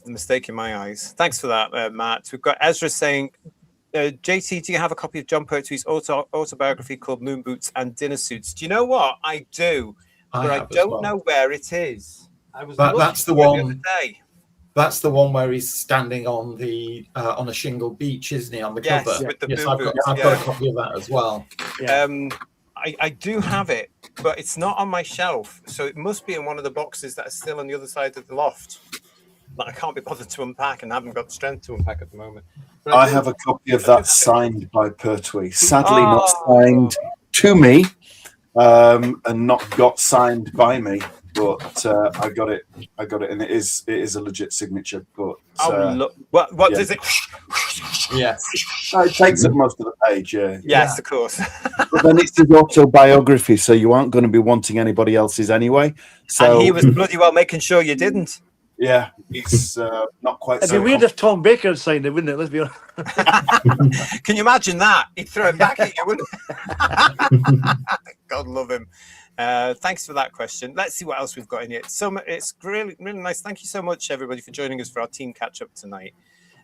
Mistake in my eyes. Thanks for that, Matt. We've got Ezra saying, JT, do you have a copy of John Pertwee's autobiography called Moon Boots and Dinner Suits? Do you know what? I do, but I don't know where it is. I was that's the one. one. That's the one where he's standing on the on a shingle beach, isn't he? On the cover. With the yes, Moon Boots. I've got a copy of that as well. Yeah. I do have it, but it's not on my shelf, so it must be in one of the boxes that are still on the other side of the loft. That I can't be bothered to unpack, and haven't got the strength to unpack at the moment. But I have a copy of that signed by Pertwee. Sadly, not signed to me, and not got signed by me. But I got it, and it is a legit signature. But what does it? Yes, it takes up most of the page. Yeah. Yes, of course. But then it's his autobiography, so you aren't going to be wanting anybody else's anyway. So and he was bloody well making sure you didn't. Yeah, it's not quite. It'd be weird if Tom Baker had signed it, wouldn't it? Let's be honest. Can you imagine that? He'd throw it back at you, wouldn't he? God love him. Thanks for that question. Let's see what else we've got in here. It's really, really nice. Thank you so much, everybody, for joining us for our team catch-up tonight.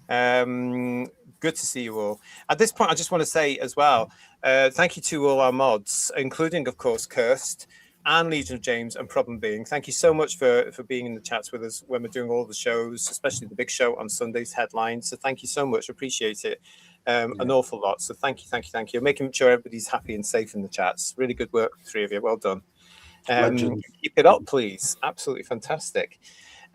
Good to see you all. At this point, I just want to say as well, thank you to all our mods, including, of course, Kirst and Legion of James and Problem Being. Thank you so much for being in the chats with us when we're doing all the shows, especially the big show on Sunday's headlines. So thank you so much. Appreciate it an awful lot. So thank you. Making sure everybody's happy and safe in the chats. Really good work, the three of you. Well done. Keep it up, please. Absolutely fantastic.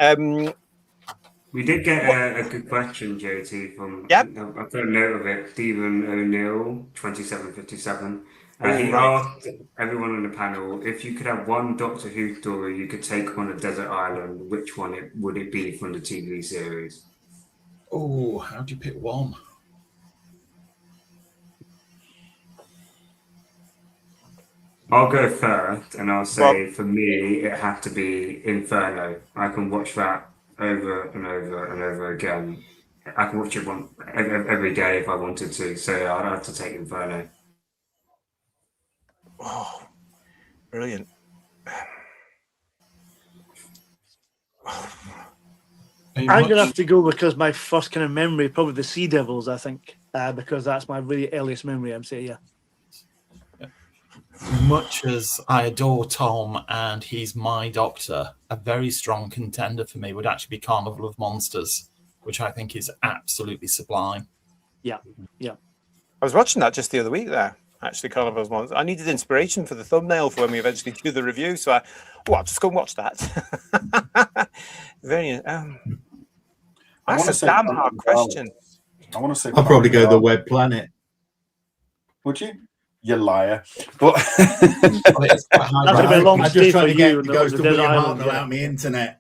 We did get a good question, JT, from I've got a note of it. Stephen O'Neill, 2757. He asked everyone on the panel, if you could have one Doctor Who story you could take on a desert island, which one would it be from the TV series? Oh, how do you pick one? I'll go first, and I'll say for me, it had to be Inferno. I can watch that over and over and over again. I can watch it every day if I wanted to, so I'd have to take Inferno. Oh, brilliant. I'm going to have to go because my first kind of memory, probably the Sea Devils, I think, because that's my really earliest memory, I'm saying, Much as I adore Tom and he's my Doctor, a very strong contender for me would actually be Carnival of Monsters, which I think is absolutely sublime. Yeah. I was watching that just the other week there. Actually, Carnival of Monsters. I needed inspiration for the thumbnail for when we eventually do the review, so I'll just go and watch that. Very. That's a damn hard question. I want to say I'll probably go the Web Planet. Would you? You liar. But That would have been a long I'm stay just trying for to get you. the Ghost of William Island, Hartnell out my internet.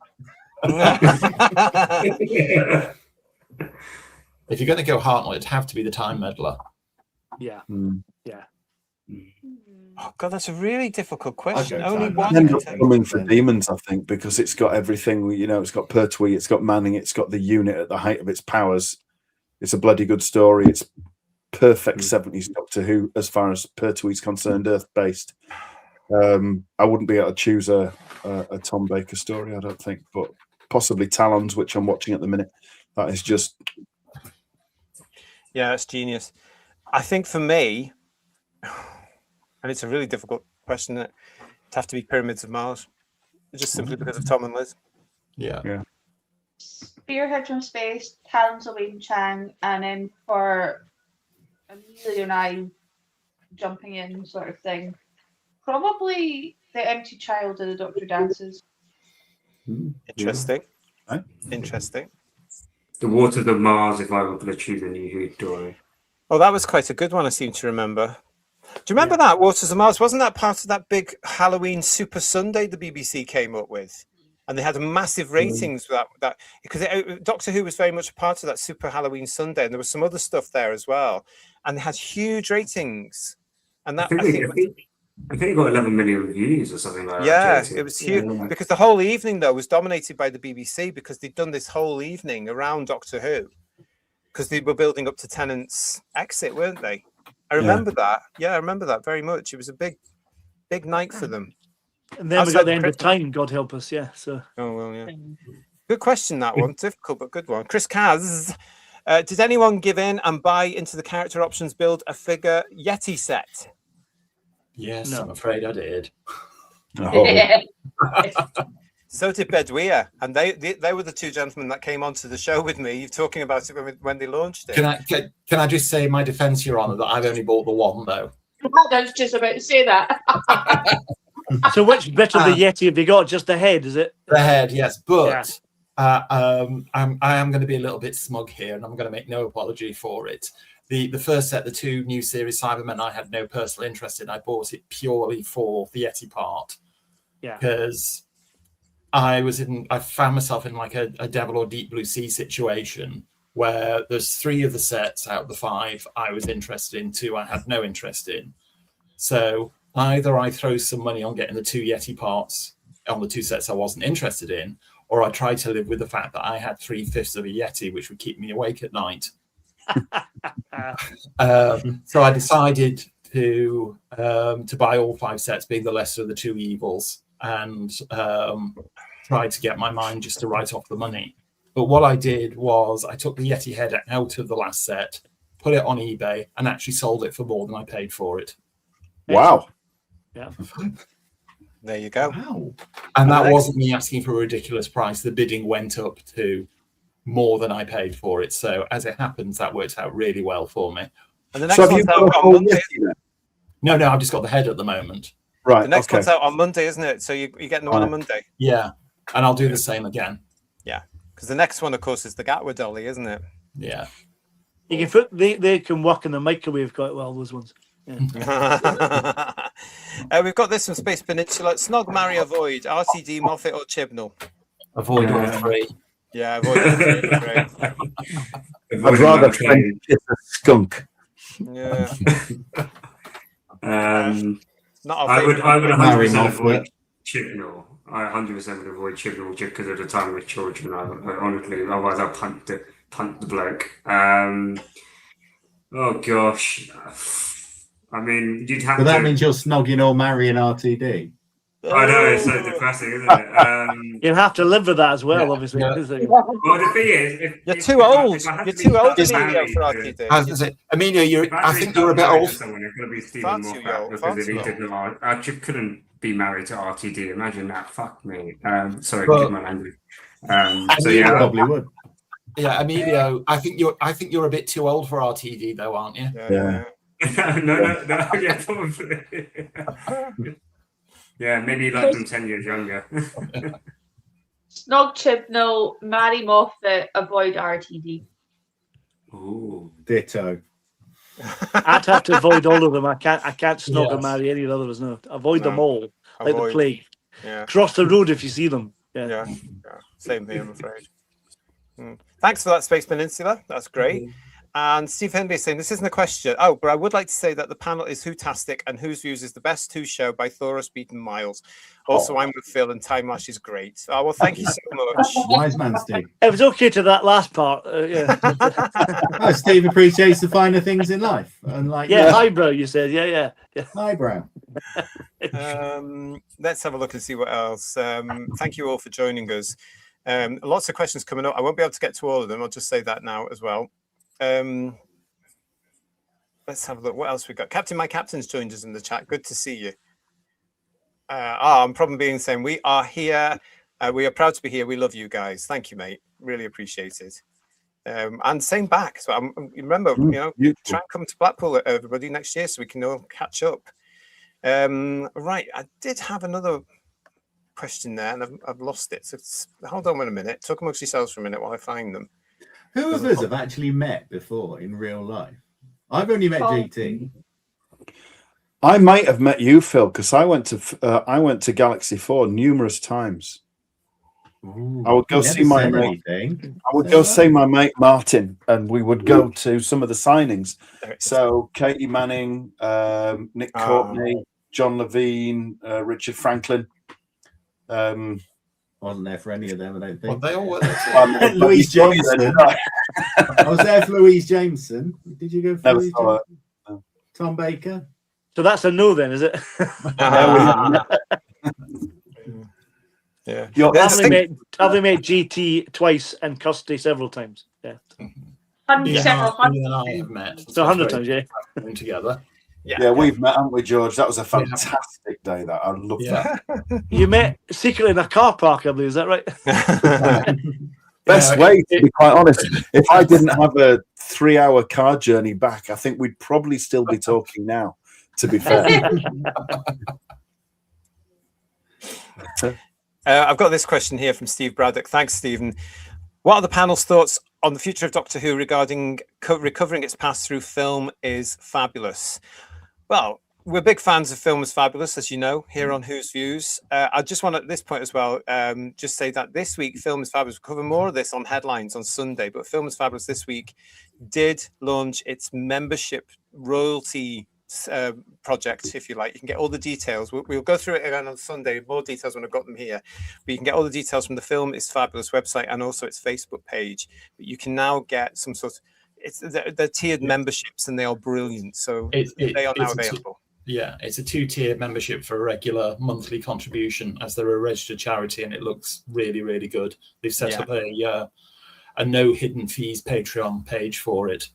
If you're going to go Hartnell, it'd have to be the Time Meddler. Yeah. Yeah. Oh God, that's a really difficult question. I'll go Only Time one. end Meddler. up can take- coming for Demons, I think, because it's got everything. You know, it's got Pertwee, it's got Manning, it's got the unit at the height of its powers. It's a bloody good story. It's perfect 70s Doctor Who as far as Pertwee's concerned, Earth-based. I wouldn't be able to choose a Tom Baker story, I don't think, but possibly Talons, which I'm watching at the minute. That is just... Yeah, it's genius. I think for me, and it's a really difficult question, it'd have to be Pyramids of Mars, just simply because of Tom and Liz. Yeah. Spearhead from Space, Talons of Wayne Chang, and then for Amelia and I jumping in sort of thing, probably The Empty Child of the Doctor Dances. Interesting. Right. Interesting. The Waters of Mars, if I were going to choose a new Who story. Oh, that was quite a good one, I seem to remember. Do you remember that, Waters of Mars? Wasn't that part of that big Halloween Super Sunday the BBC came up with? And they had massive ratings for that because Doctor Who was very much a part of that Super Halloween Sunday, and there was some other stuff there as well, and they had huge ratings. And that I think it got 11 million views or something like that. Yeah, it was huge because the whole evening though was dominated by the BBC because they'd done this whole evening around Doctor Who because they were building up to Tennant's exit, weren't they? I remember that. Yeah, I remember that very much. It was a big night for them. And then we got the end of time, God help us, yeah. So. Oh well, yeah. Good question, that one. Difficult but good one. Chris Kaz, did anyone give in and buy into the character options build a figure Yeti set? Yes, No. I'm afraid I did. Oh. So did Bedouia, and they were the two gentlemen that came onto the show with me, talking about it when they launched it. Can I just say my defence, Your Honour, that I've only bought the one though. I was just about to say that. So which bit of the Yeti have you got? Just the head, is it? The head, yes, but I am going to be a little bit smug here, and I'm going to make no apology for it. The first set, the two new series Cybermen, I had no personal interest in. I bought it purely for the Yeti part. Yeah. Because I found myself in like a Devil or Deep Blue Sea situation where there's 3 of the sets out of the 5 I was interested in, 2 I had no interest in. So either I throw some money on getting the 2 Yeti parts on the 2 sets I wasn't interested in, or I try to live with the fact that I had 3/5 of a Yeti, which would keep me awake at night. So I decided to buy all 5 sets, being the lesser of the 2 evils, and tried to get my mind just to write off the money. But what I did was I took the Yeti head out of the last set, put it on eBay, and actually sold it for more than I paid for it. Wow. Yeah. There you go. Wow. And that wasn't me asking for a ridiculous price. The bidding went up to more than I paid for it. So as it happens, that worked out really well for me. And the next So have you one's got out a on whole Monday. Yeti then? No, I've just got the head at the moment. Right. The next okay. one's out on Monday, isn't it? So you're getting the one on Monday. Yeah. And I'll do the same again. Yeah. Because the next one, of course, is the Gatwa dolly, isn't it? Yeah. You can put they can work in the microwave quite well, those ones. Yeah. We've got this from Space Peninsula. Snog, marry, avoid. RTD, Moffat, or Chibnall? Avoid all 3. Yeah, avoid all 3. Great. I'd rather try and kiss a skunk. Yeah. Not our I would favourite. 100% avoid Chibnall. I 100% would avoid Chibnall just because of the time with children. I honestly, otherwise I'll punt the bloke. Oh gosh. I mean, you'd have But to. that means you're snogging or marrying RTD. I know, it's so depressing, isn't it? You'll have to live with that as well, obviously. Well, the thing is, You're too old. You're too old, Emilio, for RTD. Emilio, I think you're a bit old. Someone, it's going to be Stephen Moffat because if he did not, I just couldn't be married to RTD. Imagine that. Fuck me. Sorry, give my language. So yeah, probably would. Yeah, Emilio, I think you're a bit too old for RTD, though, aren't you? Yeah. no. Yeah, probably. Yeah, maybe like them 10 years younger. Snog Chibnall, marry Moffat, avoid RTD. Ooh. Ditto. I'd have to avoid all of them. I can't snog or Yes. marry any of the others. No, avoid them all like the Avoid. plague. Yeah. Cross the road if you see them. Yeah. Same here, I'm afraid. Thanks for that, Space Peninsula. That's great. And Steve Henry is saying, this isn't a question. Oh, but I would like to say that the panel is Who-tastic and Whose Views is the best Who show by Thoros Beaton Miles. Also, I'm with Phil and Time Lash is great. Oh, well, thank you so much. Wise man, Steve. It was okay to that last part. Yeah. Oh, Steve appreciates the finer things in life. Unlike highbrow, you said. Yeah. highbrow. Let's have a look and see what else. Thank you all for joining us. Lots of questions coming up. I won't be able to get to all of them. I'll just say that now as well. Let's have a look. What else we got? Captain My Captain's joined us in the chat. Good to see you. I'm probably being saying we are here. We are proud to be here. We love you guys. Thank you, mate. Really appreciate it. And same back. So remember, try and come to Blackpool, everybody, next year so we can all catch up. Right. I did have another question there and I've lost it. So hold on a minute. Talk amongst yourselves for a minute while I find them. Who of us have actually met before in real life? I've only met JT. I might have met you, Phil, because I went to Galaxy 4 numerous times. Ooh, I would go see my mate. I would go see my mate Martin, and we would go to some of the signings. So Katie Manning, Nick Courtney, John Levine, Richard Franklin. Wasn't there for any of them, I don't Well, think. they all were there. Louise Jameson. I was there for Louise Jameson. Did you go for Louise Jameson? No. Tom Baker? So that's a no then, is it? Yeah. I've only met GT twice and Custody several times. Yeah. Several hundred. And I have met. So 100 times, yeah. Together. Yeah, we've met, haven't we, George? That was a fantastic day. That I love that. You met secretly in a car park, I believe. Is that right? Best way, to be quite honest. If I didn't have a 3-hour car journey back, I think we'd probably still be talking now, to be fair. I've got this question here from Steve Braddock. Thanks, Stephen. What are the panel's thoughts on the future of Doctor Who regarding recovering its past through film is fabulous? Well, we're big fans of Film is Fabulous, as you know, here on Who's Views. I just want at this point as well, just say that this week, Film is Fabulous, we'll cover more of this on Headlines on Sunday, but Film is Fabulous this week did launch its membership royalty project, if you like. You can get all the details. We'll go through it again on Sunday, more details when I've got them here. But you can get all the details from the Film is Fabulous website and also its Facebook page. But you can now get some sort of, they're tiered memberships and they are brilliant. So they are now available. It's a 2-tier membership for a regular monthly contribution, as they're a registered charity, and it looks really, really good. They've set up a no hidden fees Patreon page for it.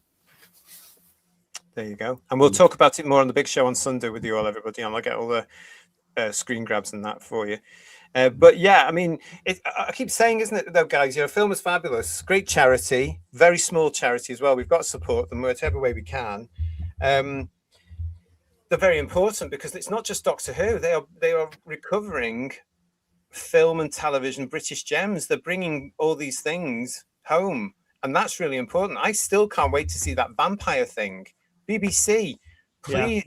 There you go. And we'll talk about it more on the big show on Sunday with you all, everybody, and I'll get all the screen grabs and that for you. But yeah, I mean, I keep saying, isn't it, though, guys, Film is Fabulous, great charity, very small charity as well. We've got to support them whatever way we can. They're very important because it's not just Doctor Who. They are recovering film and television British gems. They're bringing all these things home, and that's really important. I still can't wait to see that vampire thing. BBC, please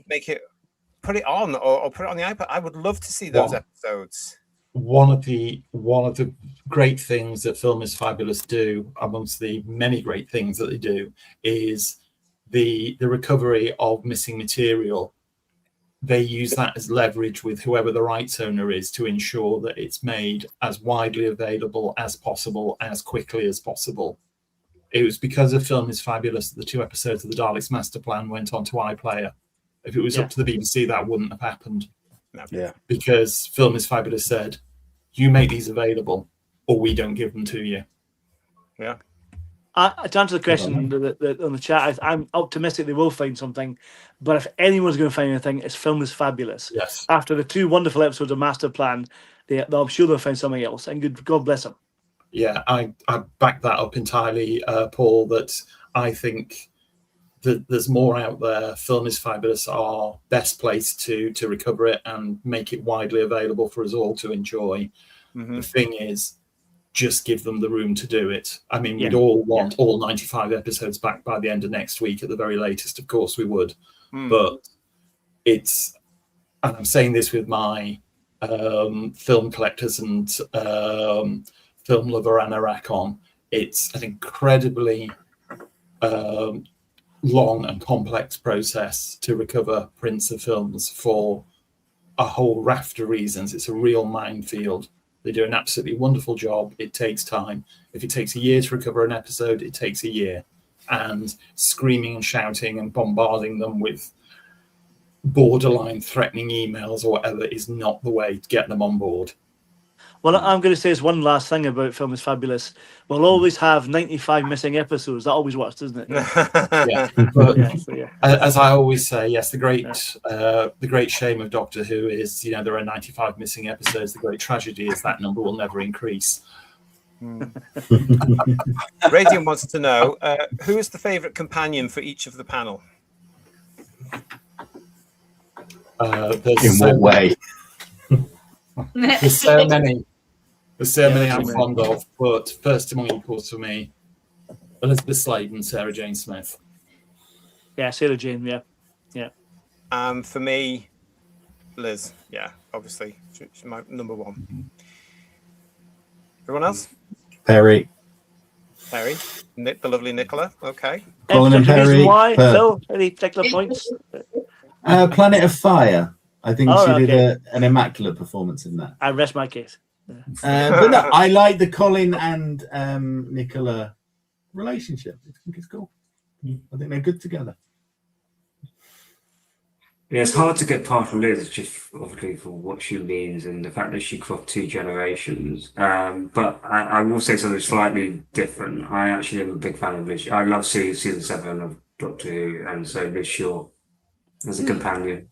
put it on or put it on the iPad. I would love to see those episodes. One of the great things that Film is Fabulous do, amongst the many great things that they do, is the recovery of missing material. They use that as leverage with whoever the rights owner is to ensure that it's made as widely available as possible, as quickly as possible. It was because of Film is Fabulous that the 2 episodes of the Daleks Master Plan went on to iPlayer. If it was up to the BBC, that wouldn't have happened. Yeah. Because Film is Fabulous said, you make these available or we don't give them to you. Yeah. To answer the question on the chat, I'm optimistic they will find something. But if anyone's going to find anything, it's Film is Fabulous. Yes. After the 2 wonderful episodes of Master Plan, I'm sure they'll find something else. And God bless them. Yeah, I back that up entirely, Paul, that I think that there's more out there. Film is Fabulous are best placed to recover it and make it widely available for us all to enjoy. The thing is, just give them the room to do it. I mean, we'd all want all 95 episodes back by the end of next week at the very latest. Of course we would. But it's, and I'm saying this with my film collectors and film lover anorak on, it's an incredibly long and complex process to recover prints of films for a whole raft of reasons. It's a real minefield. They do an absolutely wonderful job. It takes time. If it takes a year to recover an episode, it takes a year. And screaming and shouting and bombarding them with borderline threatening emails or whatever is not the way to get them on board. Well, I'm going to say one last thing about Film is Fabulous. We'll always have 95 missing episodes. That always works, doesn't it? As I always say, yes, the great shame of Doctor Who is, there are 95 missing episodes. The great tragedy is that number will never increase. Radiant wants to know, who is the favourite companion for each of the panel? In what way? There's so many I'm fond of, but first among equals for me, Elizabeth Slade and Sarah Jane Smith. Yeah, Sarah Jane, yeah. For me, Liz, obviously, she's my number one. Everyone else? Perry, Nick, the lovely Nicola. Okay. Colin and Perry. Why? Phil, any particular points? Planet of Fire. I think she did an immaculate performance in that. I rest my case. But no, I like the Colin and Nicola relationship. I think it's cool. I think they're good together. Yeah, it's hard to get past Liz, just obviously for what she means and the fact that she crossed 2 generations. But I will say something slightly different. I actually am a big fan of Liz. I love season 7 of Doctor Who, and so Liz Shaw as a companion.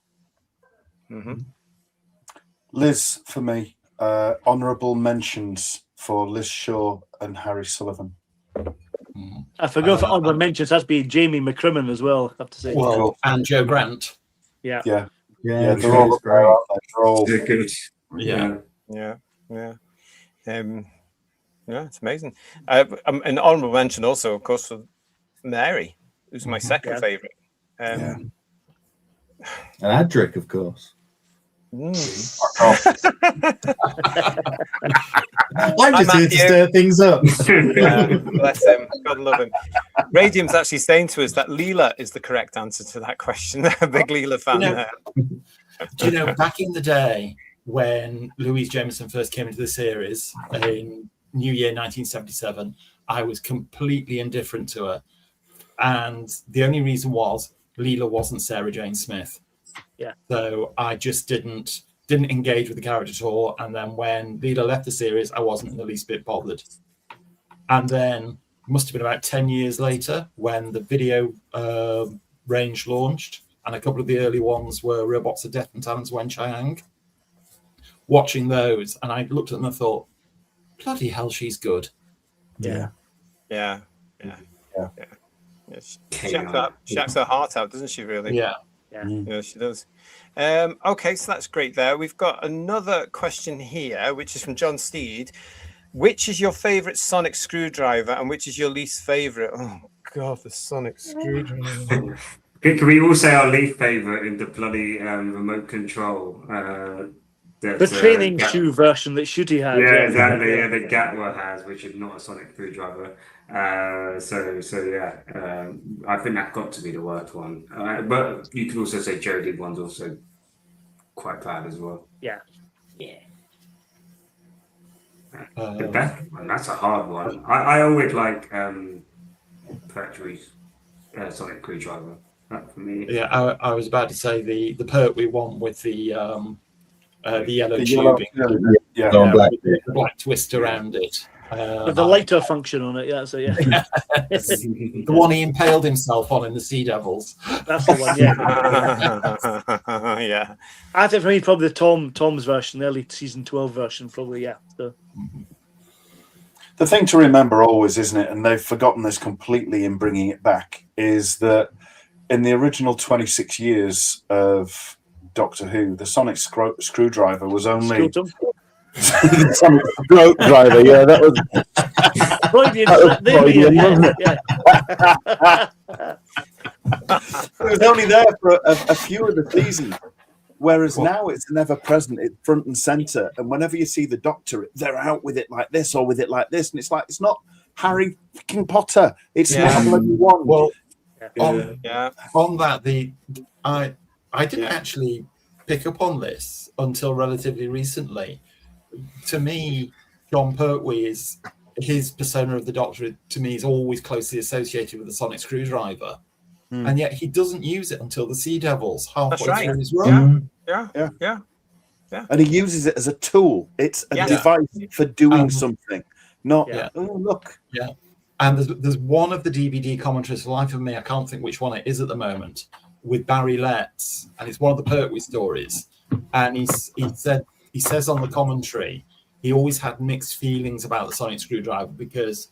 Liz, for me, honourable mentions for Liz Shaw and Harry Sullivan. I forgot for honourable mentions. That's be Jamie McCrimmon as well, I have to say. Well, and Joe Grant. Yeah, they're all great. They're all good. Yeah, it's amazing. An honourable mention also, of course, for Mary, who's my second favourite. And Adric, of course. I'm just here to stir things up. Bless him. God love him. Radium's actually saying to us that Leela is the correct answer to that question. A big Leela fan there. Do you know, back in the day when Louise Jameson first came into the series in New Year 1977, I was completely indifferent to her. And the only reason was Leela wasn't Sarah Jane Smith. Yeah. So I just didn't engage with the character at all. And then when Leela left the series, I wasn't in the least bit bothered. And then must have been about 10 years later when the video range launched, and a couple of the early ones were Robots of Death and Talents Wen Chiang. Watching those, and I looked at them and thought, bloody hell, she's good. Yeah. She acts her heart out, doesn't she, really? Yeah, she does. Okay, so that's great there. We've got another question here, which is from John Steed. Which is your favourite sonic screwdriver and which is your least favourite? Oh, God, the sonic screwdriver. Can we all say our least favourite in the bloody remote control? The training shoe version that Shooty had. Yeah, exactly. Yeah, the Gatwa has, which is not a sonic screwdriver. I think that got to be the worst one. But you can also say Jodie one's also quite bad as well. Yeah. The best one, that's a hard one. I always like Pertwee's sonic screwdriver. That for me. Yeah, I was about to say the Pertwee one with the yellow tubing, the black twist around it. With the lighter function on it, so the one he impaled himself on in the Sea Devils. That's the one, yeah. I think for me, probably the Tom's version, the early season 12 version, probably, So. The thing to remember always, isn't it, and they've forgotten this completely in bringing it back, is that in the original 26 years of Doctor Who, the sonic screwdriver was only The sonic screwdriver, yeah, that was Freudian, wasn't it? It was only there for a few of the seasons. Whereas now it's never present, it's front and center. And whenever you see the Doctor, they're out with it like this or with it like this. And it's like, it's not Harry freaking Potter. It's not a bloody wand. Well, on that, I didn't actually pick up on this until relatively recently. To me, John Pertwee is his persona of the Doctor. To me, is always closely associated with the sonic screwdriver, and yet he doesn't use it until the Sea Devils halfway through his run. Yeah. And he uses it as a tool. It's a device for doing something. Not oh look. Yeah. And there's one of the DVD commentaries, for the life of me, I can't think which one it is at the moment, with Barry Letts, and it's one of the Pertwee stories. And he says on the commentary, he always had mixed feelings about the sonic screwdriver because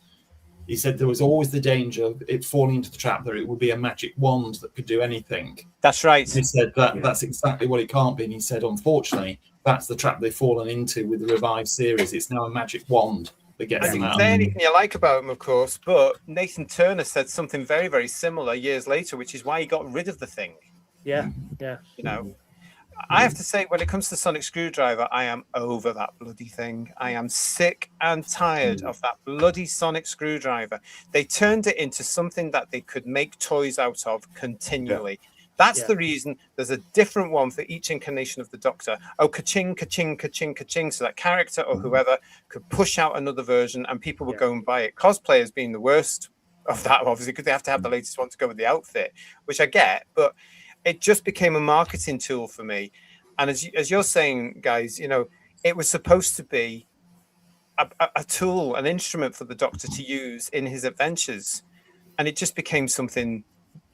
he said there was always the danger of it falling into the trap that it would be a magic wand that could do anything. That's right. He said that's exactly what it can't be. And he said, unfortunately, that's the trap they've fallen into with the revived series. It's now a magic wand that gets them out. Say anything you like about him, of course, but Nathan Turner said something very, very similar years later, which is why he got rid of the thing. Yeah. You know, I have to say, when it comes to sonic screwdriver, I am over that bloody thing. I am sick and tired of that bloody sonic screwdriver. They turned it into something that they could make toys out of continually. That's the reason there's a different one for each incarnation of the Doctor. Oh, ka-ching, ka-ching, ka-ching, ka-ching. So that character or whoever could push out another version and people would go and buy it. Cosplayers being the worst of that, obviously, because they have to have the latest one to go with the outfit, which I get. But it just became a marketing tool for me. And as you're saying, guys, you know, it was supposed to be a tool, an instrument for the Doctor to use in his adventures. And it just became something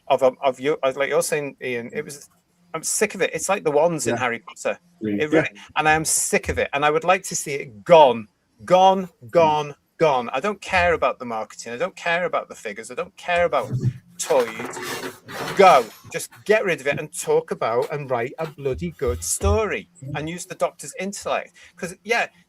of you, like you're saying, Ian. I'm sick of it. It's like the wands in Harry Potter. And I am sick of it. And I would like to see it gone. I don't care about the marketing. I don't care about the figures. I don't care about toys. Go. Just get rid of it and talk about and write a bloody good story and use the Doctor's intellect. Because,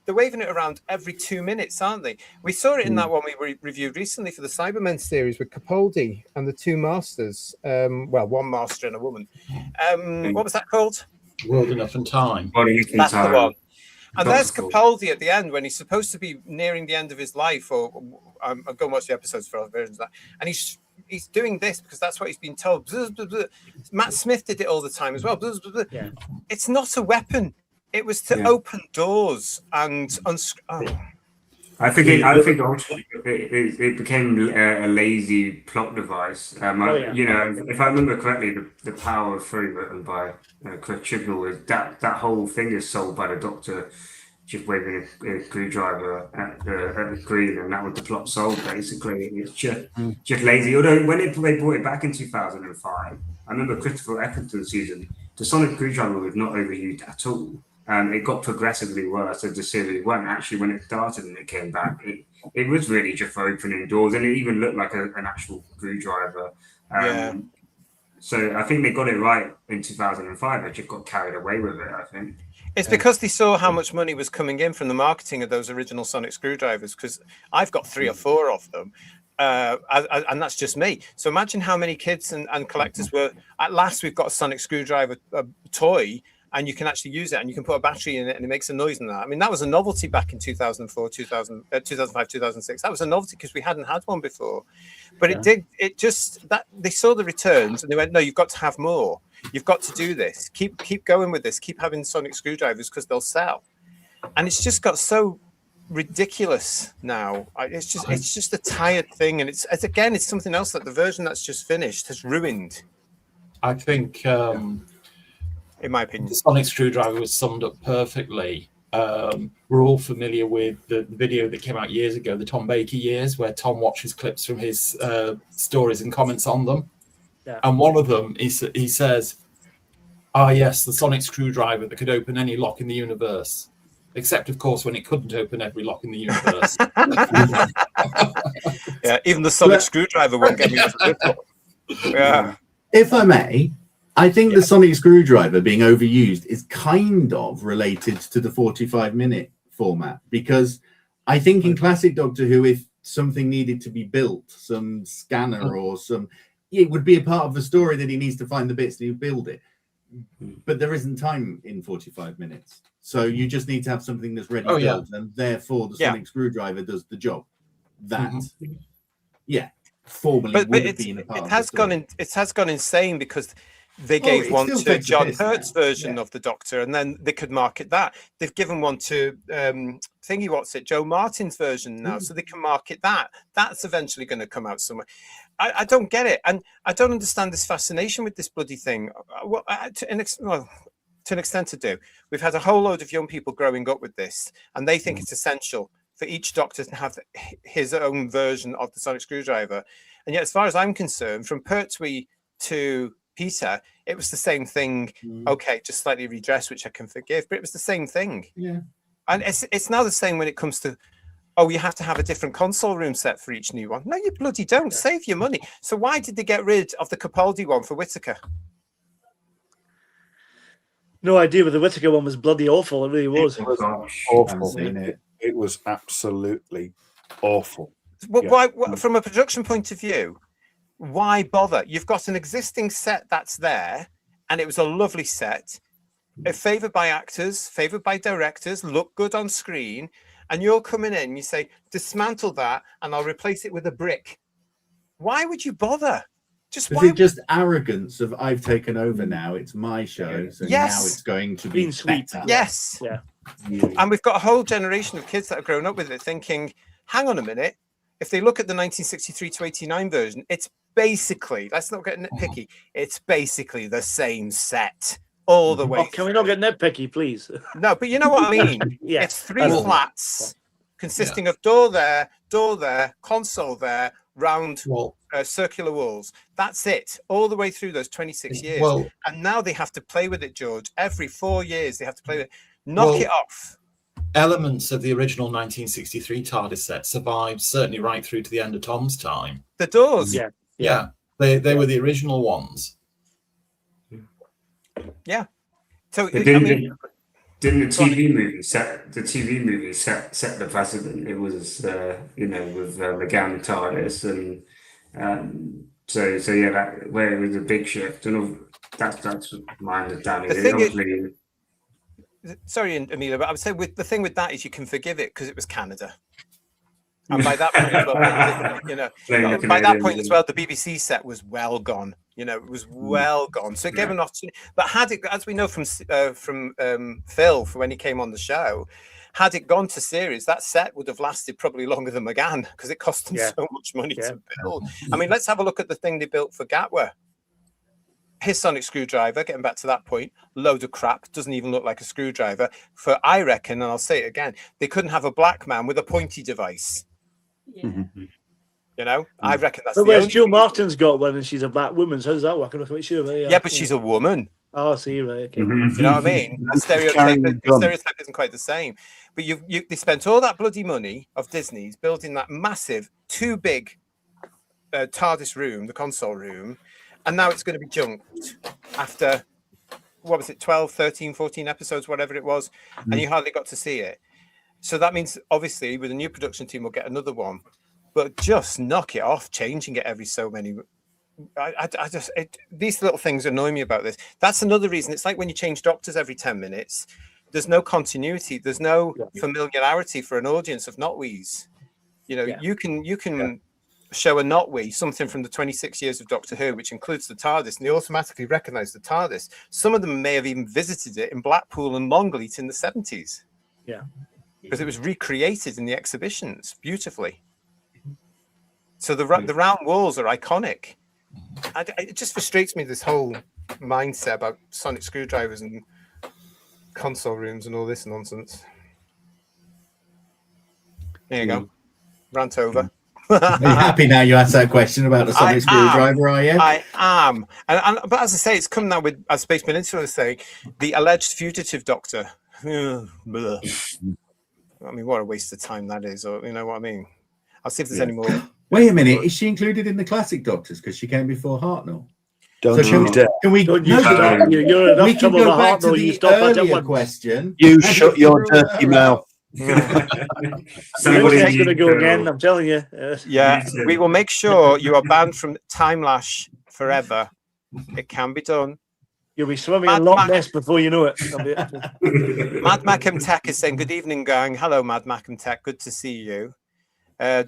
they're waving it around every 2 minutes, aren't they? We saw it in that one we reviewed recently for the Cybermen series with Capaldi and the two masters. One master and a woman. What was that called? World Enough and Time. That's the one. And there's Capaldi at the end when he's supposed to be nearing the end of his life, or I'll go and watch the episodes for other versions of that. And he's doing this because that's what he's been told. Matt Smith did it all the time as well. It's not a weapon. It was to open doors and I think it became a lazy plot device. You know, if I remember correctly, the Power of Three, written by Chris Chibnall, is that whole thing is sold by the Doctor just waving a screwdriver at the screen, and that was the plot sold. Basically, it's just lazy. Although when they brought it back in 2005, I remember Christopher Eccleston's season, the sonic screwdriver was not overused at all. It got progressively worse as the series went. Actually, when it started and it came back, it was really just for opening doors, and it even looked like an actual screwdriver. So I think they got it right in 2005. They just got carried away with it, I think. It's because they saw how much money was coming in from the marketing of those original sonic screwdrivers, because I've got 3 or 4 of them. And that's just me. So imagine how many kids and collectors were. At last, we've got a sonic screwdriver toy, and you can actually use it, and you can put a battery in it, and it makes a noise in that. I mean, that was a novelty back in 2004, 2005, 2006. That was a novelty because we hadn't had one before. But it just that they saw the returns and they went, no, you've got to have more. You've got to do this. Keep going with this. Keep having sonic screwdrivers because they'll sell. And it's just got so ridiculous now. It's just a tired thing, and it's something else that the version that's just finished has ruined. I think. In my opinion, the sonic screwdriver was summed up perfectly. We're all familiar with the video that came out years ago, the Tom Baker years, where Tom watches clips from his stories and comments on them. And one of them, he says, yes, the sonic screwdriver that could open any lock in the universe. Except, of course, when it couldn't open every lock in the universe. Even the sonic screwdriver won't get me out of it. If I may, I think the sonic screwdriver being overused is kind of related to the 45-minute format, because I think in classic Doctor Who, if something needed to be built, some scanner or some, it would be a part of the story that he needs to find the bits and he'll build it. But there isn't time in 45 minutes. So you just need to have something that's ready built, and therefore the sonic screwdriver does the job. That, formally would have been a part of the story. It has gone insane because they gave one to John Hurt's version of the Doctor, and then they could market that. They've given one to Joe Martin's version now, so they can market that. That's eventually going to come out somewhere. I don't get it, and I don't understand this fascination with this bloody thing. Well, to an extent I do. We've had a whole load of young people growing up with this, and they think it's essential for each Doctor to have his own version of the sonic screwdriver. And yet, as far as I'm concerned, from Pertwee to Peter, it was the same thing. Okay, just slightly redressed, which I can forgive, but it was the same thing. Yeah. And it's now the same when it comes to, you have to have a different console room set for each new one. No, you bloody don't. Save your money. So why did they get rid of the Capaldi one for Whittaker? No idea, but the Whittaker one was bloody awful. It really was. It was awful. It was absolutely awful. Well, why, from a production point of view, why bother? You've got an existing set that's there, and it was a lovely set, favoured by actors, favoured by directors, look good on screen, and you're coming in, you say, dismantle that, and I'll replace it with a brick. Why would you bother? Is it just arrogance of I've taken over now, it's my show, so now it's going to be better? Yes. Yeah. And we've got a whole generation of kids that have grown up with it thinking, hang on a minute, if they look at the 1963 to 89 version, it's basically, let's not get nitpicky, it's basically the same set all the way. Can we not get nitpicky, please? No, but you know what I mean. Yeah. It's three flats consisting of door there, console there, round circular walls. That's it, all the way through those 26 years. And now they have to play with it, George. Every 4 years they have to play with it. Knock it off. Elements of the original 1963 TARDIS set survived certainly right through to the end of Tom's time. The doors. Yeah. They were the original ones. Yeah. So didn't the TV movie set the precedent? It was with McGann TARDIS, and so that where it was a big shift, and that's my understanding. Sorry, Amelia, but I would say the thing with that is you can forgive it because it was Canada. And by that point, by that point as well, the BBC set was well gone. It was well gone. So it gave an opportunity. But had it, as we know from Phil, for when he came on the show, had it gone to series, that set would have lasted probably longer than McGann because it cost them so much money to build. I mean, let's have a look at the thing they built for Gatwa. His sonic screwdriver, getting back to that point, load of crap, doesn't even look like a screwdriver. For, I reckon, and I'll say it again, they couldn't have a black man with a pointy device. I reckon that's whereas Jill Martin's got one and she's a black woman, so how does that work? I'm not quite sure. But she's a woman. Oh, I see, right, okay. You know what I mean? The stereotype isn't quite the same. But they spent all that bloody money of Disney's building that massive, too big TARDIS room, the console room, and now it's going to be junked after, 12, 13, 14 episodes, whatever it was, and you hardly got to see it. So that means, obviously, with a new production team, we'll get another one. But just knock it off, changing it every so many. These little things annoy me about this. That's another reason. It's like when you change doctors every 10 minutes. There's no continuity. There's no familiarity for an audience of not-wees. You can show a not-wee something from the 26 years of Doctor Who, which includes the TARDIS, and they automatically recognise the TARDIS. Some of them may have even visited it in Blackpool and Longleat in the 70s. Yeah. Because it was recreated in the exhibitions beautifully. So the round walls are iconic. It just frustrates me, this whole mindset about sonic screwdrivers and console rooms and all this nonsense. There you go. Rant over. Are you happy now you asked that question about the sonic screwdriver, are you? I am. But as I say, it's come now with, as Space Peninsula is saying, the alleged fugitive Doctor. I mean, what a waste of time that is. Or you know what I mean? I'll see if there's any more. Wait a minute. Is she included in the classic Doctors? Because she came before Hartnell. Can we go back to the earlier question? You shut your dirty mouth. Somebody's going to go again, I'm telling you. Yeah, we will make sure you are banned from Time Lash forever. It can be done. You'll be swimming in Loch Ness before you know it. Mad Macam Tech is saying, good evening, gang. Hello, Mad Macam Tech. Good to see you.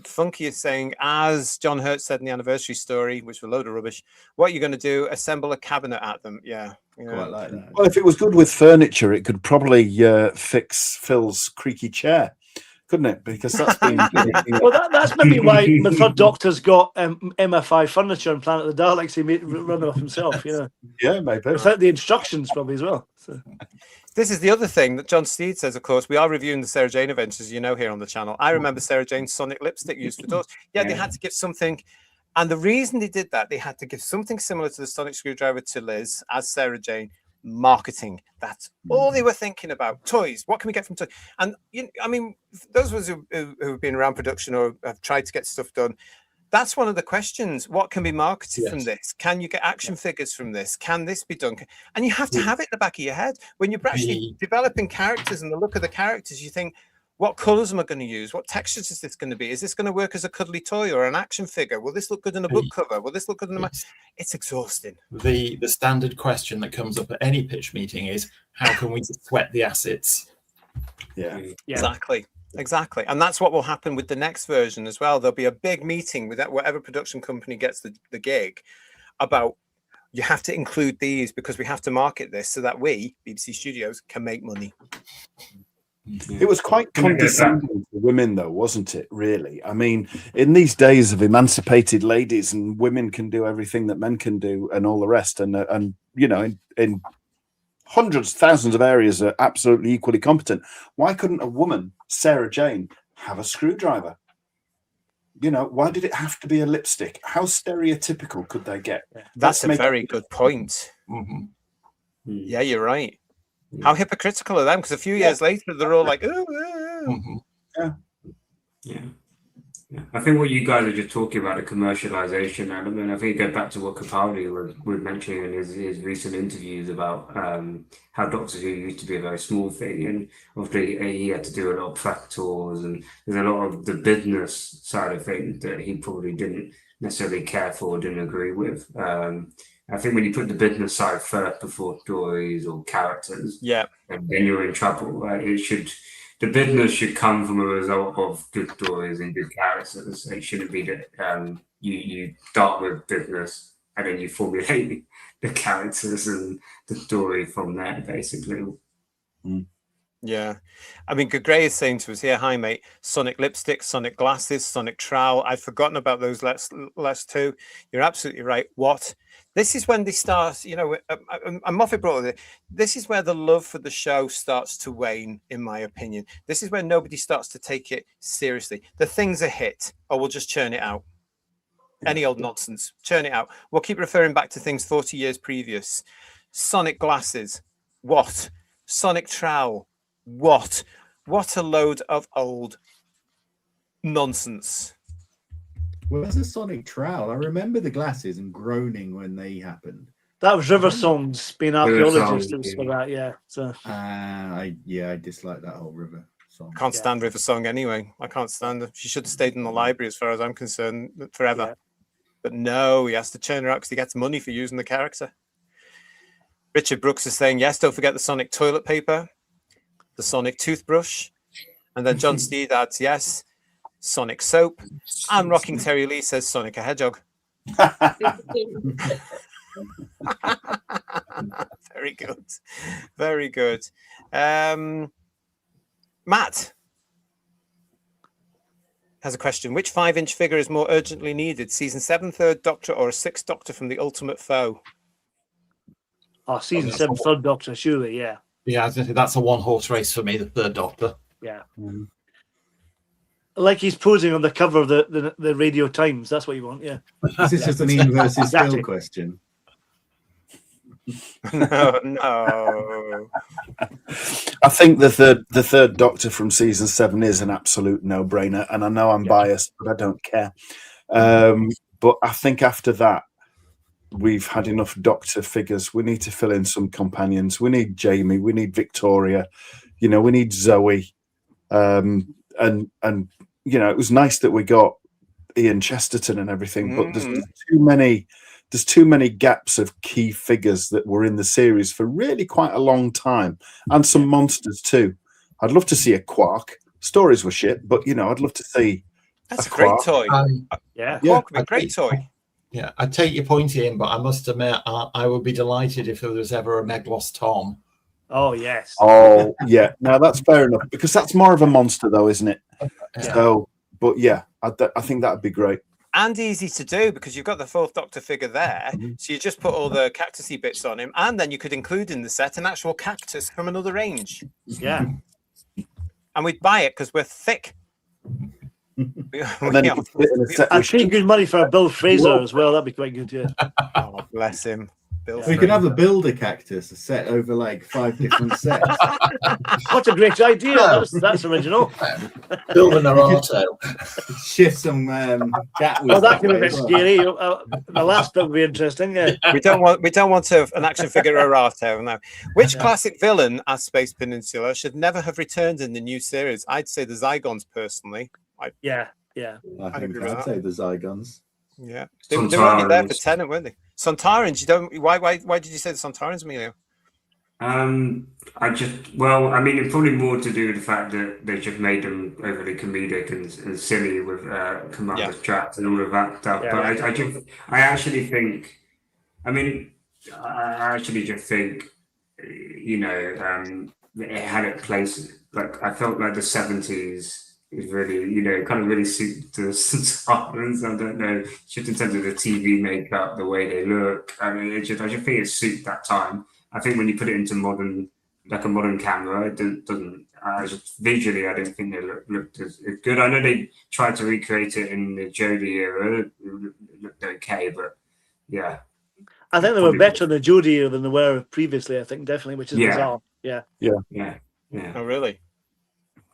Funky is saying, as John Hurt said in the anniversary story, which was a load of rubbish, what are you going to do? Assemble a cabinet at them? Yeah. Quite like that. Well, if it was good with furniture, it could probably fix Phil's creaky chair, couldn't it? Because that's been. Well, that's maybe why the Third Doctor's got MFI furniture and Planet of the Daleks. He made run off himself, Yeah, maybe. Without the instructions, probably as well. So. This is the other thing that John Steed says, of course. We are reviewing the Sarah Jane Adventures, here on the channel. I remember Sarah Jane's Sonic lipstick used for doors. Yeah, they had to give something. And the reason they did that, they had to give something similar to the Sonic screwdriver to Liz as Sarah Jane. Marketing. That's all they were thinking about. Toys. What can we get from toys? And, those of us who've been around production or have tried to get stuff done, that's one of the questions. What can be marketed from this? Can you get action figures from this? Can this be done? And you have to have it in the back of your head. When you're actually developing characters and the look of the characters, you think, what colors am I going to use? What textures is this going to be? Is this going to work as a cuddly toy or an action figure? Will this look good in a book cover? Will this look good in a... It's exhausting. The standard question that comes up at any pitch meeting is, how can we sweat the assets? Yeah. Exactly. And that's what will happen with the next version as well. There'll be a big meeting with whatever production company gets the gig about, you have to include these because we have to market this so that we, BBC Studios, can make money. It was quite condescending to women, though, wasn't it, really? I mean, in these days of emancipated ladies and women can do everything that men can do and all the rest, and in hundreds, thousands of areas are absolutely equally competent. Why couldn't a woman, Sarah Jane, have a screwdriver? Why did it have to be a lipstick? How stereotypical could they get? That's a very good point. Mm-hmm. Yeah, you're right. How hypocritical are them? Because a few years later, they're all like, ooh. Yeah. I think what you guys are just talking about, the commercialization element, I think it goes back to what Capaldi was mentioning in his recent interviews about how Doctor Who used to be a very small thing, and obviously he had to do a lot of prep tours, and there's a lot of the business side of things that he probably didn't necessarily care for or didn't agree with. I think when you put the business side first before stories or characters, and then you're in trouble. Right? The business should come from a result of good stories and good characters. It shouldn't be that you start with business and then you formulate the characters and the story from there, basically. Yeah. I mean, Good Gray is saying to us here, hi, mate, Sonic lipstick, Sonic glasses, Sonic trowel. I'd forgotten about those last two. You're absolutely right. What? This is when they start, and Moffat brought it. This is where the love for the show starts to wane, in my opinion. This is where nobody starts to take it seriously. The thing's a hit, or we'll just churn it out. Any old nonsense, churn it out. We'll keep referring back to things 40 years previous. Sonic glasses, what? Sonic trowel, what? What a load of old nonsense. Where's the Sonic trowel? I remember the glasses and groaning when they happened. That was River Songs being archaeologists for that, yeah. So I dislike that whole River Song. Can't stand River Song anyway. I can't stand her. She should have stayed in the library, as far as I'm concerned, forever. Yeah. But no, he has to churn her out because he gets money for using the character. Richard Brooks is saying, yes, don't forget the Sonic toilet paper, the Sonic toothbrush. And then John Steed adds, yes, Sonic soap. And Rocking Terry Lee says Sonic a Hedgehog. Very good. Very good. Matt has a question. Which 5-inch figure is more urgently needed? Season 7 Third Doctor or a 6th Doctor from the Ultimate Foe? Oh, season 7 Third Doctor, surely, yeah. Yeah, I think that's a one-horse race for me, the Third Doctor. Yeah. Like he's posing on the cover of the Radio Times. That's what you want, yeah. This is just an Ian versus Phil question. No. I think the third Doctor from season 7 is an absolute no-brainer, and I know I'm biased, but I don't care. But I think after that, we've had enough Doctor figures. We need to fill in some companions. We need Jamie. We need Victoria. We need Zoe. and you know, it was nice that we got Ian Chesterton and everything, but there's too many gaps of key figures that were in the series for really quite a long time, and some monsters too. I'd love to see a Quark. Stories were shit, but you know, I'd love to see that's a great toy. Quark would be a great toy. Yeah, I take your point, Ian, but I must admit, I would be delighted if there was ever a Meglos Tom. Oh yes. Oh yeah. Now that's fair enough, because that's more of a monster, though, isn't it? Yeah. So, but yeah, I think that'd be great. And easy to do, because you've got the Fourth Doctor figure there. So you just put all the cactusy bits on him, and then you could include in the set an actual cactus from another range. Yeah. And we'd buy it because we're thick. I'd pay good money for a Bill Fraser as well. That'd be quite good, yeah. Oh, bless him. We could have a builder cactus, a set over like 5 different sets. What a great idea! That's original. Build an Arato. Shift some cat. Well, that could be a bit scary. The last bit would be interesting. Yeah. We don't want an action figure Arato now. Which classic villain, as Space Peninsula, should never have returned in the new series? I'd say the Zygons, personally. Yeah. I think I'd say the Zygons. Yeah, they were only there for Tennant, weren't they? Sontarans, you don't. Why did you say the Sontarans, Emilio? I mean, it's probably more to do with the fact that they just made them overly comedic and silly with Commander's traps and all of that stuff. Yeah, but I actually think, just think, you know, it had its place. Like, I felt like the 70s is really, you know, kind of really suit the Sontarans. I don't know, just in terms of the TV makeup, the way they look. I mean, I just think it suits that time. I think when you put it into a modern camera, it doesn't. Visually, I don't think they looked as good. I know they tried to recreate it in the Jodie era. It looked okay, but yeah. I think they were better in the Jodie era than they were previously. I think definitely, which is bizarre. Yeah. Oh, really?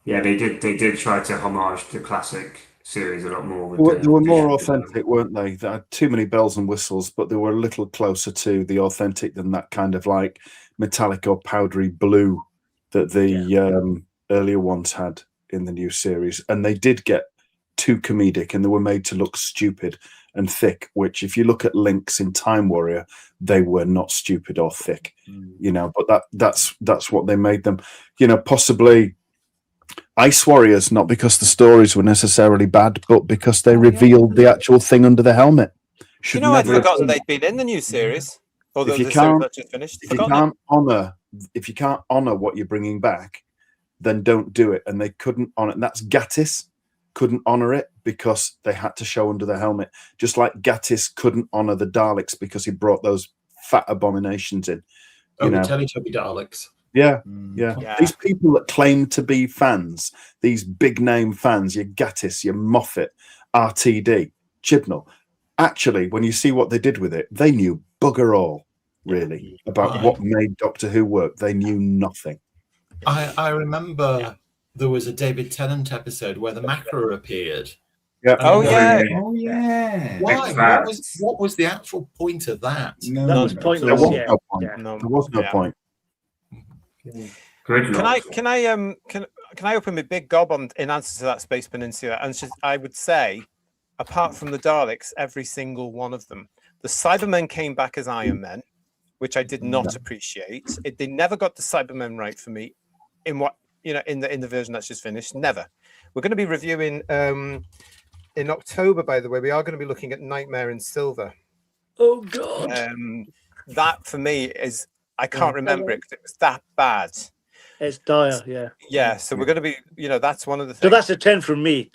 Yeah, they did try to homage the classic series a lot more. They were more authentic, weren't they? They had too many bells and whistles, but they were a little closer to the authentic than that kind of like metallic or powdery blue that the earlier ones had in the new series. And they did get too comedic, and they were made to look stupid and thick, which if you look at Lynx in Time Warrior, they were not stupid or thick, you know, but that's what they made them, you know, possibly Ice Warriors, not because the stories were necessarily bad, but because they revealed the actual thing under the helmet. You know, I'd forgotten they'd been in the new series. Or the series that just finished. If you can't honor what you're bringing back, then don't do it. And they couldn't honor it. And that's Gattis couldn't honor it because they had to show under the helmet. Just like Gattis couldn't honor the Daleks because he brought those fat abominations in. The Teletubby Daleks. Yeah. These people that claim to be fans, these big name fans, your Gattis, your Moffat, RTD, Chibnall, actually, when you see what they did with it, they knew bugger all, really, about what made Doctor Who work. They knew nothing. I remember there was a David Tennant episode where the Macra appeared. Yeah. Oh yeah. Why? What was the actual point of that? That was pointless. There was no point. There was no point. Can I open my big gob in answer to that Space Peninsula? And I would say, apart from the Daleks, every single one of them. The Cybermen came back as Iron Men, which I did not appreciate. They never got the Cybermen right for me in the version that's just finished. Never. We're going to be reviewing in October, by the way. We are going to be looking at Nightmare in Silver. Oh God. That for me is, I can't remember it because it was that bad. It's dire, yeah. So we're going to be, that's one of the things. So that's a 10 from me.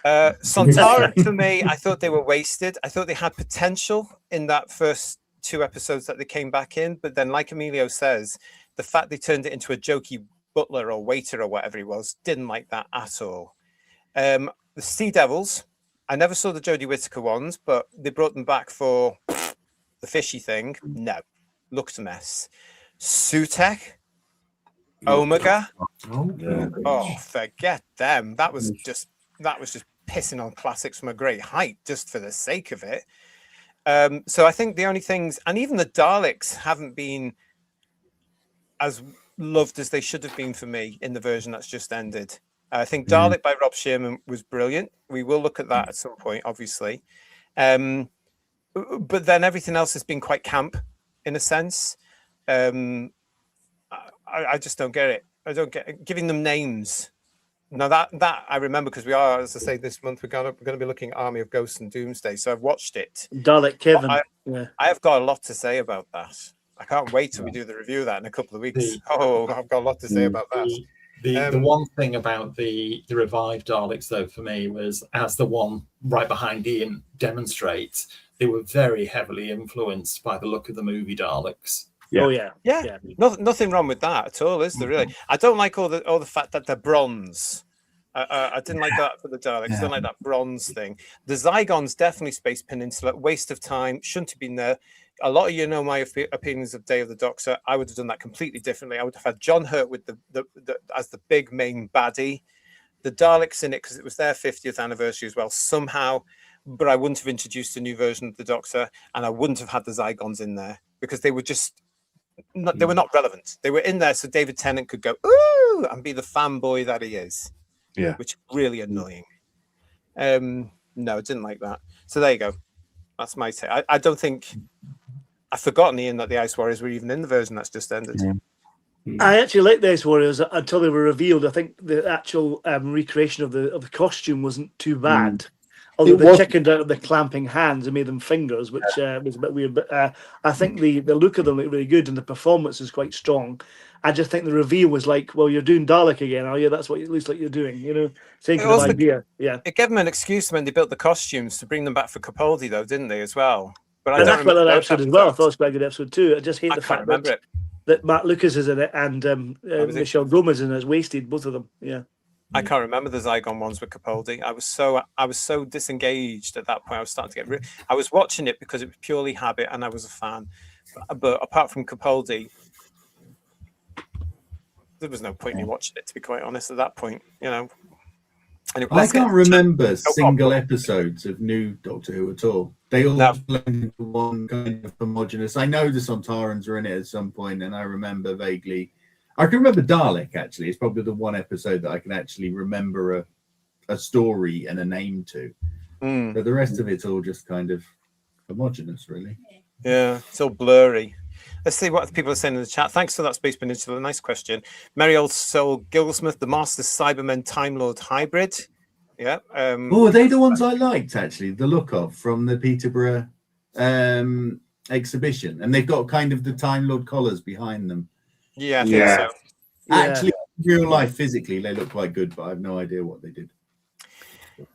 Sontaran for me, I thought they were wasted. I thought they had potential in that first 2 episodes that they came back in, but then, like Emilio says, the fact they turned it into a jokey butler or waiter or whatever he was, didn't like that at all. The Sea Devils, I never saw the Jodie Whittaker ones, but they brought them back for the fishy thing. No, looked a mess. Sutek, Omega. Forget them. That was just pissing on classics from a great height just for the sake of it. So I think the only things, and even the Daleks haven't been as loved as they should have been for me in the version that's just ended. I think Dalek by Rob Sherman was brilliant. We will look at that at some point, obviously. But then everything else has been quite camp, in a sense. I just don't get it. I don't get giving them names. Now that I remember, because we are, as I say, this month we're going to be looking at Army of Ghosts and Doomsday. So I've watched it. Dalek Kevin. I have got a lot to say about that. I can't wait till we do the review of that in a couple of weeks. I've got a lot to say about that. The one thing about the revived Daleks, though, for me was, as the one right behind Ian demonstrates, they were very heavily influenced by the look of the movie Daleks. Yeah. Oh yeah. Nothing wrong with that at all, is there? Really, I don't like all the fact that they're bronze. I didn't like that for the Daleks. I don't like that bronze thing. The Zygons definitely Space Peninsula. Waste of time. Shouldn't have been there. A lot of you know my opinions of Day of the Doctor. I would have done that completely differently. I would have had John Hurt with the as the big main baddie. The Daleks in it because it was their 50th anniversary as well somehow. But I wouldn't have introduced a new version of the Doctor, and I wouldn't have had the Zygons in there because they were just. They were not relevant. They were in there so David Tennant could go ooh and be the fanboy that he is. Yeah, which is really annoying. No, I didn't like that. So there you go. That's my take. I don't think I've forgotten, Ian, that the Ice Warriors were even in the version that's just ended. I actually liked the Ice Warriors until they were revealed. I think the actual recreation of the costume wasn't too bad. Although they chickened out of the clamping hands and made them fingers, which was a bit weird. But I think the look of them looked really good and the performance is quite strong. I just think the reveal was like, well, you're doing Dalek again, are you? That's what it looks like you're doing, you know? Same kind of idea. Yeah. It gave them an excuse when they built the costumes to bring them back for Capaldi, though, didn't they, as well? But I don't remember that episode as well. I thought it was quite a good episode too. I just hate the fact that Matt Lucas is in it and Michelle Gomez in it. It's wasted, both of them. Yeah. I can't remember the Zygon ones with Capaldi. I was so disengaged at that point. I was starting to get. I was watching it because it was purely habit, and I was a fan. But apart from Capaldi, there was no point in watching it. To be quite honest, at that point, you know. I can't remember single episodes of new Doctor Who at all. They all blend into one kind of homogenous. I know the Sontarans are in it at some point, and I remember vaguely. I can remember Dalek, actually. It's probably the one episode that I can actually remember a story and a name to. But the rest of it's all just kind of homogenous, really. Yeah, it's all blurry. Let's see what people are saying in the chat. Thanks for that, Space Peninsula. Nice question. Merry Old Soul Gilsmith, the Master Cybermen Time Lord hybrid. Yeah. Are they the ones I liked, actually, the look of from the Peterborough exhibition? And they've got kind of the Time Lord collars behind them. Yeah, I think so. Actually, in real life, physically, they look quite good, but I have no idea what they did.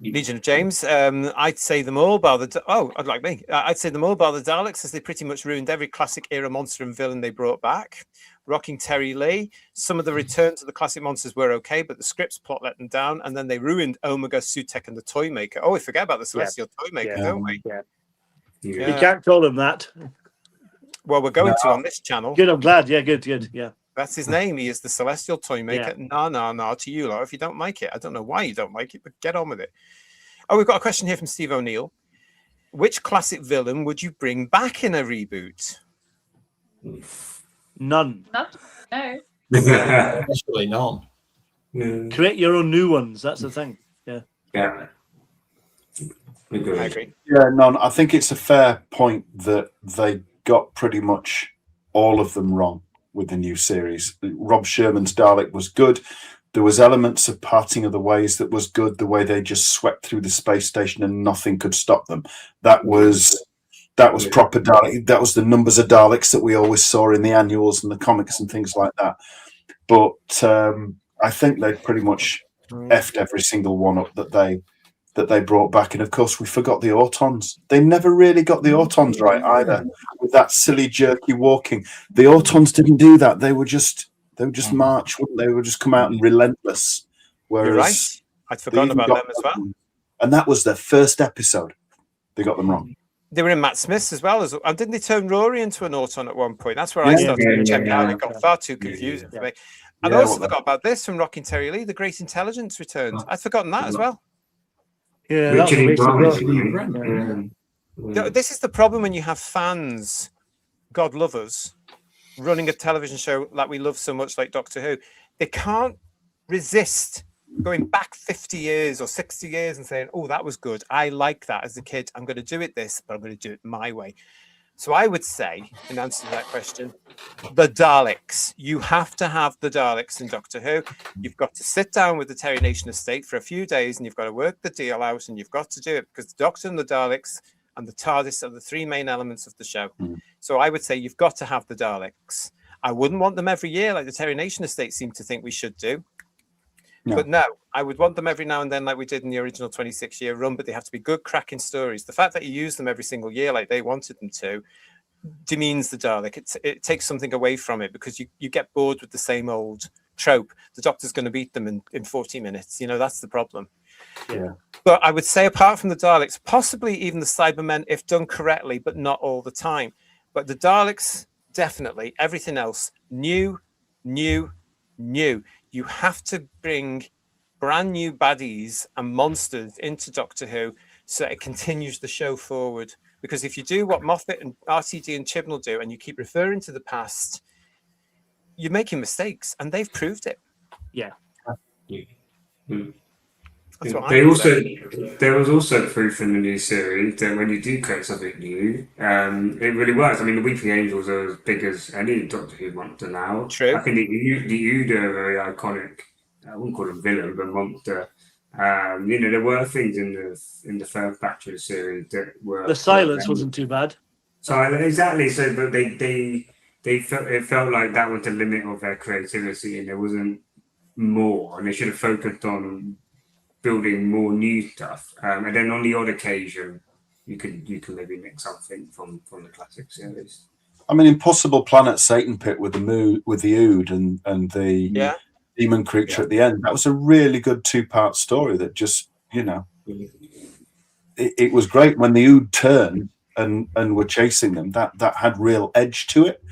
Legion of James, I'd say them all bar the. I'd say them all bar the Daleks, as they pretty much ruined every classic era monster and villain they brought back. Rocking Terry Lee. Some of the return to the classic monsters were okay, but the script's plot let them down, and then they ruined Omega, Sutek, and the Toymaker. Oh, we forget about the Celestial Toymaker, don't we? Yeah. You can't call him that. Well, we're going to on this channel. Good, I'm glad. Yeah, good. Yeah. That's his name. He is the Celestial Toymaker. Yeah. No, to you, lot. If you don't like it, I don't know why you don't like it, but get on with it. Oh, we've got a question here from Steve O'Neill. Which classic villain would you bring back in a reboot? None. No. Actually, none. Create your own new ones. That's the thing. Yeah. Yeah. I agree. Yeah, none. I think it's a fair point that they got pretty much all of them wrong with the new series. Rob Sherman's Dalek was good. There was elements of Parting of the Ways that was good. The way they just swept through the space station and nothing could stop them. That was proper Dalek. That was the numbers of Daleks that we always saw in the annuals and the comics and things like that. But I think they pretty much effed every single one up that they brought back. And of course, we forgot the Autons. They never really got the Autons right either. With that silly jerky walking, the Autons didn't do that. They would just march, wouldn't they? They would just come out and relentless. Whereas you're right. I'd forgotten about them as well. And that was their first episode. They got them wrong. They were in Matt Smith's as well. And didn't they turn Rory into an Auton at one point? That's where I started to check out. It got far too confusing for me. And I also forgot about this from Rocking Terry Lee. The Great Intelligence returned. I'd forgotten that as well. Yeah, this is the problem when you have fans, God lovers, running a television show like we love so much, like Doctor Who. They can't resist going back 50 years or 60 years and saying, oh, that was good. I like that as a kid. I'm going to do it this, but I'm going to do it my way. So I would say, in answer to that question, the Daleks. You have to have the Daleks in Doctor Who. You've got to sit down with the Terry Nation estate for a few days and you've got to work the deal out and you've got to do it because the Doctor and the Daleks and the TARDIS are the three main elements of the show. So I would say you've got to have the Daleks. I wouldn't want them every year like the Terry Nation estate seem to think we should do. No. But no, I would want them every now and then like we did in the original 26-year run, but they have to be good, cracking stories. The fact that you use them every single year like they wanted them to demeans the Dalek. It takes something away from it because you get bored with the same old trope. The Doctor's going to beat them in 40 minutes. You know, that's the problem. Yeah. But I would say apart from the Daleks, possibly even the Cybermen if done correctly, but not all the time. But the Daleks, definitely. Everything else, new. You have to bring brand new baddies and monsters into Doctor Who so it continues the show forward. Because if you do what Moffat and RTD and Chibnall do, and you keep referring to the past, you're making mistakes, and they've proved it. Yeah. There was also proof in the new series that when you do create something new, it really works. I mean, the Weeping Angels are as big as any Doctor Who monster now. True. I think the Ood are a very iconic. I wouldn't call them villain, but monster. You know, there were things in the first batch of the series that were. The silence wasn't too bad. So exactly. So, but it felt like that was the limit of their creativity, and there wasn't more, and they should have focused on building more new stuff. And then on the odd occasion, you could maybe mix something from the classic series. I mean, Impossible Planet Satan Pit with the Ood and the demon creature at the end. That was a really good 2-part story that just, you know, it was great when the Ood turned and were chasing them. That had real edge to it.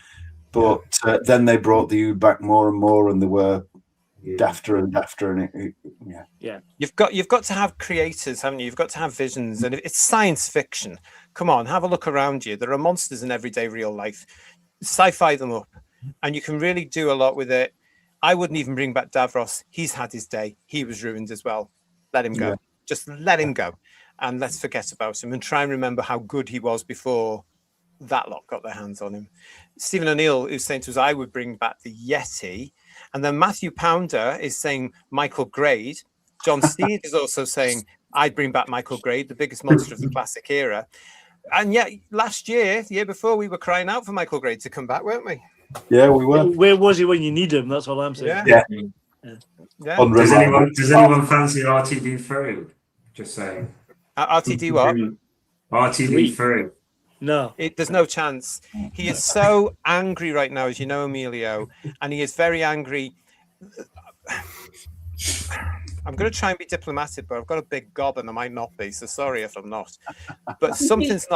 But then they brought the Ood back more and more, and they were dafter and dafter, and You've got to have creators, haven't you? You've got to have visions, and it's science fiction. Come on, have a look around you. There are monsters in everyday real life. Sci-fi them up, and you can really do a lot with it. I wouldn't even bring back Davros. He's had his day. He was ruined as well. Let him go. Yeah. Just let him go, and let's forget about him and try and remember how good he was before that lot got their hands on him. Stephen O'Neill is saying to us, I would bring back the Yeti. And then Matthew Pounder is saying Michael Grade. John Steed is also saying, I'd bring back Michael Grade, the biggest monster of the classic era. And yet last year, the year before, we were crying out for Michael Grade to come back, weren't we? Yeah, we were. Where was he when you need him? That's all I'm saying. Yeah. Does anyone fancy RTD3? Just saying. RTD what? RTD3. No, there's no chance. He is so angry right now, as you know, Emilio, and he is very angry. I'm going to try and be diplomatic, but I've got a big gob, and I might not be. So sorry if I'm not. But something's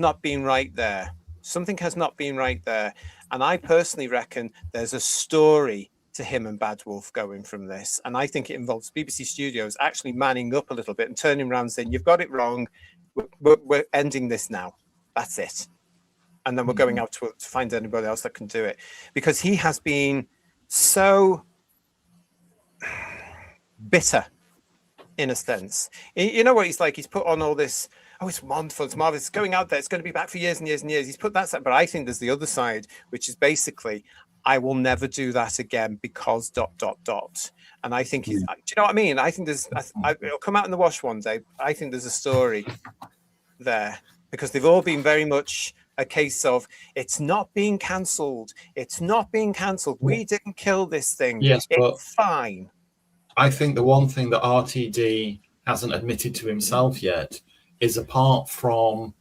not been right there. Something has not been right there, and I personally reckon there's a story to him and Bad Wolf going from this, and I think it involves BBC Studios actually manning up a little bit and turning around and saying, "You've got it wrong. We're ending this now. That's it." And then we're going out to find anybody else that can do it, because he has been so bitter in a sense. You know what he's like? He's put on all this, oh, it's wonderful, it's marvelous, it's going out there, it's going to be back for years and years and years. He's put that side, but I think there's the other side, which is basically, I will never do that again because ... And I think he's, do you know what I mean? I think it'll come out in the wash one day. I think there's a story there, because they've all been very much a case of, it's not being cancelled. It's not being cancelled. We didn't kill this thing. Yes, it's fine. I think the one thing that RTD hasn't admitted to himself yet is, apart from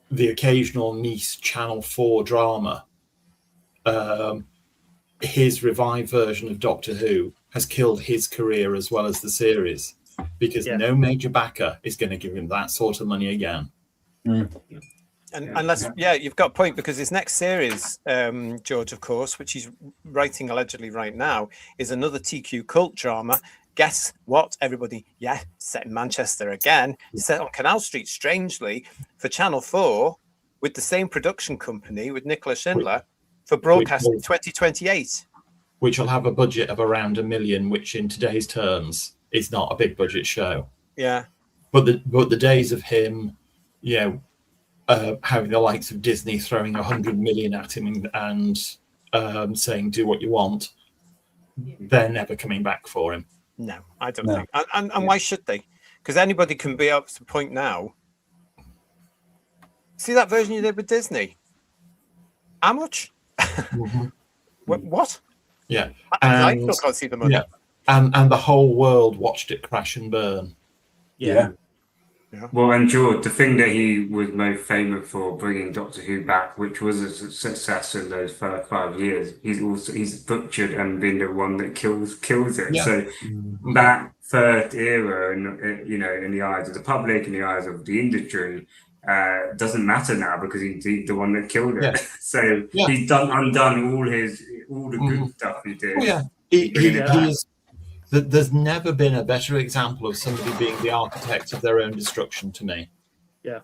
the occasional niche Channel 4 drama, his revived version of Doctor Who has killed his career as well as the series, because no major backer is going to give him that sort of money again. And unless, you've got a point, because his next series, George, of course, which he's writing allegedly right now, is another TQ cult drama. Guess what, everybody? Yeah, set in Manchester again, set on Canal Street, strangely, for Channel 4, with the same production company, with Nicola Schindler, for broadcast in 2028. which will have a budget of around $1 million, which in today's terms is not a big budget show. Yeah. But the days of him, having the likes of Disney throwing $100 million at him and saying "do what you want," they're never coming back for him. No, I don't think. And why should they? Because anybody can be up to the point now. See that version you did with Disney? How much? Mm-hmm. What? Yeah. I still can't see the money. Yeah. And the whole world watched it crash and burn. Yeah. Well, and George, the thing that he was most famous for bringing Doctor Who back, which was a success in those first 5 years, he's butchered and been the one that kills it. Yeah. So that third era, and in the eyes of the public, in the eyes of the industry, doesn't matter now because he's the one that killed it. Yeah. So he's undone all the good stuff he did. Oh, yeah. There's never been a better example of somebody being the architect of their own destruction to me. Yeah.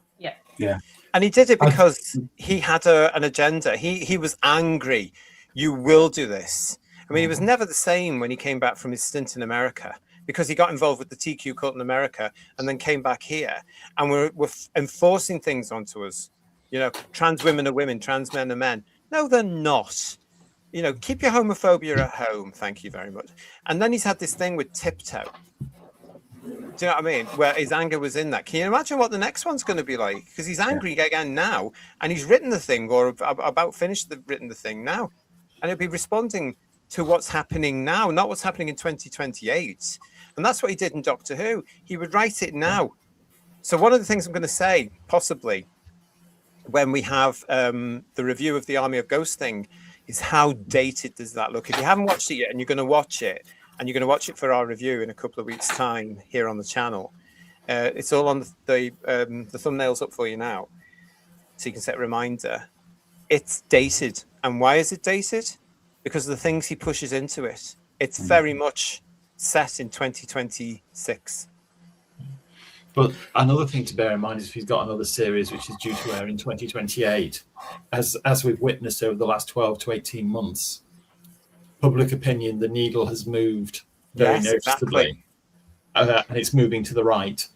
And he did it because he had an agenda. He was angry. You will do this. I mean, he was never the same when he came back from his stint in America, because he got involved with the TQ cult in America and then came back here, and we're enforcing things onto us. Trans women are women, trans men are men. No, they're not. Keep your homophobia at home. Thank you very much. And then he's had this thing with Tiptoe. Do you know what I mean? Where his anger was in that. Can you imagine what the next one's going to be like? Because he's angry again now, and he's written the thing, or about finished written the thing now, and he'll be responding to what's happening now, not what's happening in 2028. And that's what he did in Doctor Who. He would write it now. So one of the things I'm going to say, possibly, when we have the review of the Army of Ghosts thing, is how dated does that look? If you haven't watched it yet and you're going to watch it, and you're going to watch it for our review in a couple of weeks' time here on the channel, it's all on the thumbnails up for you now, so you can set a reminder. It's dated. And why is it dated? Because of the things he pushes into it. It's very much set in 2026. But another thing to bear in mind is if he's got another series which is due to air in 2028, as we've witnessed over the last 12 to 18 months, public opinion, the needle has moved very noticeably, and it's moving to the right.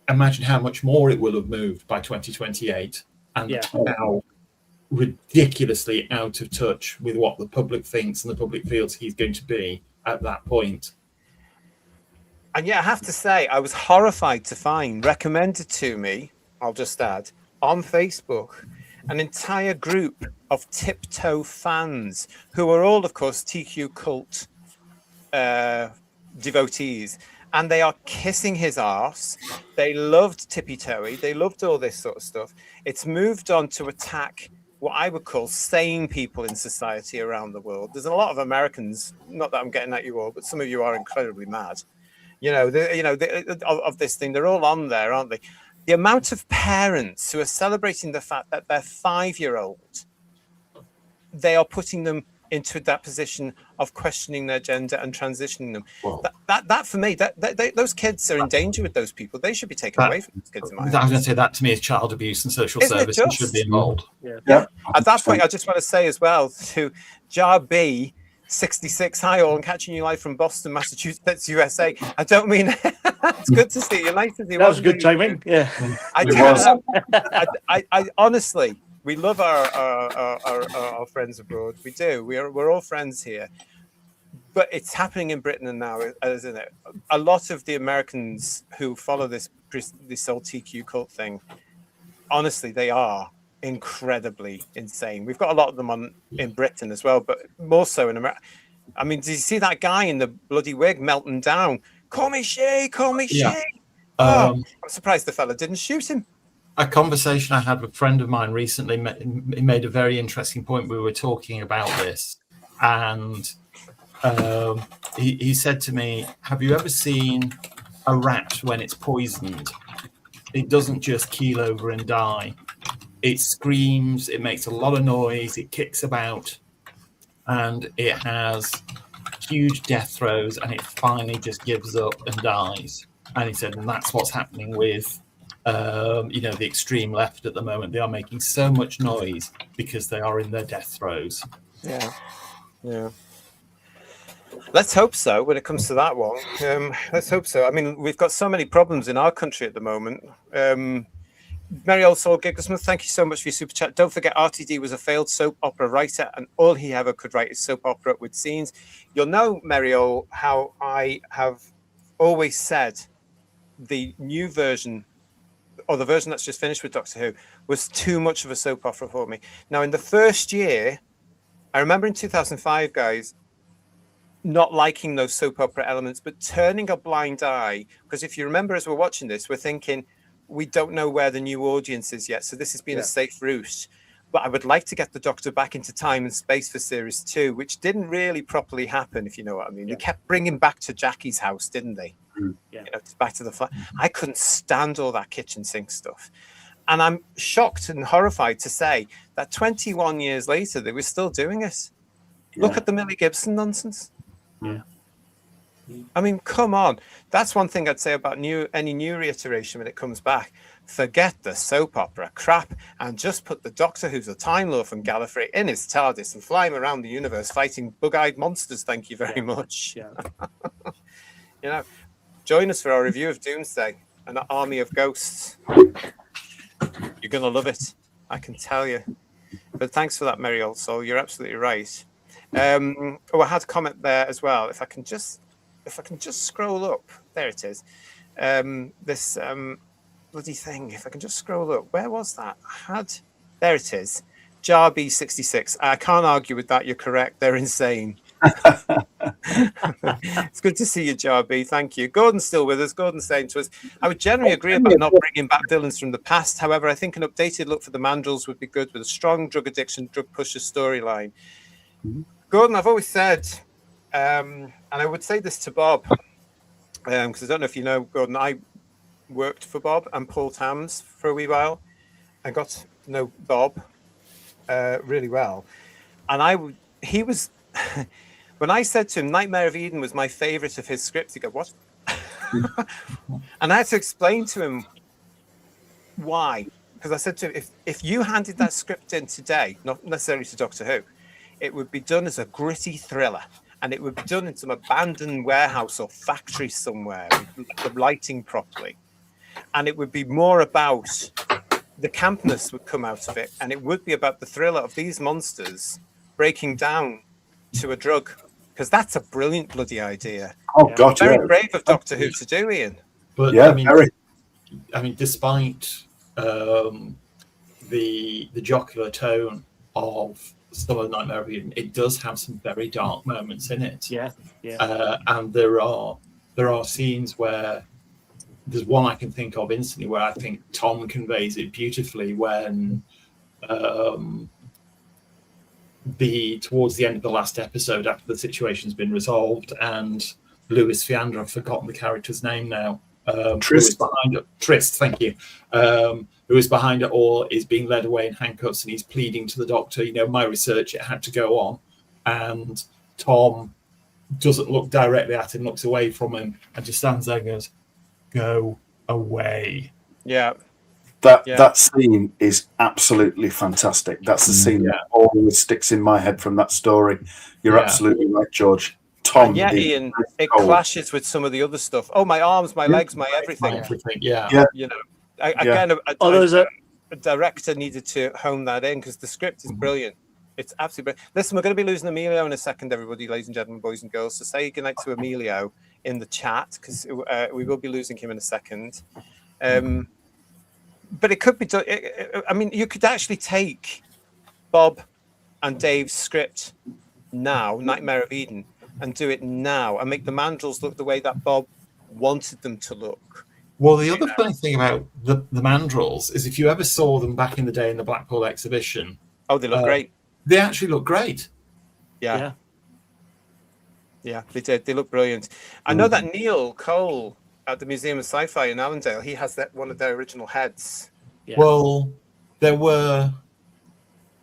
Imagine how much more it will have moved by 2028, and how ridiculously out of touch with what the public thinks and the public feels he's going to be at that point. And I have to say, I was horrified to find, recommended to me, I'll just add, on Facebook, an entire group of Tiptoe fans who are all, of course, TQ cult devotees. And they are kissing his arse. They loved Tippy Toey. They loved all this sort of stuff. It's moved on to attack what I would call sane people in society around the world. There's a lot of Americans, not that I'm getting at you all, but some of you are incredibly mad. Of this thing, they're all on there, aren't they? The amount of parents who are celebrating the fact that their 5-year-old, they are putting them into that position of questioning their gender and transitioning them. Wow. That for me, those kids are in danger with those people. They should be taken away from those kids. I was going to say that to me is child abuse, and social services should be involved. Yeah. At that point, I just want to say as well to Jar B, 66, hi all, and catching you live from Boston, Massachusetts, USA. I don't mean it's good to see you. Nice to see you. That was good timing. Yeah, I honestly, we love our friends abroad. We do. We're all friends here, but it's happening in Britain now, isn't it? A lot of the Americans who follow this whole TQ cult thing, honestly, they are incredibly insane. We've got a lot of them in Britain as well, but more so in America. I mean, did you see that guy in the bloody wig melting down? Call me Shay, call me Shay. I'm surprised the fella didn't shoot him. A conversation I had with a friend of mine recently made a very interesting point. We were talking about this, and he said to me, have you ever seen a rat when it's poisoned? It doesn't just keel over and die. It screams, it makes a lot of noise, it kicks about, and it has huge death throes, and it finally just gives up and dies. And he said, and that's what's happening with the extreme left at the moment. They are making so much noise because they are in their death throes. Yeah. Let's hope so when it comes to that one. Let's hope so. I mean, we've got so many problems in our country at the moment. Merry Old Soul Gigglesmith, thank you so much for your super chat. Don't forget, RTD was a failed soap opera writer, and all he ever could write is soap opera with scenes. You'll know, Merry Old, how I have always said the new version, or the version that's just finished with Doctor Who, was too much of a soap opera for me. Now, in the first year, I remember in 2005, guys, not liking those soap opera elements, but turning a blind eye. Because if you remember, as we're watching this, we're thinking, we don't know where the new audience is yet. So this has been a safe route. But I would like to get the Doctor back into time and space for series 2, which didn't really properly happen, if you know what I mean. They kept bringing back to Jackie's house, didn't they? Yeah. You know, back to the flat. I couldn't stand all that kitchen sink stuff. And I'm shocked and horrified to say that 21 years later, they were still doing it. Look at the Millie Gibson nonsense. Yeah. I mean, come on. That's one thing I'd say about any new reiteration when it comes back. Forget the soap opera crap and just put the Doctor, who's a Time Lord from Gallifrey, in his TARDIS and fly him around the universe fighting bug-eyed monsters. Thank you very much. Yeah. You know, join us for our review of Doomsday, an army of ghosts. You're going to love it, I can tell you. But thanks for that, Merry Old Soul. You're absolutely right. I had a comment there as well. If I can just scroll up, there it is. This bloody thing. If I can just scroll up, where was that? There it is. Jarby 66. I can't argue with that. You're correct. They're insane. It's good to see you, Jarby. Thank you. Gordon's still with us. Gordon's saying to us, I would generally agree about not bringing back villains from the past. However, I think an updated look for the Mandrels would be good with a strong drug addiction, drug pusher storyline. Gordon, I've always said, and I would say this to Bob, because I don't know if you know, Gordon, I worked for Bob and Paul Tams for a wee while. I got to know Bob really well. And he was, when I said to him, Nightmare of Eden was my favorite of his scripts, he go, what? And I had to explain to him why. Because I said to him, if you handed that script in today, not necessarily to Doctor Who, it would be done as a gritty thriller, and it would be done in some abandoned warehouse or factory somewhere with the lighting properly. And it would be more about the campness would come out of it, and it would be about the thriller of these monsters breaking down to a drug, because that's a brilliant bloody idea. Oh, God, very brave of Doctor Who to do, Ian. But yeah, I mean, despite the jocular tone of some of Nightmare of Eden, it does have some very dark moments in it. Yeah. And there are scenes where there's one I can think of instantly where I think Tom conveys it beautifully when towards the end of the last episode, after the situation's been resolved, and Louis Fiandra, I've forgotten the character's name now. Trist. Trist, thank you. Who is behind it all, is being led away in handcuffs, and he's pleading to the Doctor, my research, it had to go on. And Tom doesn't look directly at him, looks away from him, and just stands there and goes, go away. Yeah. That scene is absolutely fantastic. That's the scene that always sticks in my head from that story. You're absolutely right, George. Tom. Yeah, Ian, it clashes with some of the other stuff. Oh, my arms, my legs, my everything. Yeah. Again, a director needed to hone that in, because the script is brilliant. It's absolutely brilliant. Listen, we're going to be losing Emilio in a second, everybody, ladies and gentlemen, boys and girls. So say goodnight to Emilio in the chat, because we will be losing him in a second. But it could be done. I mean, you could actually take Bob and Dave's script now, Nightmare of Eden, and do it now and make the Mandrels look the way that Bob wanted them to look. Well, the other funny thing about the Mandrels is if you ever saw them back in the day in the Blackpool exhibition. Oh, they look great. They actually look great. Yeah, they did. They look brilliant. I know that Neil Cole at the Museum of Sci-Fi in Allendale, he has one of their original heads. Yeah. Well, there were...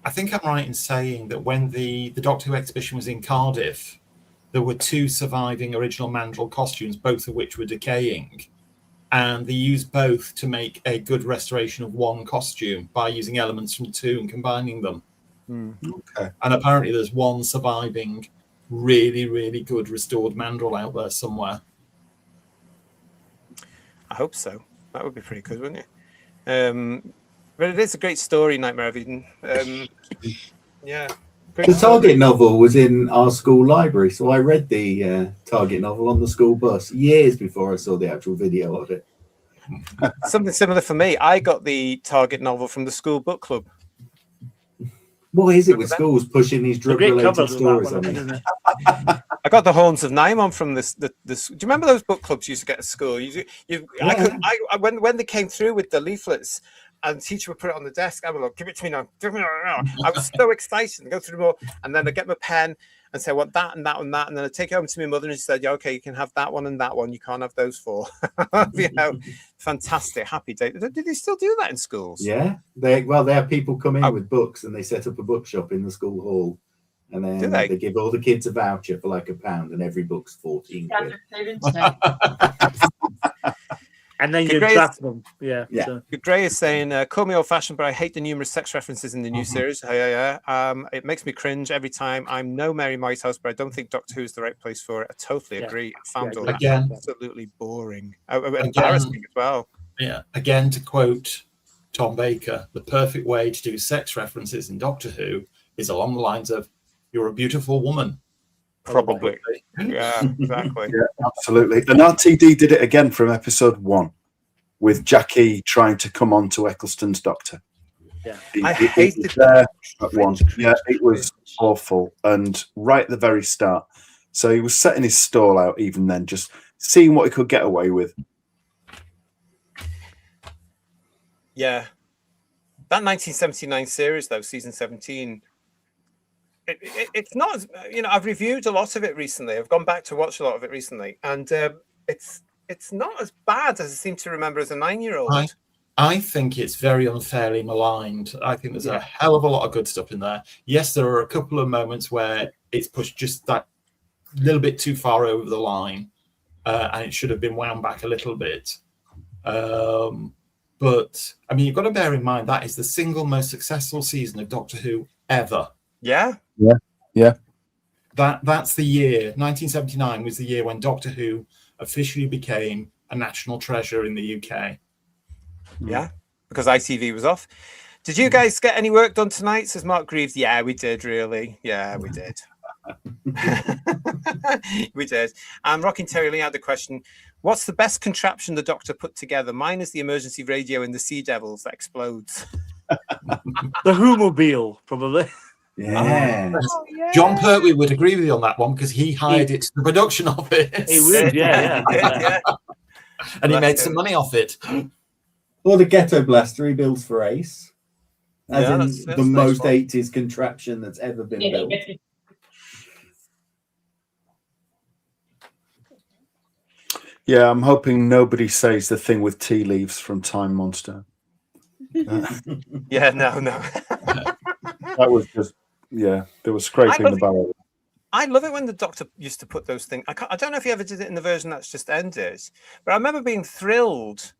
I think I'm right in saying that when the Doctor Who exhibition was in Cardiff, there were 2 surviving original Mandrel costumes, both of which were decaying. And they used both to make a good restoration of one costume by using elements from 2 and combining them. Okay. And apparently there's one surviving really, really good restored mandrel out there somewhere. I hope so. That would be pretty good, wouldn't it? But it is a great story, Nightmare of Eden. Yeah. The Target novel was in our school library, so I read the Target novel on the school bus years before I saw the actual video of it. Something similar for me. I got the Target novel from the school book club. What is it with schools pushing these drug-related stories on you? I got the Horns of Nymon from this. Do you remember those book clubs you used to get at school? When they came through with the leaflets, and the teacher would put it on the desk, I would like, give it to me now. I was so excited to go through them all, and then I'd get my pen and say, I want that and that and that, and then I'd take it home to my mother, and she said, yeah, okay, you can have that one and that one. You can't have those four. You know, fantastic, happy day. Did they still do that in schools? Yeah, they have people come in with books, and they set up a bookshop in the school hall, and then they give all the kids a voucher for like £1, and every book's 14 quid. And then you trap them. Yeah. So. Gray is saying, call me old-fashioned, but I hate the numerous sex references in the new series. It makes me cringe every time. I'm no Mary Whitehouse, but I don't think Doctor Who is the right place for it. I totally agree. I found all that absolutely boring. Embarrassing as well. Yeah. Again, to quote Tom Baker, the perfect way to do sex references in Doctor Who is along the lines of, you're a beautiful woman. Probably. Yeah, exactly. Yeah, absolutely. And RTD did it again from episode 1 with Jackie trying to come on to Eccleston's Doctor. Yeah, I hated that at one. Yeah, it was awful. And right at the very start. So he was setting his stall out even then, just seeing what he could get away with. Yeah. That 1979 series, though, season 17, it's not, I've reviewed a lot of it recently. I've gone back to watch a lot of it recently, and it's not as bad as I seem to remember as a 9-year-old. I think it's very unfairly maligned. I think there's a hell of a lot of good stuff in there. Yes, there are a couple of moments where it's pushed just that little bit too far over the line, and it should have been wound back a little bit. But I mean, you've got to bear in mind that is the single most successful season of Doctor Who ever. Yeah. That's the year. 1979 was the year when Doctor Who officially became a national treasure in the UK. Yeah, because ITV was off. Did you guys get any work done tonight? Says Mark Greaves. Yeah, we did, really. Yeah, we did. We did. Rocking Terry Lee had the question, what's the best contraption the Doctor put together? Mine is the emergency radio in the Sea Devils that explodes. The Who-mobile, probably. Yeah. Oh, yeah. John Pertwee would agree with you on that one because he hired it to the production of it. He would, yeah. And he made some money off it. Or the Ghetto Blaster he builds for Ace. That's the most 80s contraption that's ever been built. Yeah, I'm hoping nobody says the thing with tea leaves from Time Monster. Yeah, no. That was just, there was scraping the barrel. I love it when the Doctor used to put those things. I don't know if he ever did it in the version that's just ended, but I remember being thrilled.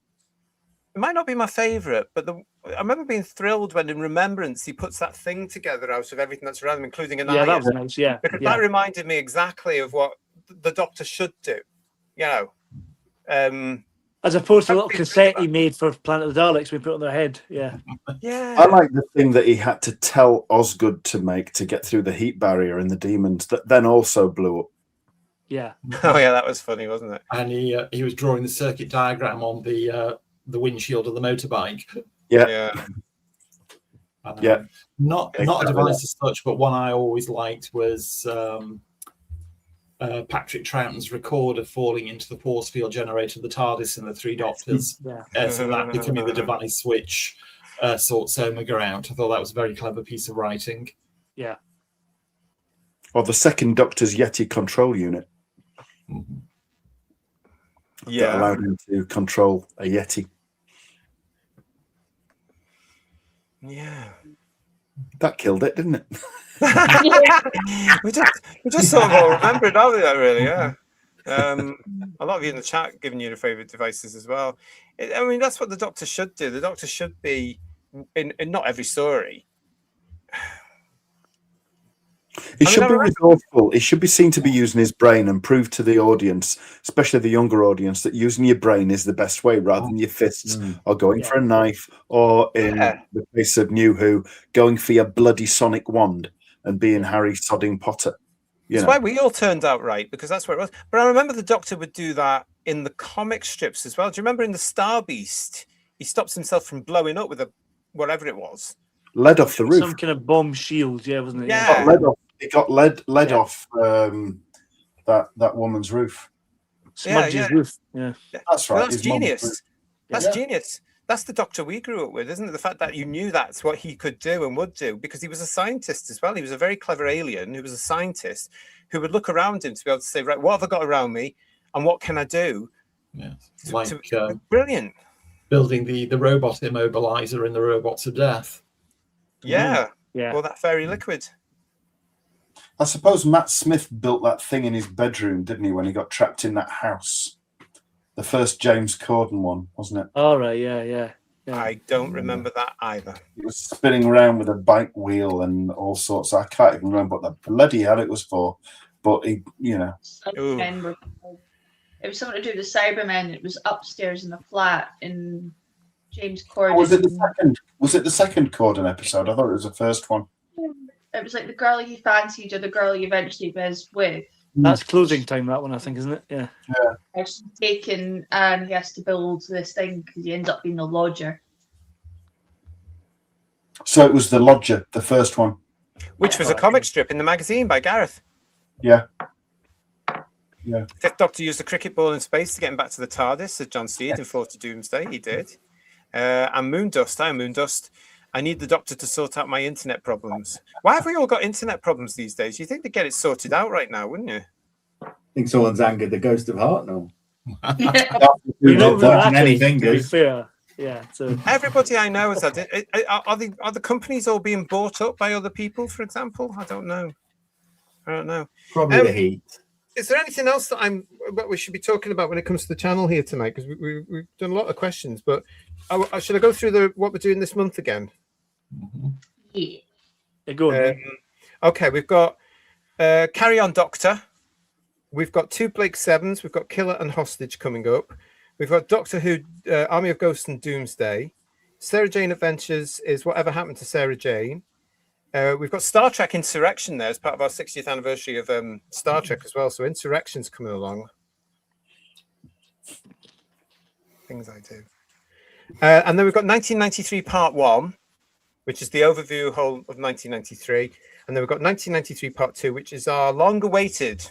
It might not be my favourite, but I remember being thrilled when in Remembrance he puts that thing together out of everything that's around him, including an eye. Yeah, that was nice, Because that reminded me exactly of what the Doctor should do, As opposed to a little cassette he made for Planet of the Daleks we put on their head. Yeah. I like the thing that he had to tell Osgood to make to get through the heat barrier in the Demons that then also blew up. Yeah. Oh yeah, that was funny, wasn't it? And he was drawing the circuit diagram on the windshield of the motorbike. Yeah. Not a device as such, but one I always liked was Patrick Troughton's recorder falling into the force field generator of the TARDIS and the Three Doctors. So that becoming the device which sorts Omega out. I thought that was a very clever piece of writing. Yeah. Or the second Doctor's Yeti control unit. That allowed him to control a Yeti. Yeah. That killed it, didn't it? we just sort of all remembered, aren't we? That really, yeah. A lot of you in the chat giving you your favourite devices as well. I mean, that's what the Doctor should do. The Doctor should be in not every story. He should be resourceful. He should be seen to be using his brain and prove to the audience, especially the younger audience, that using your brain is the best way rather than your fists or going for a knife or, in the case of New Who, going for your bloody sonic wand and being Harry Sodding Potter. That's why we all turned out right, because that's where it was. But I remember the Doctor would do that in the comic strips as well. Do you remember in the Star Beast, he stops himself from blowing up with a whatever it was? Lead off the roof. Some kind of bomb shield, wasn't it? Yeah. It got lead off that woman's roof. Smudge's roof. Yeah. That's right. Well, that's genius. That's genius. That's the Doctor we grew up with, isn't it? The fact that you knew that's what he could do and would do, because he was a scientist as well. He was a very clever alien who was a scientist who would look around him to be able to say, right, what have I got around me and what can I do? Yeah. Brilliant. Building the robot immobilizer in the Robots of Death. Yeah. Well, that fairy liquid. I suppose Matt Smith built that thing in his bedroom, didn't he, when he got trapped in that house? The first James Corden one, wasn't it? All right, yeah. I don't remember that either. It was spinning around with a bike wheel and all sorts. I can't even remember what the bloody hell it was for. But, it was something to do with the Cybermen. It was upstairs in the flat in James Corden. Was it the second Corden episode? I thought it was the first one. It was like the girl he fancied or the girl he eventually was with. That's closing time, that one, I think, isn't it? Yeah. Actually taken, and he has to build this thing because he ends up being the lodger. So it was the Lodger, the first one. Which was a comic strip in the magazine by Gareth. Yeah. Fifth Doctor used a cricket ball in space to get him back to the TARDIS, as John Steed in 40 Doomsday. He did. And Moondust. Hi, Moondust. I need the Doctor to sort out my internet problems. Why have we all got internet problems these days? You think they'd get it sorted out right now, wouldn't you? I think someone's angered the ghost of Hartnell. You know, to be fair. Yeah. So everybody I know has had it. Are the companies all being bought up by other people, for example? I don't know. Probably the heat. Is there anything else that we should be talking about when it comes to the channel here tonight? Because we've done a lot of questions, but should I go through what we're doing this month again? Yeah. Go on. Okay, we've got Carry On Doctor. We've got 2 Blake Sevens. We've got Killer and Hostage coming up. We've got Doctor Who, Army of Ghosts and Doomsday. Sarah Jane Adventures is Whatever Happened to Sarah Jane. We've got Star Trek Insurrection there as part of our 60th anniversary of Star Trek as well. So Insurrection's coming along. Things I do. And then we've got 1993 Part 1, which is the overview whole of 1993. And then we've got 1993 Part 2, which is our long-awaited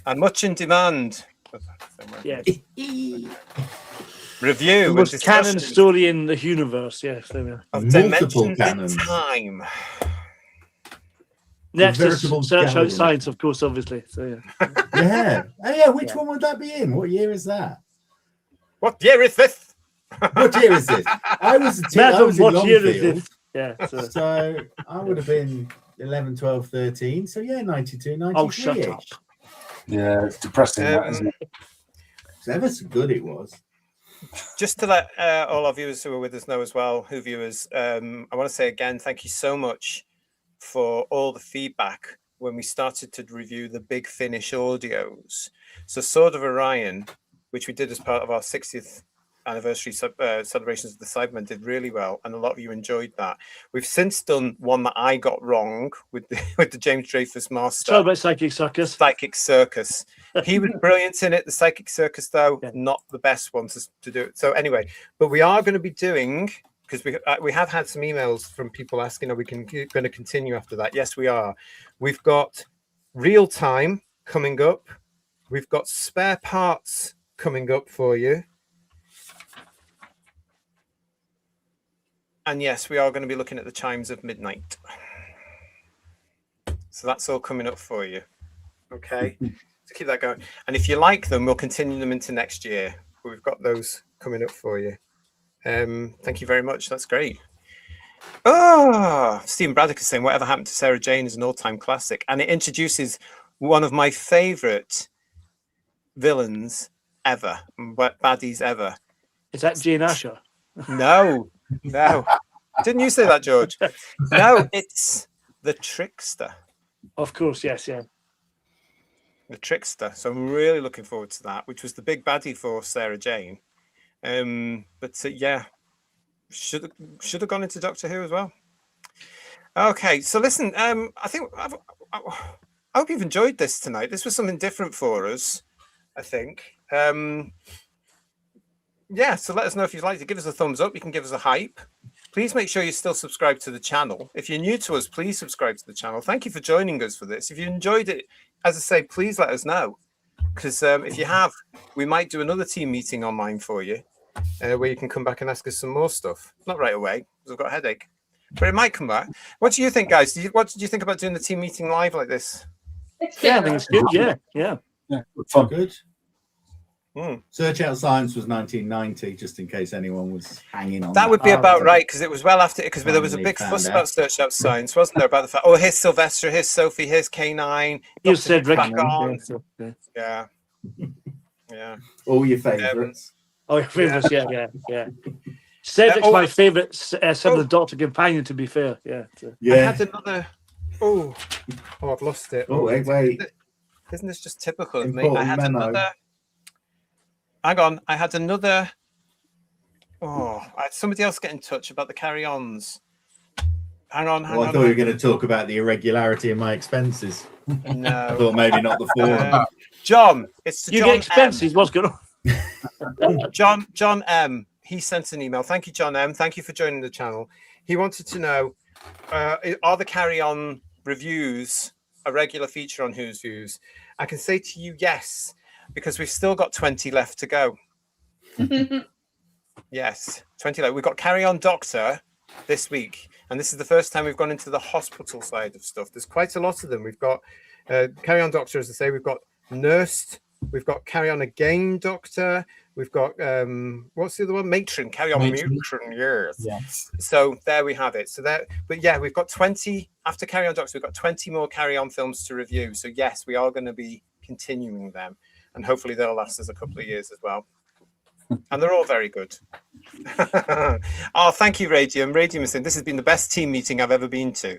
and much in demand review. The most canon story in the universe, yes. Of Dimensions in Time. Next is Search Out Science, of course, obviously. So yeah. Which one would that be in? What year is that? What year is this? What year is this? I was in Longfield. Yeah. So I would have been 11, 12, 13. So 92, 93. Oh, shut up. Yeah, it's depressing, isn't it? It's ever so good it was. Just to let all our viewers who are with us know as well, Who viewers, I want to say again, thank you so much for all the feedback when we started to review the Big Finish audios. So Sword of Orion, which we did as part of our 60th anniversary celebrations of the Cybermen, did really well, and a lot of you enjoyed that. We've since done one that I got wrong with the James Dreyfus Master. Talk about Psychic Circus. Psychic Circus. He was brilliant in it. The Psychic Circus, though, not the best one to do it. So anyway, but we are going to be doing, because we have had some emails from people asking, are we going to continue after that? Yes, we are. We've got Real Time coming up. We've got Spare Parts coming up for you. And yes, we are going to be looking at the Chimes of Midnight. So that's all coming up for you. Okay, so keep that going. And if you like them, we'll continue them into next year. But we've got those coming up for you. Thank you very much. That's great. Oh, Stephen Braddock is saying Whatever Happened to Sarah Jane is an all-time classic. And it introduces one of my favorite villains ever, baddies ever. Is that Jane Asher? No. Didn't you say that, George? No, it's the Trickster. Of course, yes, yeah. The Trickster. So I'm really looking forward to that, which was the big baddie for Sarah Jane. Yeah, should have gone into Doctor Who as well. Okay, so listen, I hope you've enjoyed this tonight. This was something different for us, I think. Yeah, so let us know if you'd like to give us a thumbs up. You can give us a hype. Please make sure you still subscribe to the channel. If you're new to us, please subscribe to the channel. Thank you for joining us for this. If you enjoyed it, as I say, please let us know. Because if you have, we might do another team meeting online for you, where you can come back and ask us some more stuff. Not right away, because I've got a headache. But it might come back. What do you think, guys? What did you think about doing the team meeting live like this? Yeah, I think it's good. Yeah. Fun. Good. Search Out Science was 1990, just in case anyone was hanging on. That would be about right, because it was well after, because there was a big fuss about Search Out Science, wasn't there? About the fact, here's Sylvester, here's Sophie, here's K9. Here's Cedric. Yeah. All your favourites. Your favourites, yeah. Cedric's my favourite Seventh Doctor companion, to be fair. Yeah. I had another. I've lost it. Wait. Isn't this just typical of me? I had another. Hang on, I had another. I had somebody else get in touch about the carry-ons. Hang on. I thought you were going to talk about the irregularity in my expenses. No. I thought maybe not the forum. John, it's you John get expenses. What's going on? John M. He sent an email. Thank you, John M. Thank you for joining the channel. He wanted to know, are the carry-on reviews a regular feature on Who's Views? I can say to you, yes, because we've still got 20 left to go. Yes, 20 left. We've got Carry On Doctor this week, and this is the first time we've gone into the hospital side of stuff. There's quite a lot of them. We've got Carry On Doctor, as I say, we've got Nursed, we've got Carry On Again Doctor, we've got what's the other one? Matron, Carry On Matron, yes. So there we have it. But yeah, we've got 20 after Carry On Doctor, we've got 20 more Carry On films to review. So yes, we are going to be continuing them, and hopefully they'll last us a couple of years as well. And they're all very good. Thank you, Radium. Radium is saying this has been the best team meeting I've ever been to.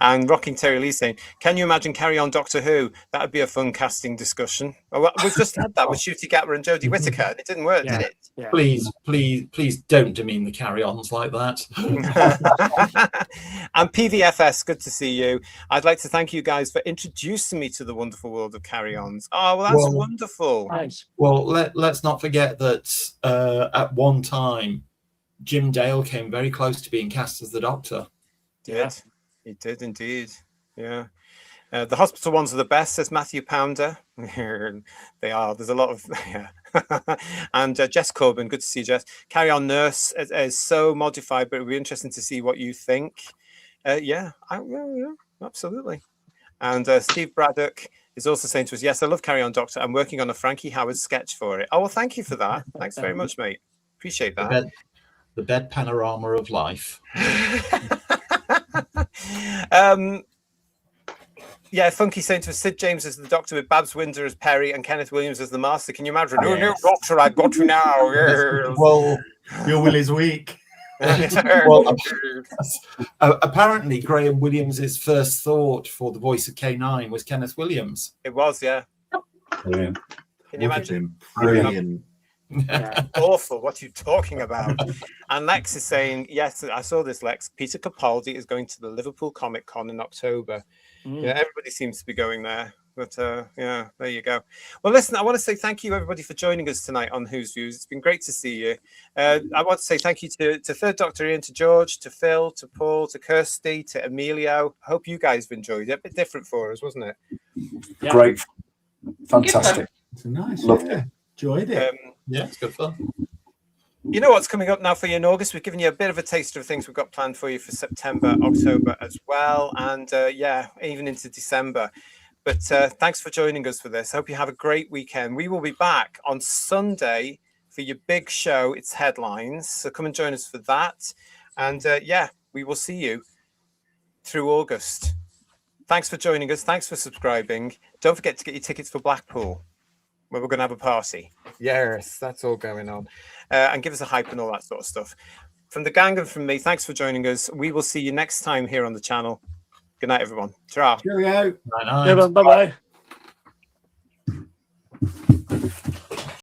And Rocking Terry Lee saying, can you imagine Carry On Doctor Who? That would be a fun casting discussion. Well, we've just had that with Ncuti Gatwa and Jodie Whittaker, and it didn't work, did it? Yeah. Please don't demean the carry-ons like that. And PVFS, good to see you. I'd like to thank you guys for introducing me to the wonderful world of carry-ons. That's wonderful. Nice. Well, let's not forget that at one time, Jim Dale came very close to being cast as the Doctor. He did indeed. Yeah. The hospital ones are the best, says Matthew Pounder. They are. There's a lot of and Jess Corbin, good to see you, Jess. Carry On Nurse is so modified, but it'll be interesting to see what you think. Yeah, absolutely. And Steve Braddock is also saying to us, yes, I love Carry On Doctor. I'm working on a Frankie Howard sketch for it. Oh, well, thank you for that. Thanks very much, mate. Appreciate that. The bed panorama of life. Funky saying to us, Sid James as the Doctor with Babs Windsor as Perry and Kenneth Williams as the Master. Can you imagine? Oh, no, Doctor, I've got you now. Yes. Well, your will is weak. Well, apparently Graham Williams' first thought for the voice of K9 was Kenneth Williams. It was, yeah. Brilliant. Can you imagine? Brilliant. Awful. What are you talking about? And Lex is saying, yes, I saw this, Lex. Peter Capaldi is going to the Liverpool Comic Con in October. Yeah, everybody seems to be going there. But yeah, there you go. Well, listen, I want to say thank you, everybody, for joining us tonight on Who's Views. It's been great to see you. I want to say thank you to Third Doctor Ian, to George, to Phil, to Paul, to Kirsty, to Emilio. I hope you guys have enjoyed it. A bit different for us, wasn't it? Yeah. Great. Fantastic. It's nice. Loved it. Enjoyed it. Yeah, it's good fun. You know what's coming up now for you in August? We've given you a bit of a taster of things we've got planned for you for September, October as well. And yeah, even into December. But thanks for joining us for this. I hope you have a great weekend. We will be back on Sunday for your big show. It's Headlines. So come and join us for that. And yeah, we will see you through August. Thanks for joining us. Thanks for subscribing. Don't forget to get your tickets for Blackpool, where we're going to have a party. Yes, that's all going on. And give us a hype and all that sort of stuff. from the gang and from me, thanks for joining us. We will see you next time here on the channel. Good night, everyone. Ta-ra. Cheerio. Bye. Bye-bye.